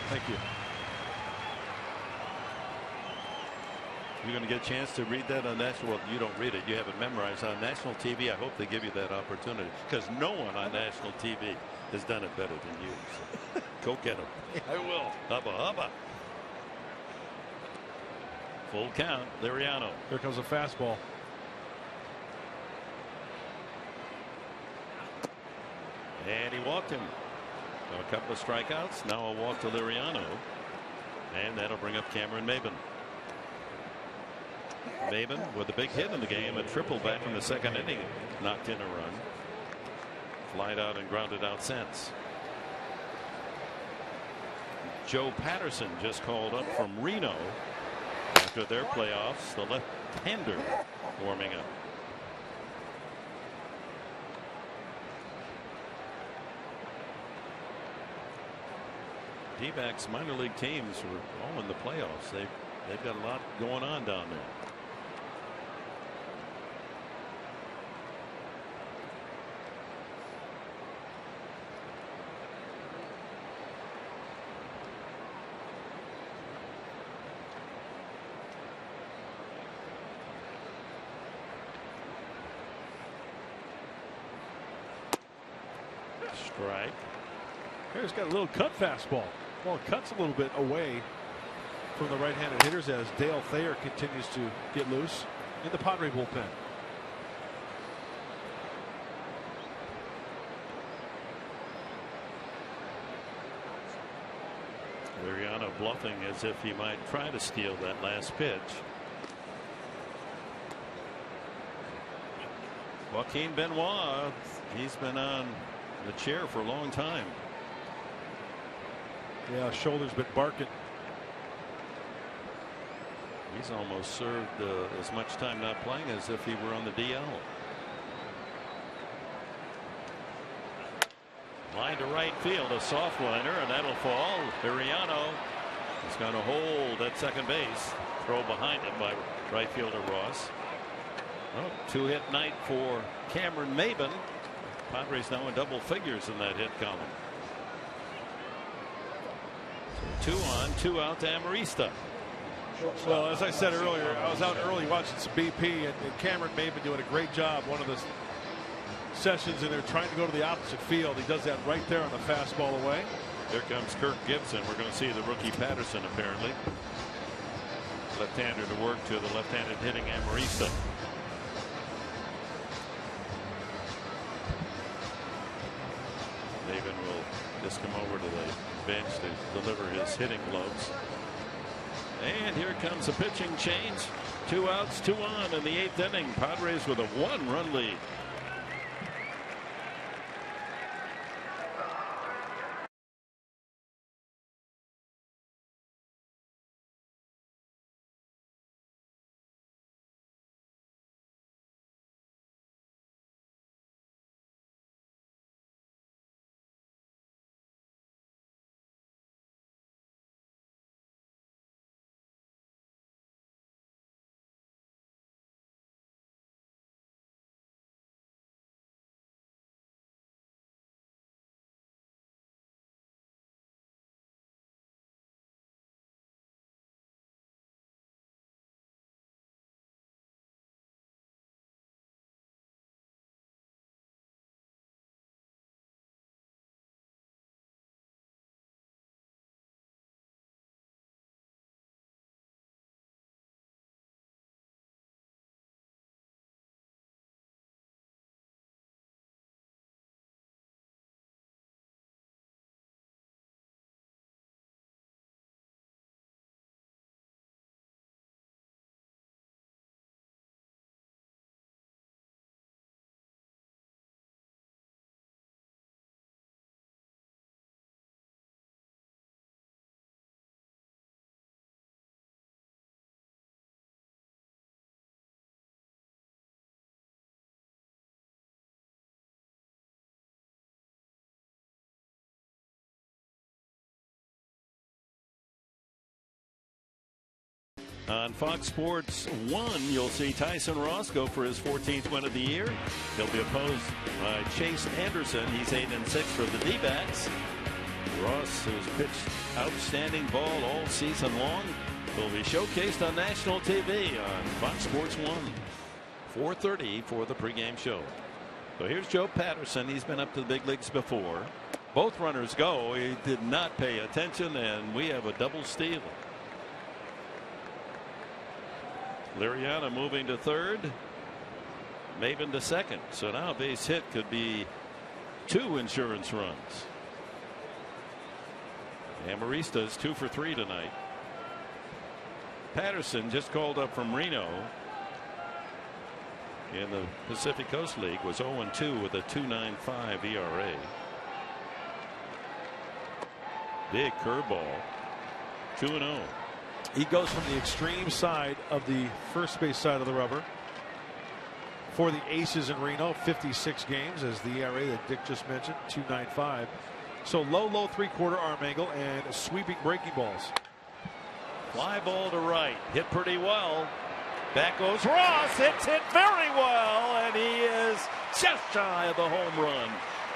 Thank you. You're going to get a chance to read that on national. Well, you don't read it. You have it memorized on national TV. I hope they give you that opportunity, because no one on national TV has done it better than you. So go get them. I will. Hubba hubba. Full count. Liriano. Here comes a fastball. And he walked him. So a couple of strikeouts. Now a walk to Liriano. And that'll bring up Cameron Maybin. Maybin with a big hit in the game, a triple back in the second inning, knocked in a run. Flied out and grounded out since. Joe Patterson just called up from Reno after their playoffs. The left-hander warming up. D-backs minor league teams were all in the playoffs. They've got a lot going on down there. Strike. Here's got a little cut fastball. Well, it cuts a little bit away from the right-handed hitters as Dale Thayer continues to get loose in the Padre bullpen. Liriano bluffing as if he might try to steal that last pitch. Joaquin Benoit, he's been on the chair for a long time. Yeah, shoulder's been barking. He's almost served as much time not playing as if he were on the DL. Line to right field, a soft liner, and that'll fall. Liriano is going to hold at second base. Throw behind him by right fielder Ross. Well, two-hit night for Cameron Maybin. Padres now in double figures in that hit column. So 2 on, 2 out to Amarista. Well, as I said earlier, I was out early watching some BP, and Cameron Maybin doing a great job. One of the sessions in there trying to go to the opposite field. He does that right there on the fastball away. Here comes Kirk Gibson. We're going to see the rookie Patterson apparently. Left-hander to work to the left-handed hitting Amarista. Maybin will just come over to the bench to deliver his hitting gloves. And here comes a pitching change. 2 outs, 2 on in the 8th inning. Padres with a 1-run lead. On Fox Sports 1, you'll see Tyson Ross go for his 14th win of the year. He'll be opposed by Chase Anderson. He's 8-6 for the D-backs. Ross, who's pitched outstanding ball all season long, will be showcased on national TV on Fox Sports 1. 4:30 for the pregame show. So here's Joe Patterson. He's been up to the big leagues before. Both runners go. He did not pay attention, and we have a double steal. Liriano moving to third. Maven to second. So now a base hit could be 2 insurance runs. Amarista's 2 for 3 tonight. Patterson just called up from Reno in the Pacific Coast League, was 0-2 with a 2.95 ERA. Big curveball. 2-0. He goes from the extreme side of the first base side of the rubber. For the Aces in Reno, 56 games as the ERA that Dick just mentioned, 2.95. So low 3/4 arm angle and sweeping breaking balls. Fly ball to right, hit pretty well. Back goes Ross, hits it very well, and he is just shy of the home run.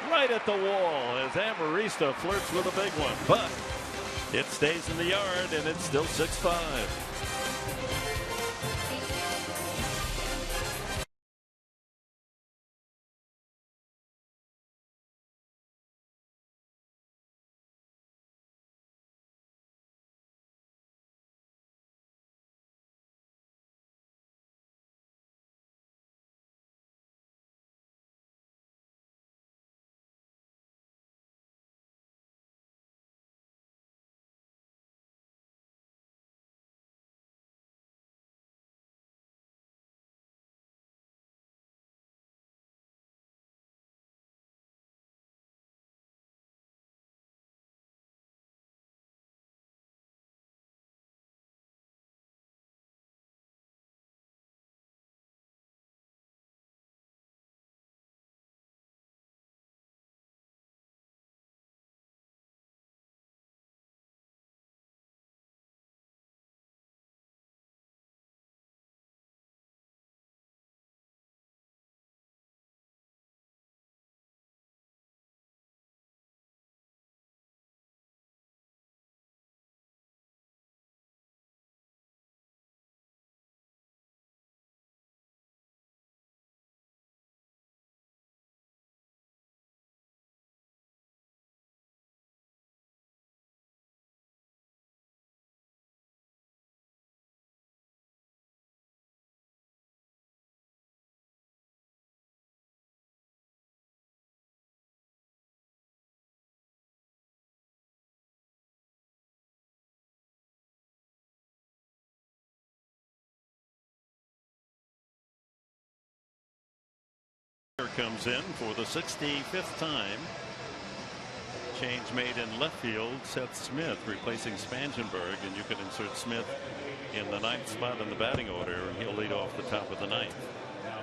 Right at the wall as Amarista flirts with a big one, but it stays in the yard, and it's still 6-5. Comes in for the 65th time. Change made in left field. Seth Smith replacing Spangenberg, and you can insert Smith in the 9th spot in the batting order, and he'll lead off the top of the 9th.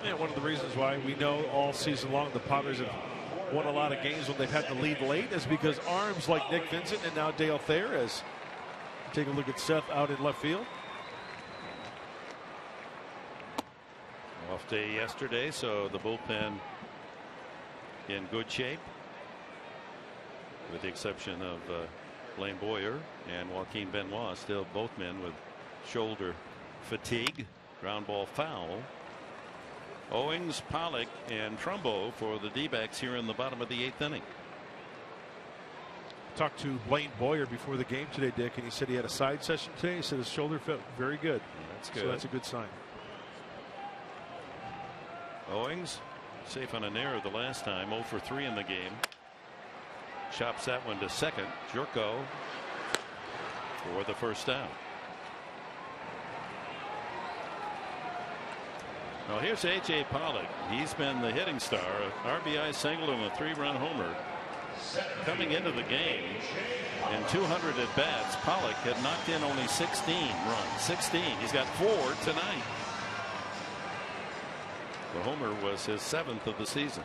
Yeah, one of the reasons why we know all season long the Padres have won a lot of games when they've had to lead late is because arms like Nick Vincent and now Dale Thayer. Take a look at Seth out in left field. Off day yesterday, so the bullpen in good shape, with the exception of Blaine Boyer and Joaquin Benoit, still both men with shoulder fatigue. Ground ball foul. Owings, Pollock, and Trumbo for the D-backs here in the bottom of the 8th inning. Talked to Blaine Boyer before the game today, Dick, and he said he had a side session today. He said his shoulder felt very good. That's good. So that's a good sign. Owings safe on an error the last time, 0 for 3 in the game. Chops that one to second. Jerko for the first down. Now here's A.J. Pollock. He's been the hitting star. A RBI single and a 3-run homer. Coming into the game in 200 at bats, Pollock had knocked in only 16 runs. 16. He's got 4 tonight. The homer was his 7th of the season.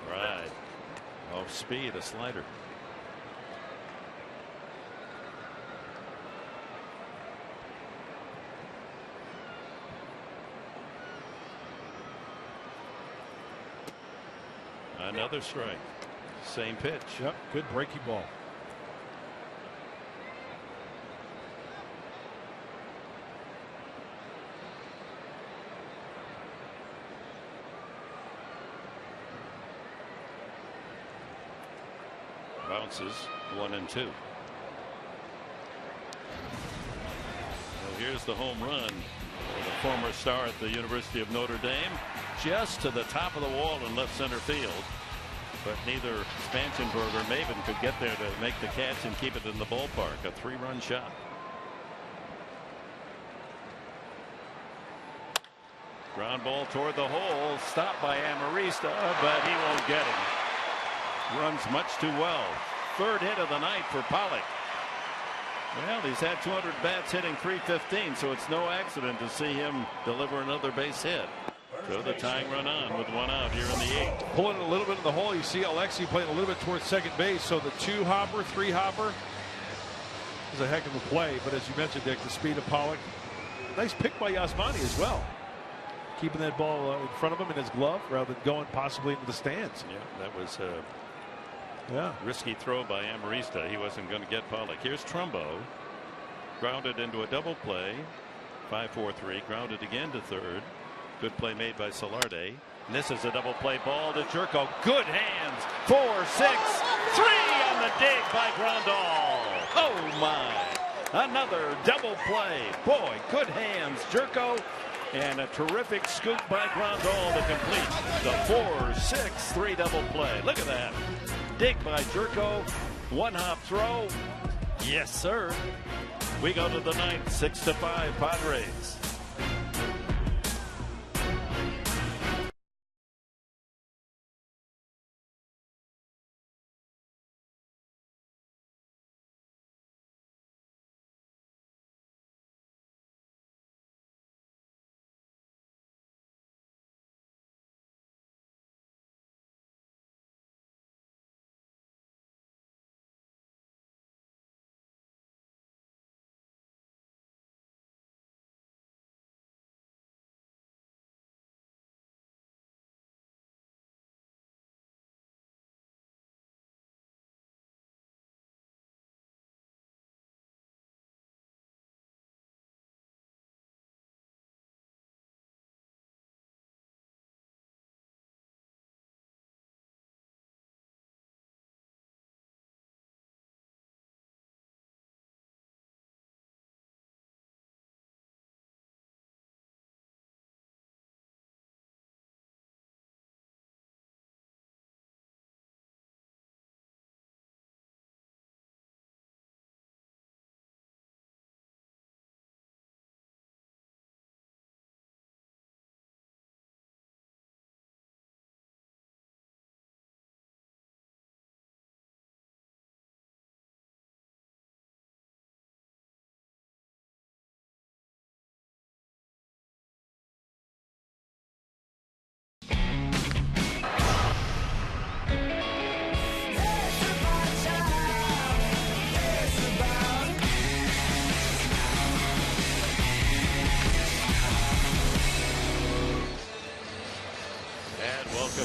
Right. Off speed, a slider. Another strike. Same pitch. Yep. Good breaking ball. bounces, 1-2. Here's the home run for the former star at the University of Notre Dame, just to the top of the wall in left center field. But neither Spangenberg or Maven could get there to make the catch and keep it in the ballpark. A 3-run shot. Ground ball toward the hole, stopped by Amarista, but he won't get him. Runs much too well. Third hit of the night for Pollock. Well, he's had 200 bats, hitting .315, so it's no accident to see him deliver another base hit. So the tying run on with 1 out here in the 8th. Pulling a little bit in the hole. You see Alexi playing a little bit towards second base. So the 2-hopper, 3-hopper is a heck of a play. But as you mentioned, Dick, the speed of Pollock. Nice pick by Yasmani as well. Keeping that ball in front of him in his glove rather than going possibly into the stands. Yeah, that was risky throw by Amarista. He wasn't going to get Pollock. Here's Trumbo. Grounded into a double play. 5-4-3. Grounded again to third. Good play made by Solarte. And this is a double play ball to Jerko. Good hands. 4-6-3 on the dig by Grandal. Oh my. Another double play. Boy, good hands. Jerko. And a terrific scoop by Grandal to complete the 4-6-3 double play. Look at that. Dig by Jerko. 1-hop throw. Yes, sir. We go to the 9th. 6-5 Padres.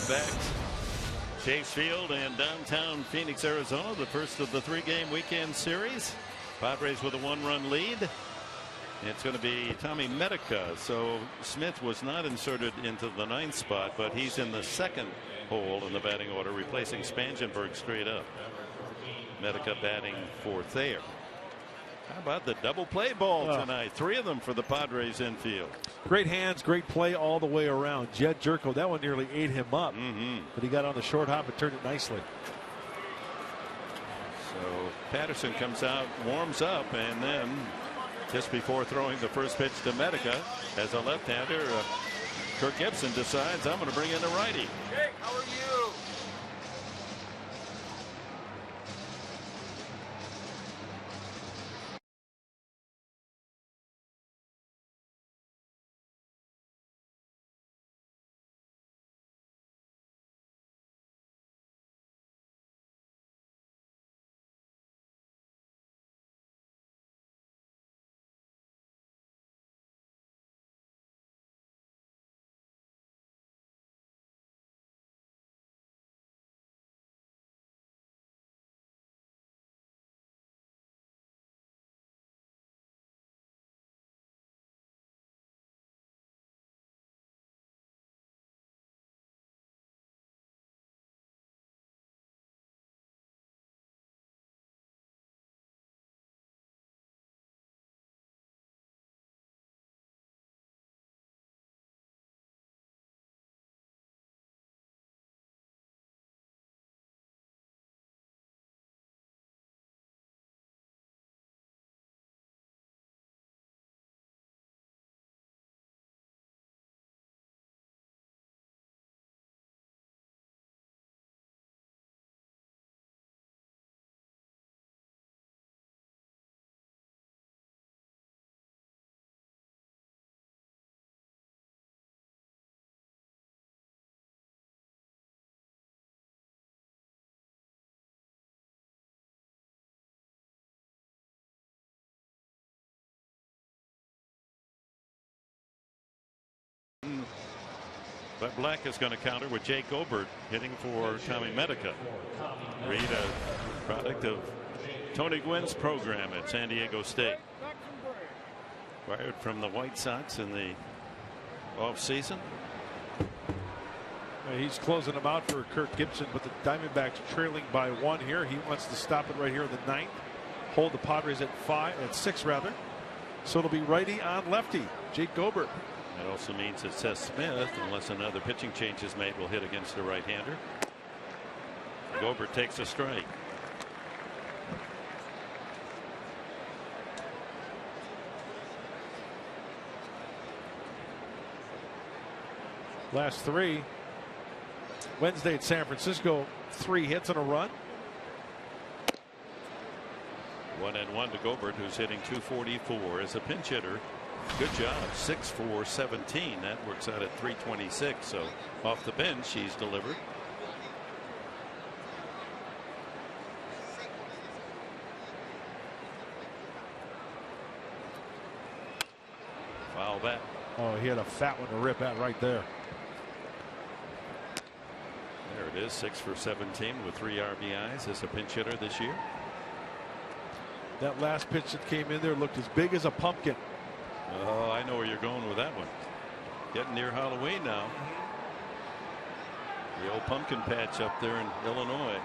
Back. Chase Field in downtown Phoenix, Arizona, the first of the 3-game weekend series. Padres with a 1-run lead. It's going to be Tommy Medica. So Smith was not inserted into the 9th spot, but he's in the 2nd hole in the batting order, replacing Spangenberg straight up. Medica batting 4th there. How about the double play ball tonight? 3 of them for the Padres infield. Great hands, great play all the way around. Jed Jerko, that one nearly ate him up. But he got on the short hop and turned it nicely. So Patterson comes out, warms up, and then just before throwing the first pitch to Medica, as a left-hander, Kirk Gibson decides, I'm going to bring in a righty. Jake, how are you? But Black is going to counter with Jake Gobert hitting for Tommy Medica. Reed, a product of Tony Gwynn's program at San Diego State. Fired from the White Sox in the offseason. He's closing them out for Kirk Gibson, but the Diamondbacks trailing by 1 here. He wants to stop it right here in the 9th. Hold the Padres at 6 rather. So it'll be righty on lefty. Jake Gobert. That also means that Seth Smith, unless another pitching change is made, will hit against the right-hander. Gobert takes a strike. Last 3. Wednesday at San Francisco, 3 hits and a run. 1-1 to Gobert, who's hitting .244 as a pinch hitter. Good job. 6 for 17. That works out at .326. So off the bench, he's delivered. Foul bat. Oh, he had a fat one to rip at right there. There it is. 6 for 17 with 3 RBIs as a pinch hitter this year. That last pitch that came in there looked as big as a pumpkin. Oh, I know where you're going with that one. Getting near Halloween now. The old pumpkin patch up there in Illinois.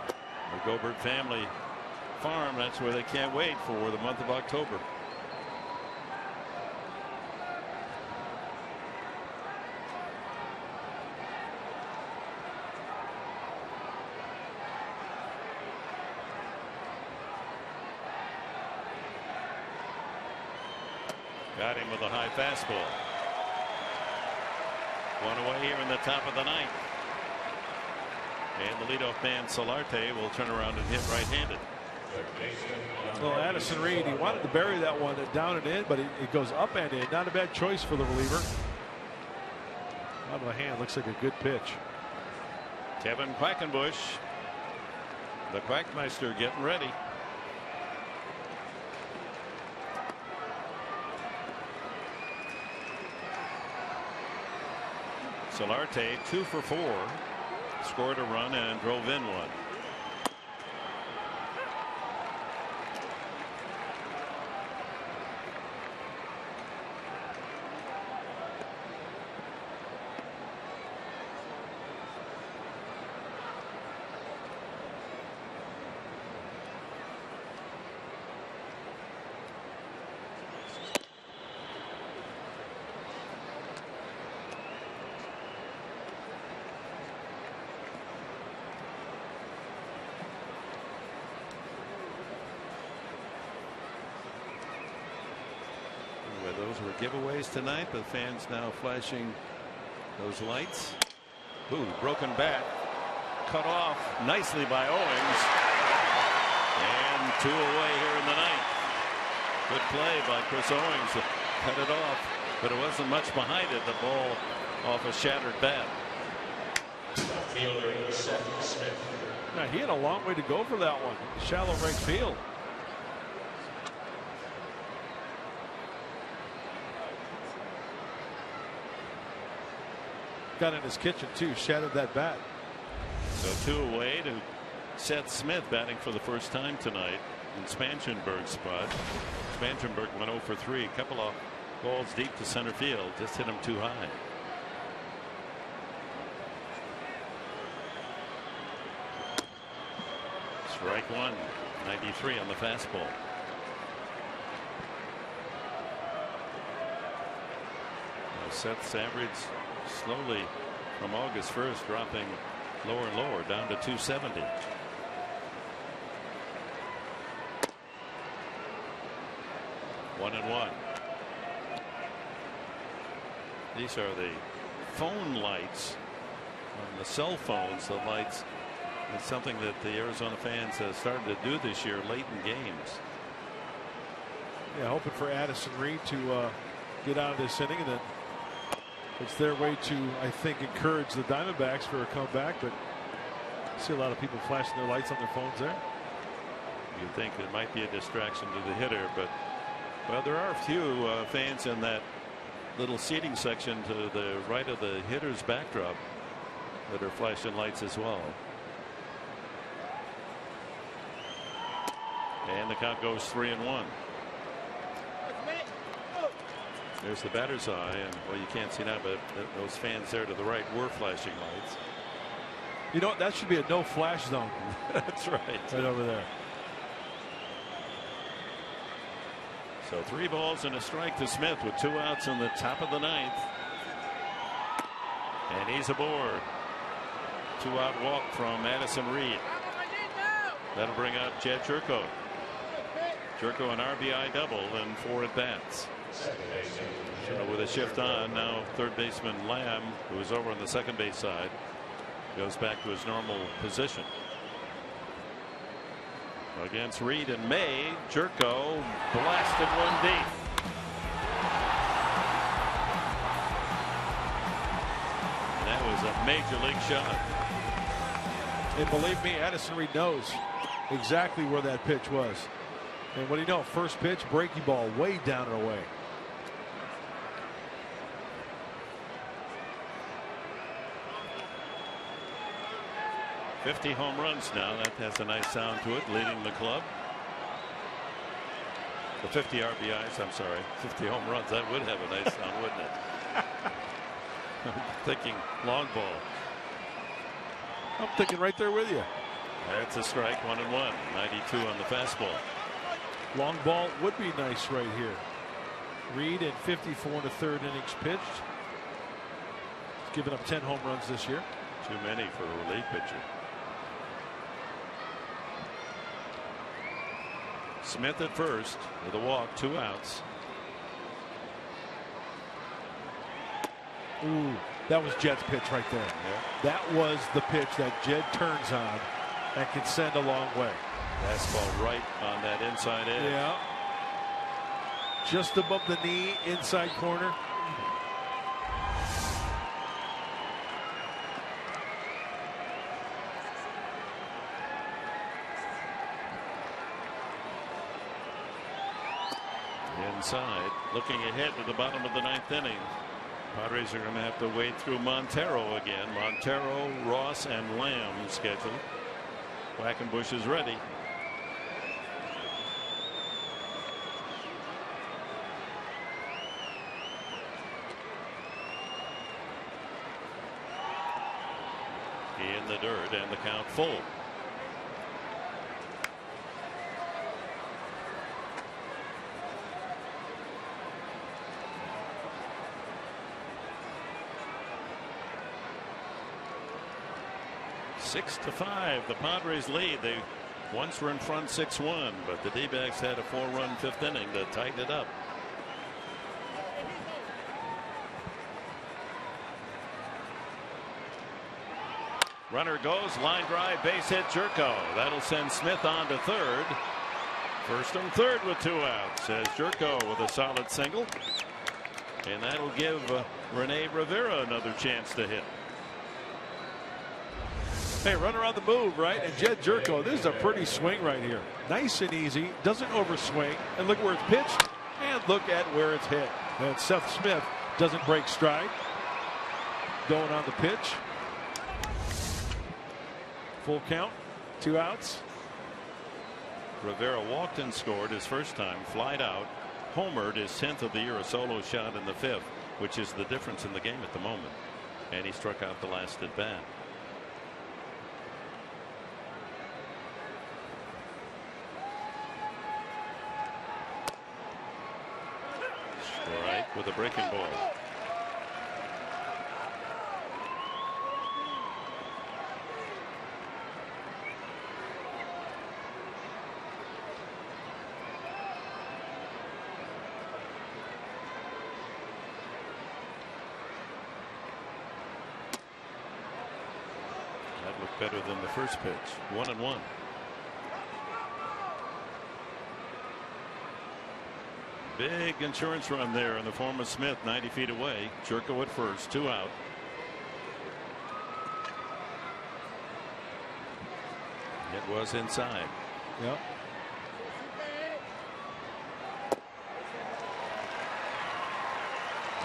The Gobert family farm, that's where they can't wait for the month of October. Got him with a high fastball. 1 away here in the top of the 9th. And the leadoff man Solarte will turn around and hit right-handed. Well, Addison Reed, he wanted to bury that one down and in, but it goes up and in. Not a bad choice for the reliever. Out of the hand, looks like a good pitch. Kevin Quackenbush, the Quackmeister, getting ready. Solarte 2 for 4, scored a run and drove in 1. Those were giveaways tonight, but fans now flashing those lights. Ooh, broken bat, cut off nicely by Owings, and 2 away here in the 9th. Good play by Chris Owings to cut it off, but it wasn't much behind it. The ball off a shattered bat. Now, he had a long way to go for that one. Shallow right field. Got in his kitchen too, shattered that bat. So 2 away to Seth Smith, batting for the first time tonight in Spanchenberg's spot. Spanchenberg went 0 for 3, a couple of balls deep to center field, just hit him too high. Strike 1, 93 on the fastball. Seth's average slowly from August 1st dropping lower and lower down to 270. One and one. These are the phone lights on the cell phones. The lights, it's something that the Arizona fans have started to do this year late in games. Yeah, hoping for Addison Reed to get out of this inning, and then it's their way to, I think, encourage the Diamondbacks for a comeback. But I see a lot of people flashing their lights on their phones there. You think it might be a distraction to the hitter, but well, there are a few fans in that little seating section to the right of the hitter's backdrop that are flashing lights as well. And the count goes 3-1. There's the batter's eye, and well, you can't see now, but those fans there to the right were flashing lights. You know, that should be a no flash zone. That's right. Right over there. So 3 balls and a strike to Smith with 2 outs in the top of the 9th. And he's aboard. 2-out walk from Addison Reed. That'll bring up Jed Jerko. Jerko an RBI double and 4 at bats. So with a shift on now, third baseman Lamb, who is over on the second base side, goes back to his normal position. Against Reed and May, Jerko blasted one deep. And that was a major league shot. And believe me, Addison Reed knows exactly where that pitch was. And what do you know? First pitch, breaky ball, way down and away. .50 home runs now. That has a nice sound to it, leading the club. The 50 RBIs, I'm sorry, 50 home runs. That would have a nice sound, wouldn't it? I'm thinking long ball. I'm thinking right there with you. That's a strike, 1-1. 92 on the fastball. Long ball would be nice right here. Reed in 54 1/3 innings pitched. He's given up 10 home runs this year. Too many for a relief pitcher. Smith at first with a walk, 2 outs. Ooh, that was Jed's pitch right there. Yeah. That was the pitch that Jed turns on and can send a long way. Fastball right on that inside edge. Yeah. Just above the knee, inside corner. Inside, looking ahead to the bottom of the 9th inning. Padres are going to have to wade through Montero again. Montero, Ross, and Lamb scheduled. Quackenbush is ready. In the dirt and the count full. Six to 5, the Padres lead. They once were in front 6-1, but the D-backs had a 4-run 5th inning to tighten it up. Runner goes, line drive, base hit, Jerko. That'll send Smith on to third. First and third with 2 outs, says Jerko with a solid single. And that'll give Rene Rivera another chance to hit. Hey, runner on the move, right? And Jed Jerko, this is a pretty swing right here. Nice and easy, doesn't overswing. And look where it's pitched, and look at where it's hit. And Seth Smith doesn't break stride. Going on the pitch. Full count, 2 outs. Rivera walked and scored his first time, flied out, homered his 10th of the year, a solo shot in the 5th, which is the difference in the game at the moment. And he struck out the last at bat. With a breaking ball. That looked better than the first pitch. 1-1. Big insurance run there in the form of Smith, 90 feet away. Jerko at first, 2 out. It was inside. Yep.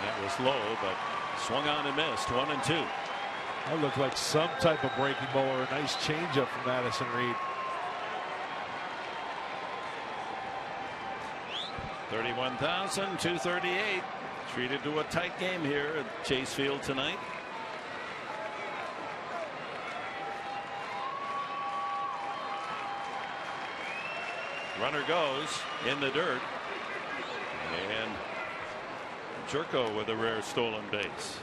That was low, but swung on and missed. 1-2. That looked like some type of breaking ball or a nice changeup from Addison Reed. 31,238. Treated to a tight game here at Chase Field tonight. Runner goes in the dirt. And Jerko with a rare stolen base.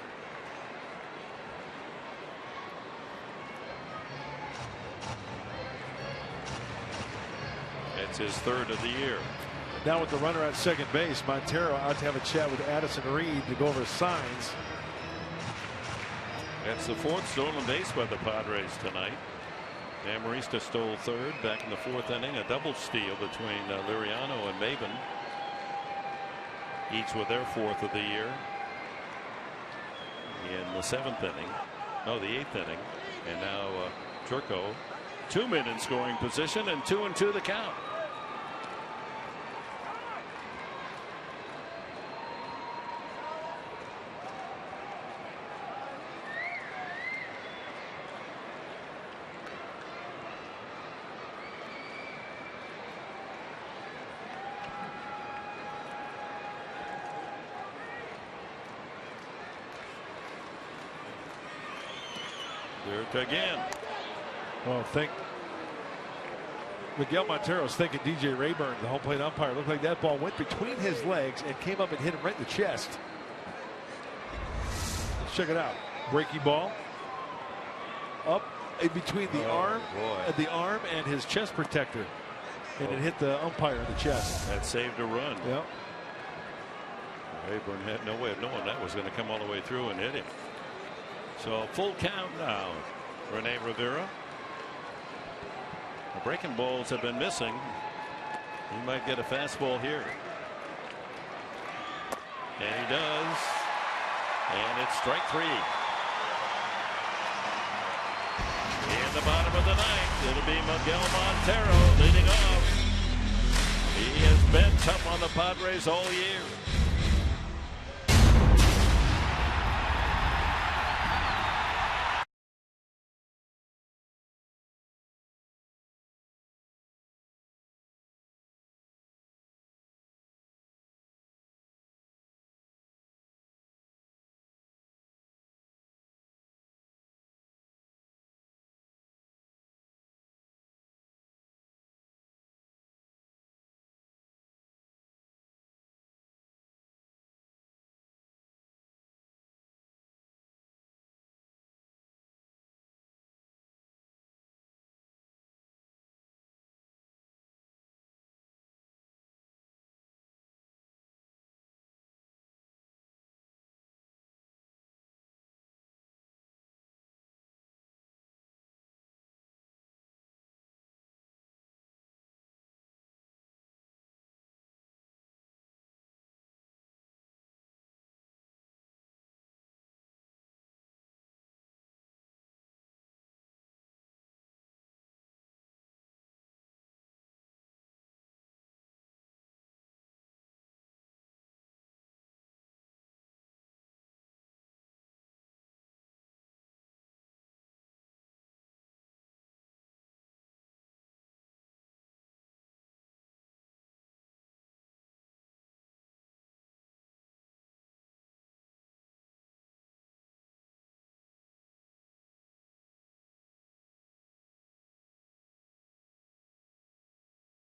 It's his third of the year. Now with the runner at second base, Montero out to have a chat with Addison Reed to go over signs. That's the fourth stolen base by the Padres tonight. Amarista stole third back in the fourth inning. A double steal between Liriano and Maben, each with their fourth of the year. In the seventh inning, no, the eighth inning, and now Jerko, 2 men in scoring position, and 2-2 the count. Again. Well, Miguel Montero's thinking DJ Rayburn, the home plate umpire. Looked like that ball went between his legs and came up and hit him right in the chest. Let's check it out. Breaking ball up in between the arm and his chest protector, and it hit the umpire in the chest. That saved a run. Yep. Rayburn had no way of knowing that was going to come all the way through and hit him. So full count now. Rene Rivera. The breaking balls have been missing. He might get a fastball here. And he does. And it's strike three. In the bottom of the ninth, it'll be Miguel Montero leading off. He has been tough on the Padres all year.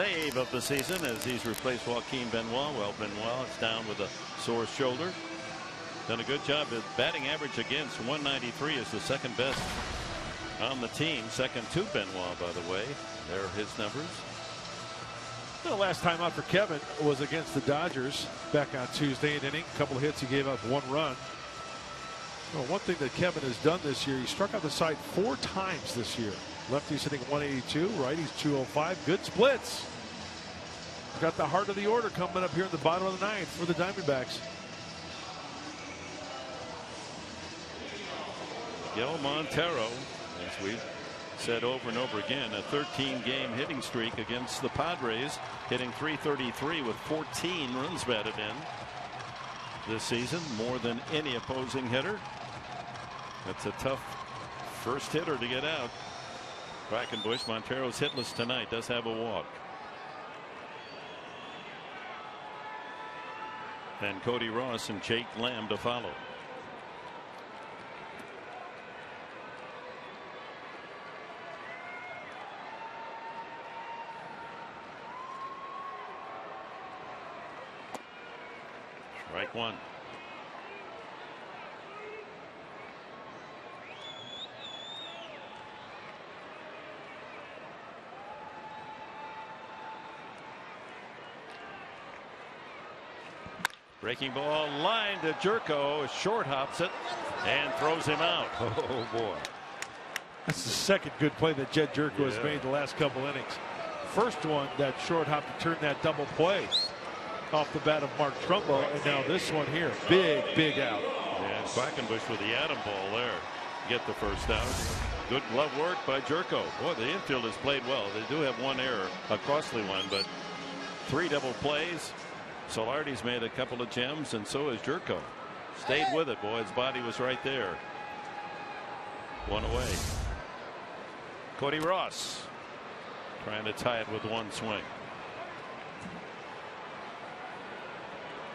Save of the season as he's replaced Joaquin Benoit. Well, Benoit is down with a sore shoulder. Done a good job. His batting average against 193 is the second best on the team. Second to Benoit, by the way. There are his numbers. The last time out for Kevin was against the Dodgers back on Tuesday inning. A couple of hits. He gave up 1 run. Well, one thing that Kevin has done this year, he struck out the side 4 times this year. Lefties hitting 182, righties 205. Good splits. Got the heart of the order coming up here in the bottom of the ninth for the Diamondbacks. Miguel Montero, as we've said over and over again, a 13-game hitting streak against the Padres, hitting .333 with 14 runs batted in. this season, more than any opposing hitter. That's a tough first hitter to get out. Quackenbush, Montero's hitless tonight, does have a walk. And Cody Ross and Jake Lamb to follow. Strike one. Breaking ball, line to Jerko, short hops it and throws him out. Oh boy. That's the second good play that Jed Jerko has made the last couple innings. First one, that short hop to turn that double play off the bat of Mark Trumbo, and now this one here, big out. And Quackenbush with the atom ball there, get the first out. Good glove work by Jerko. Boy, the infield has played well. They do have one error, a costly one, but 3 double plays. Solardi's made a couple of gems, and so has Jerko. Stayed with it, boy. His body was right there. One away. Cody Ross trying to tie it with one swing.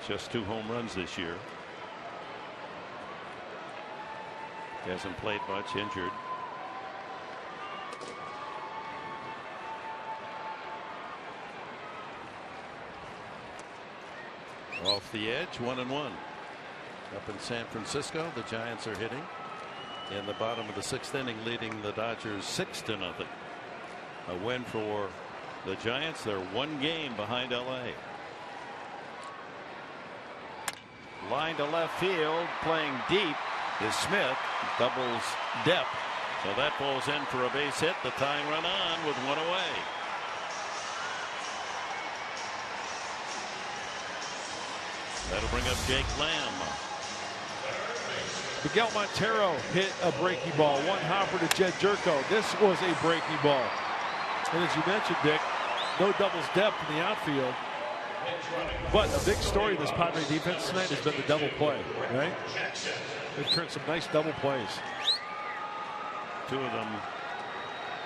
Just 2 home runs this year. Hasn't played much, injured. Off the edge, 1-1. Up in San Francisco, the Giants are hitting in the bottom of the 6th inning, leading the Dodgers 6-0. A win for the Giants. They're 1 game behind LA. Line to left field, playing deep is Smith. Doubles depth. So that ball's in for a base hit. The tying run on with 1 away. That'll bring up Jake Lamb. Miguel Montero hit a breaking ball. One hopper to Jed Jerko. This was a breaking ball. And as you mentioned, Dick, no doubles depth in the outfield. But a big story of this Padre defense tonight has been the double play, right? They've turned some nice double plays. 2 of them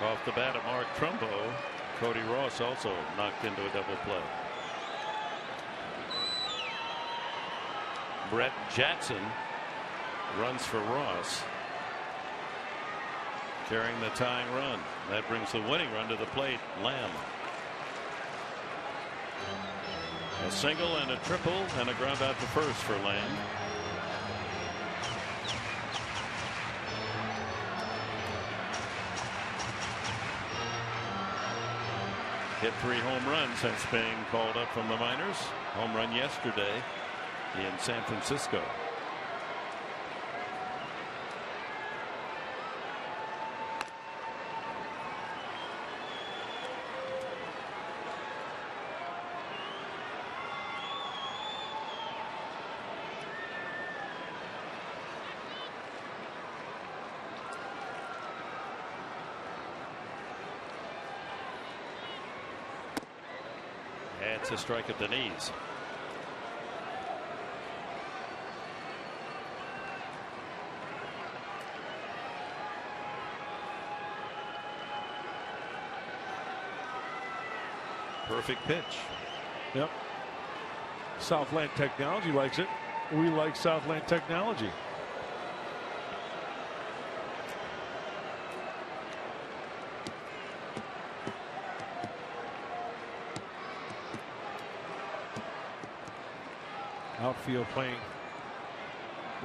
off the bat of Mark Trumbo. Cody Ross also knocked into a double play. Brett Jackson runs for Ross, carrying the tying run. That brings the winning run to the plate. Lamb. A single and a triple and a ground out to first for Lamb. Hit 3 home runs since being called up from the minors. Home run yesterday in San Francisco. It's a strike at the knees. Perfect pitch. Yep. Southland Technology likes it. We like Southland Technology. Outfield playing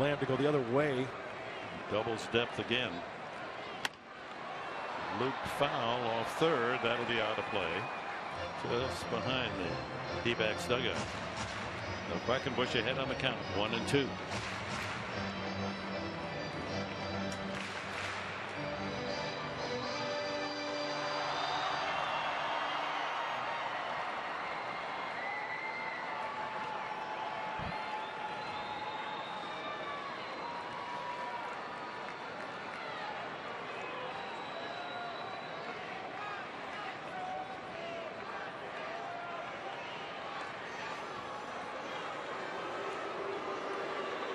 Lamb to go the other way. Doubles depth again. Luke foul off third. That'll be out of play. Just behind the D-backs dugout. Now Quackenbush ahead on the count. 1-2.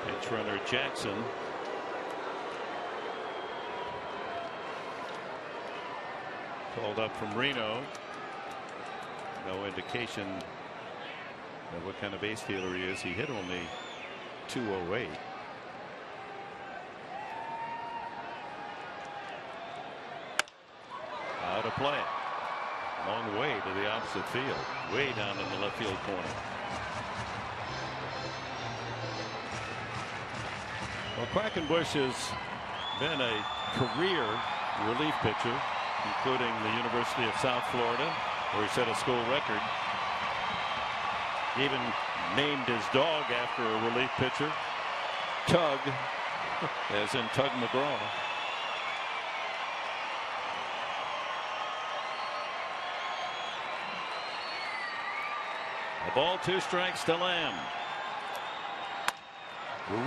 Pinch runner Jackson. Called up from Reno. No indication of what kind of base stealer he is. He hit only .208. Out of play. Long way to the opposite field. Way down in the left field corner. Well, Quackenbush has been a career relief pitcher, including the University of South Florida, where he set a school record. He even named his dog after a relief pitcher, Tug, as in Tug McGraw. A ball, 2 strikes to Lamb.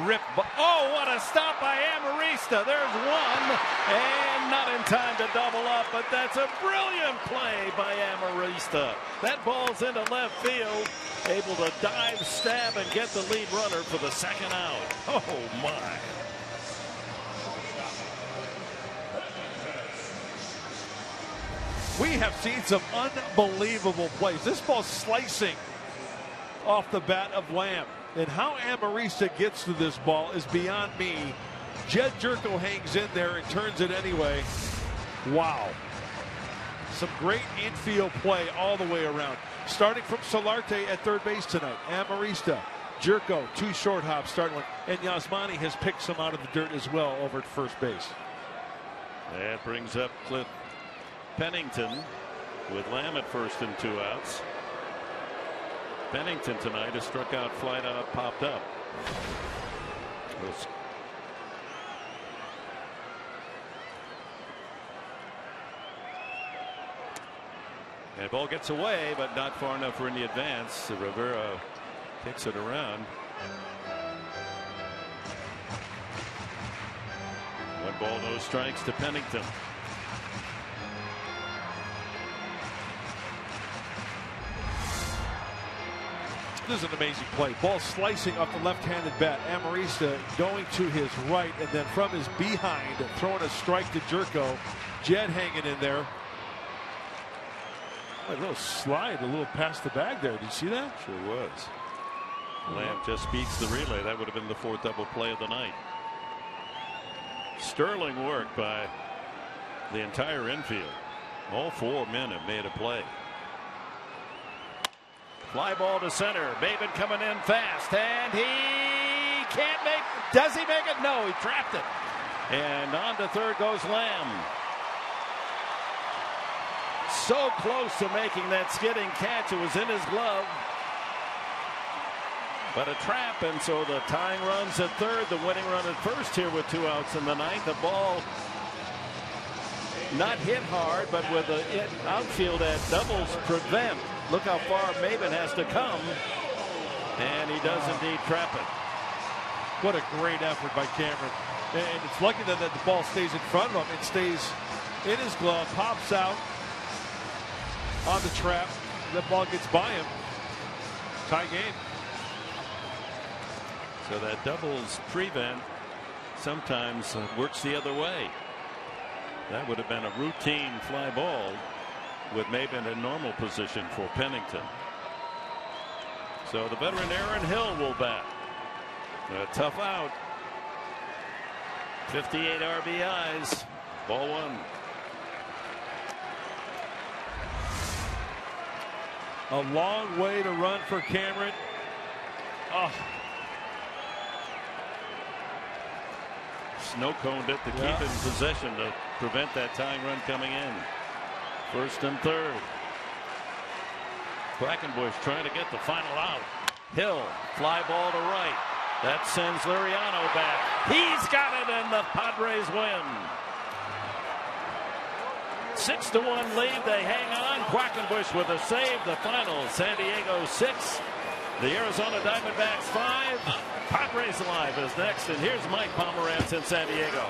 Rip. Oh, what a stop by Amarista. There's one, and not in time to double up, but that's a brilliant play by Amarista. That ball's into left field, able to dive, stab, and get the lead runner for the second out. Oh, my. We have seen some unbelievable plays. This ball's slicing off the bat of Lamb. And how Amarista gets to this ball is beyond me. Jed Jerko hangs in there and turns it anyway. Wow. Some great infield play all the way around. Starting from Solarte at third base tonight. Amarista, Jerko, 2 short hops starting one. And Yasmani has picked some out of the dirt as well over at first base. That brings up Cliff Pennington with Lamb at first and 2 outs. Pennington tonight has struck out, flight out, popped up. And ball gets away, but not far enough for any advance. Rivera kicks it around. 1 ball, no strikes to Pennington. This is an amazing play. Ball slicing off the left-handed bat. Amarista going to his right, and then from his behind, throwing a strike to Jerko. Jed hanging in there. A little slide, a little past the bag there. Did you see that? Sure was. Lamb just beats the relay. That would have been the 4th double play of the night. Sterling work by the entire infield. All 4 men have made a play. Fly ball to center. Maben coming in fast, and he can't make. Does he make it? No, he trapped it. And on to third goes Lamb. So close to making that skidding catch. It was in his glove, but a trap, and so the tying runs at third, the winning run at first here with 2 outs in the ninth. The ball not hit hard, but with the outfield at doubles prevent. Look how far Maben has to come, and he does indeed trap it. What a great effort by Cameron. And it's lucky that the ball stays in front of him. It stays in his glove, pops out on the trap. That ball gets by him. Tie game. So that doubles prevent sometimes works the other way. That would have been a routine fly ball with Maben in normal position for Pennington. So the veteran Aaron Hill will bat. A tough out. 58 RBIs. Ball 1. A long way to run for Cameron. Oh. Snow coned it to keep it in possession to prevent that tying run coming in. First and third. Quackenbush trying to get the final out. Hill, fly ball to right. That sends Liriano back. He's got it, and the Padres win. 6-1 lead. They hang on. Quackenbush with a save. The final, San Diego 6. The Arizona Diamondbacks 5. Padres Live is next, and here's Mike Pomerantz in San Diego.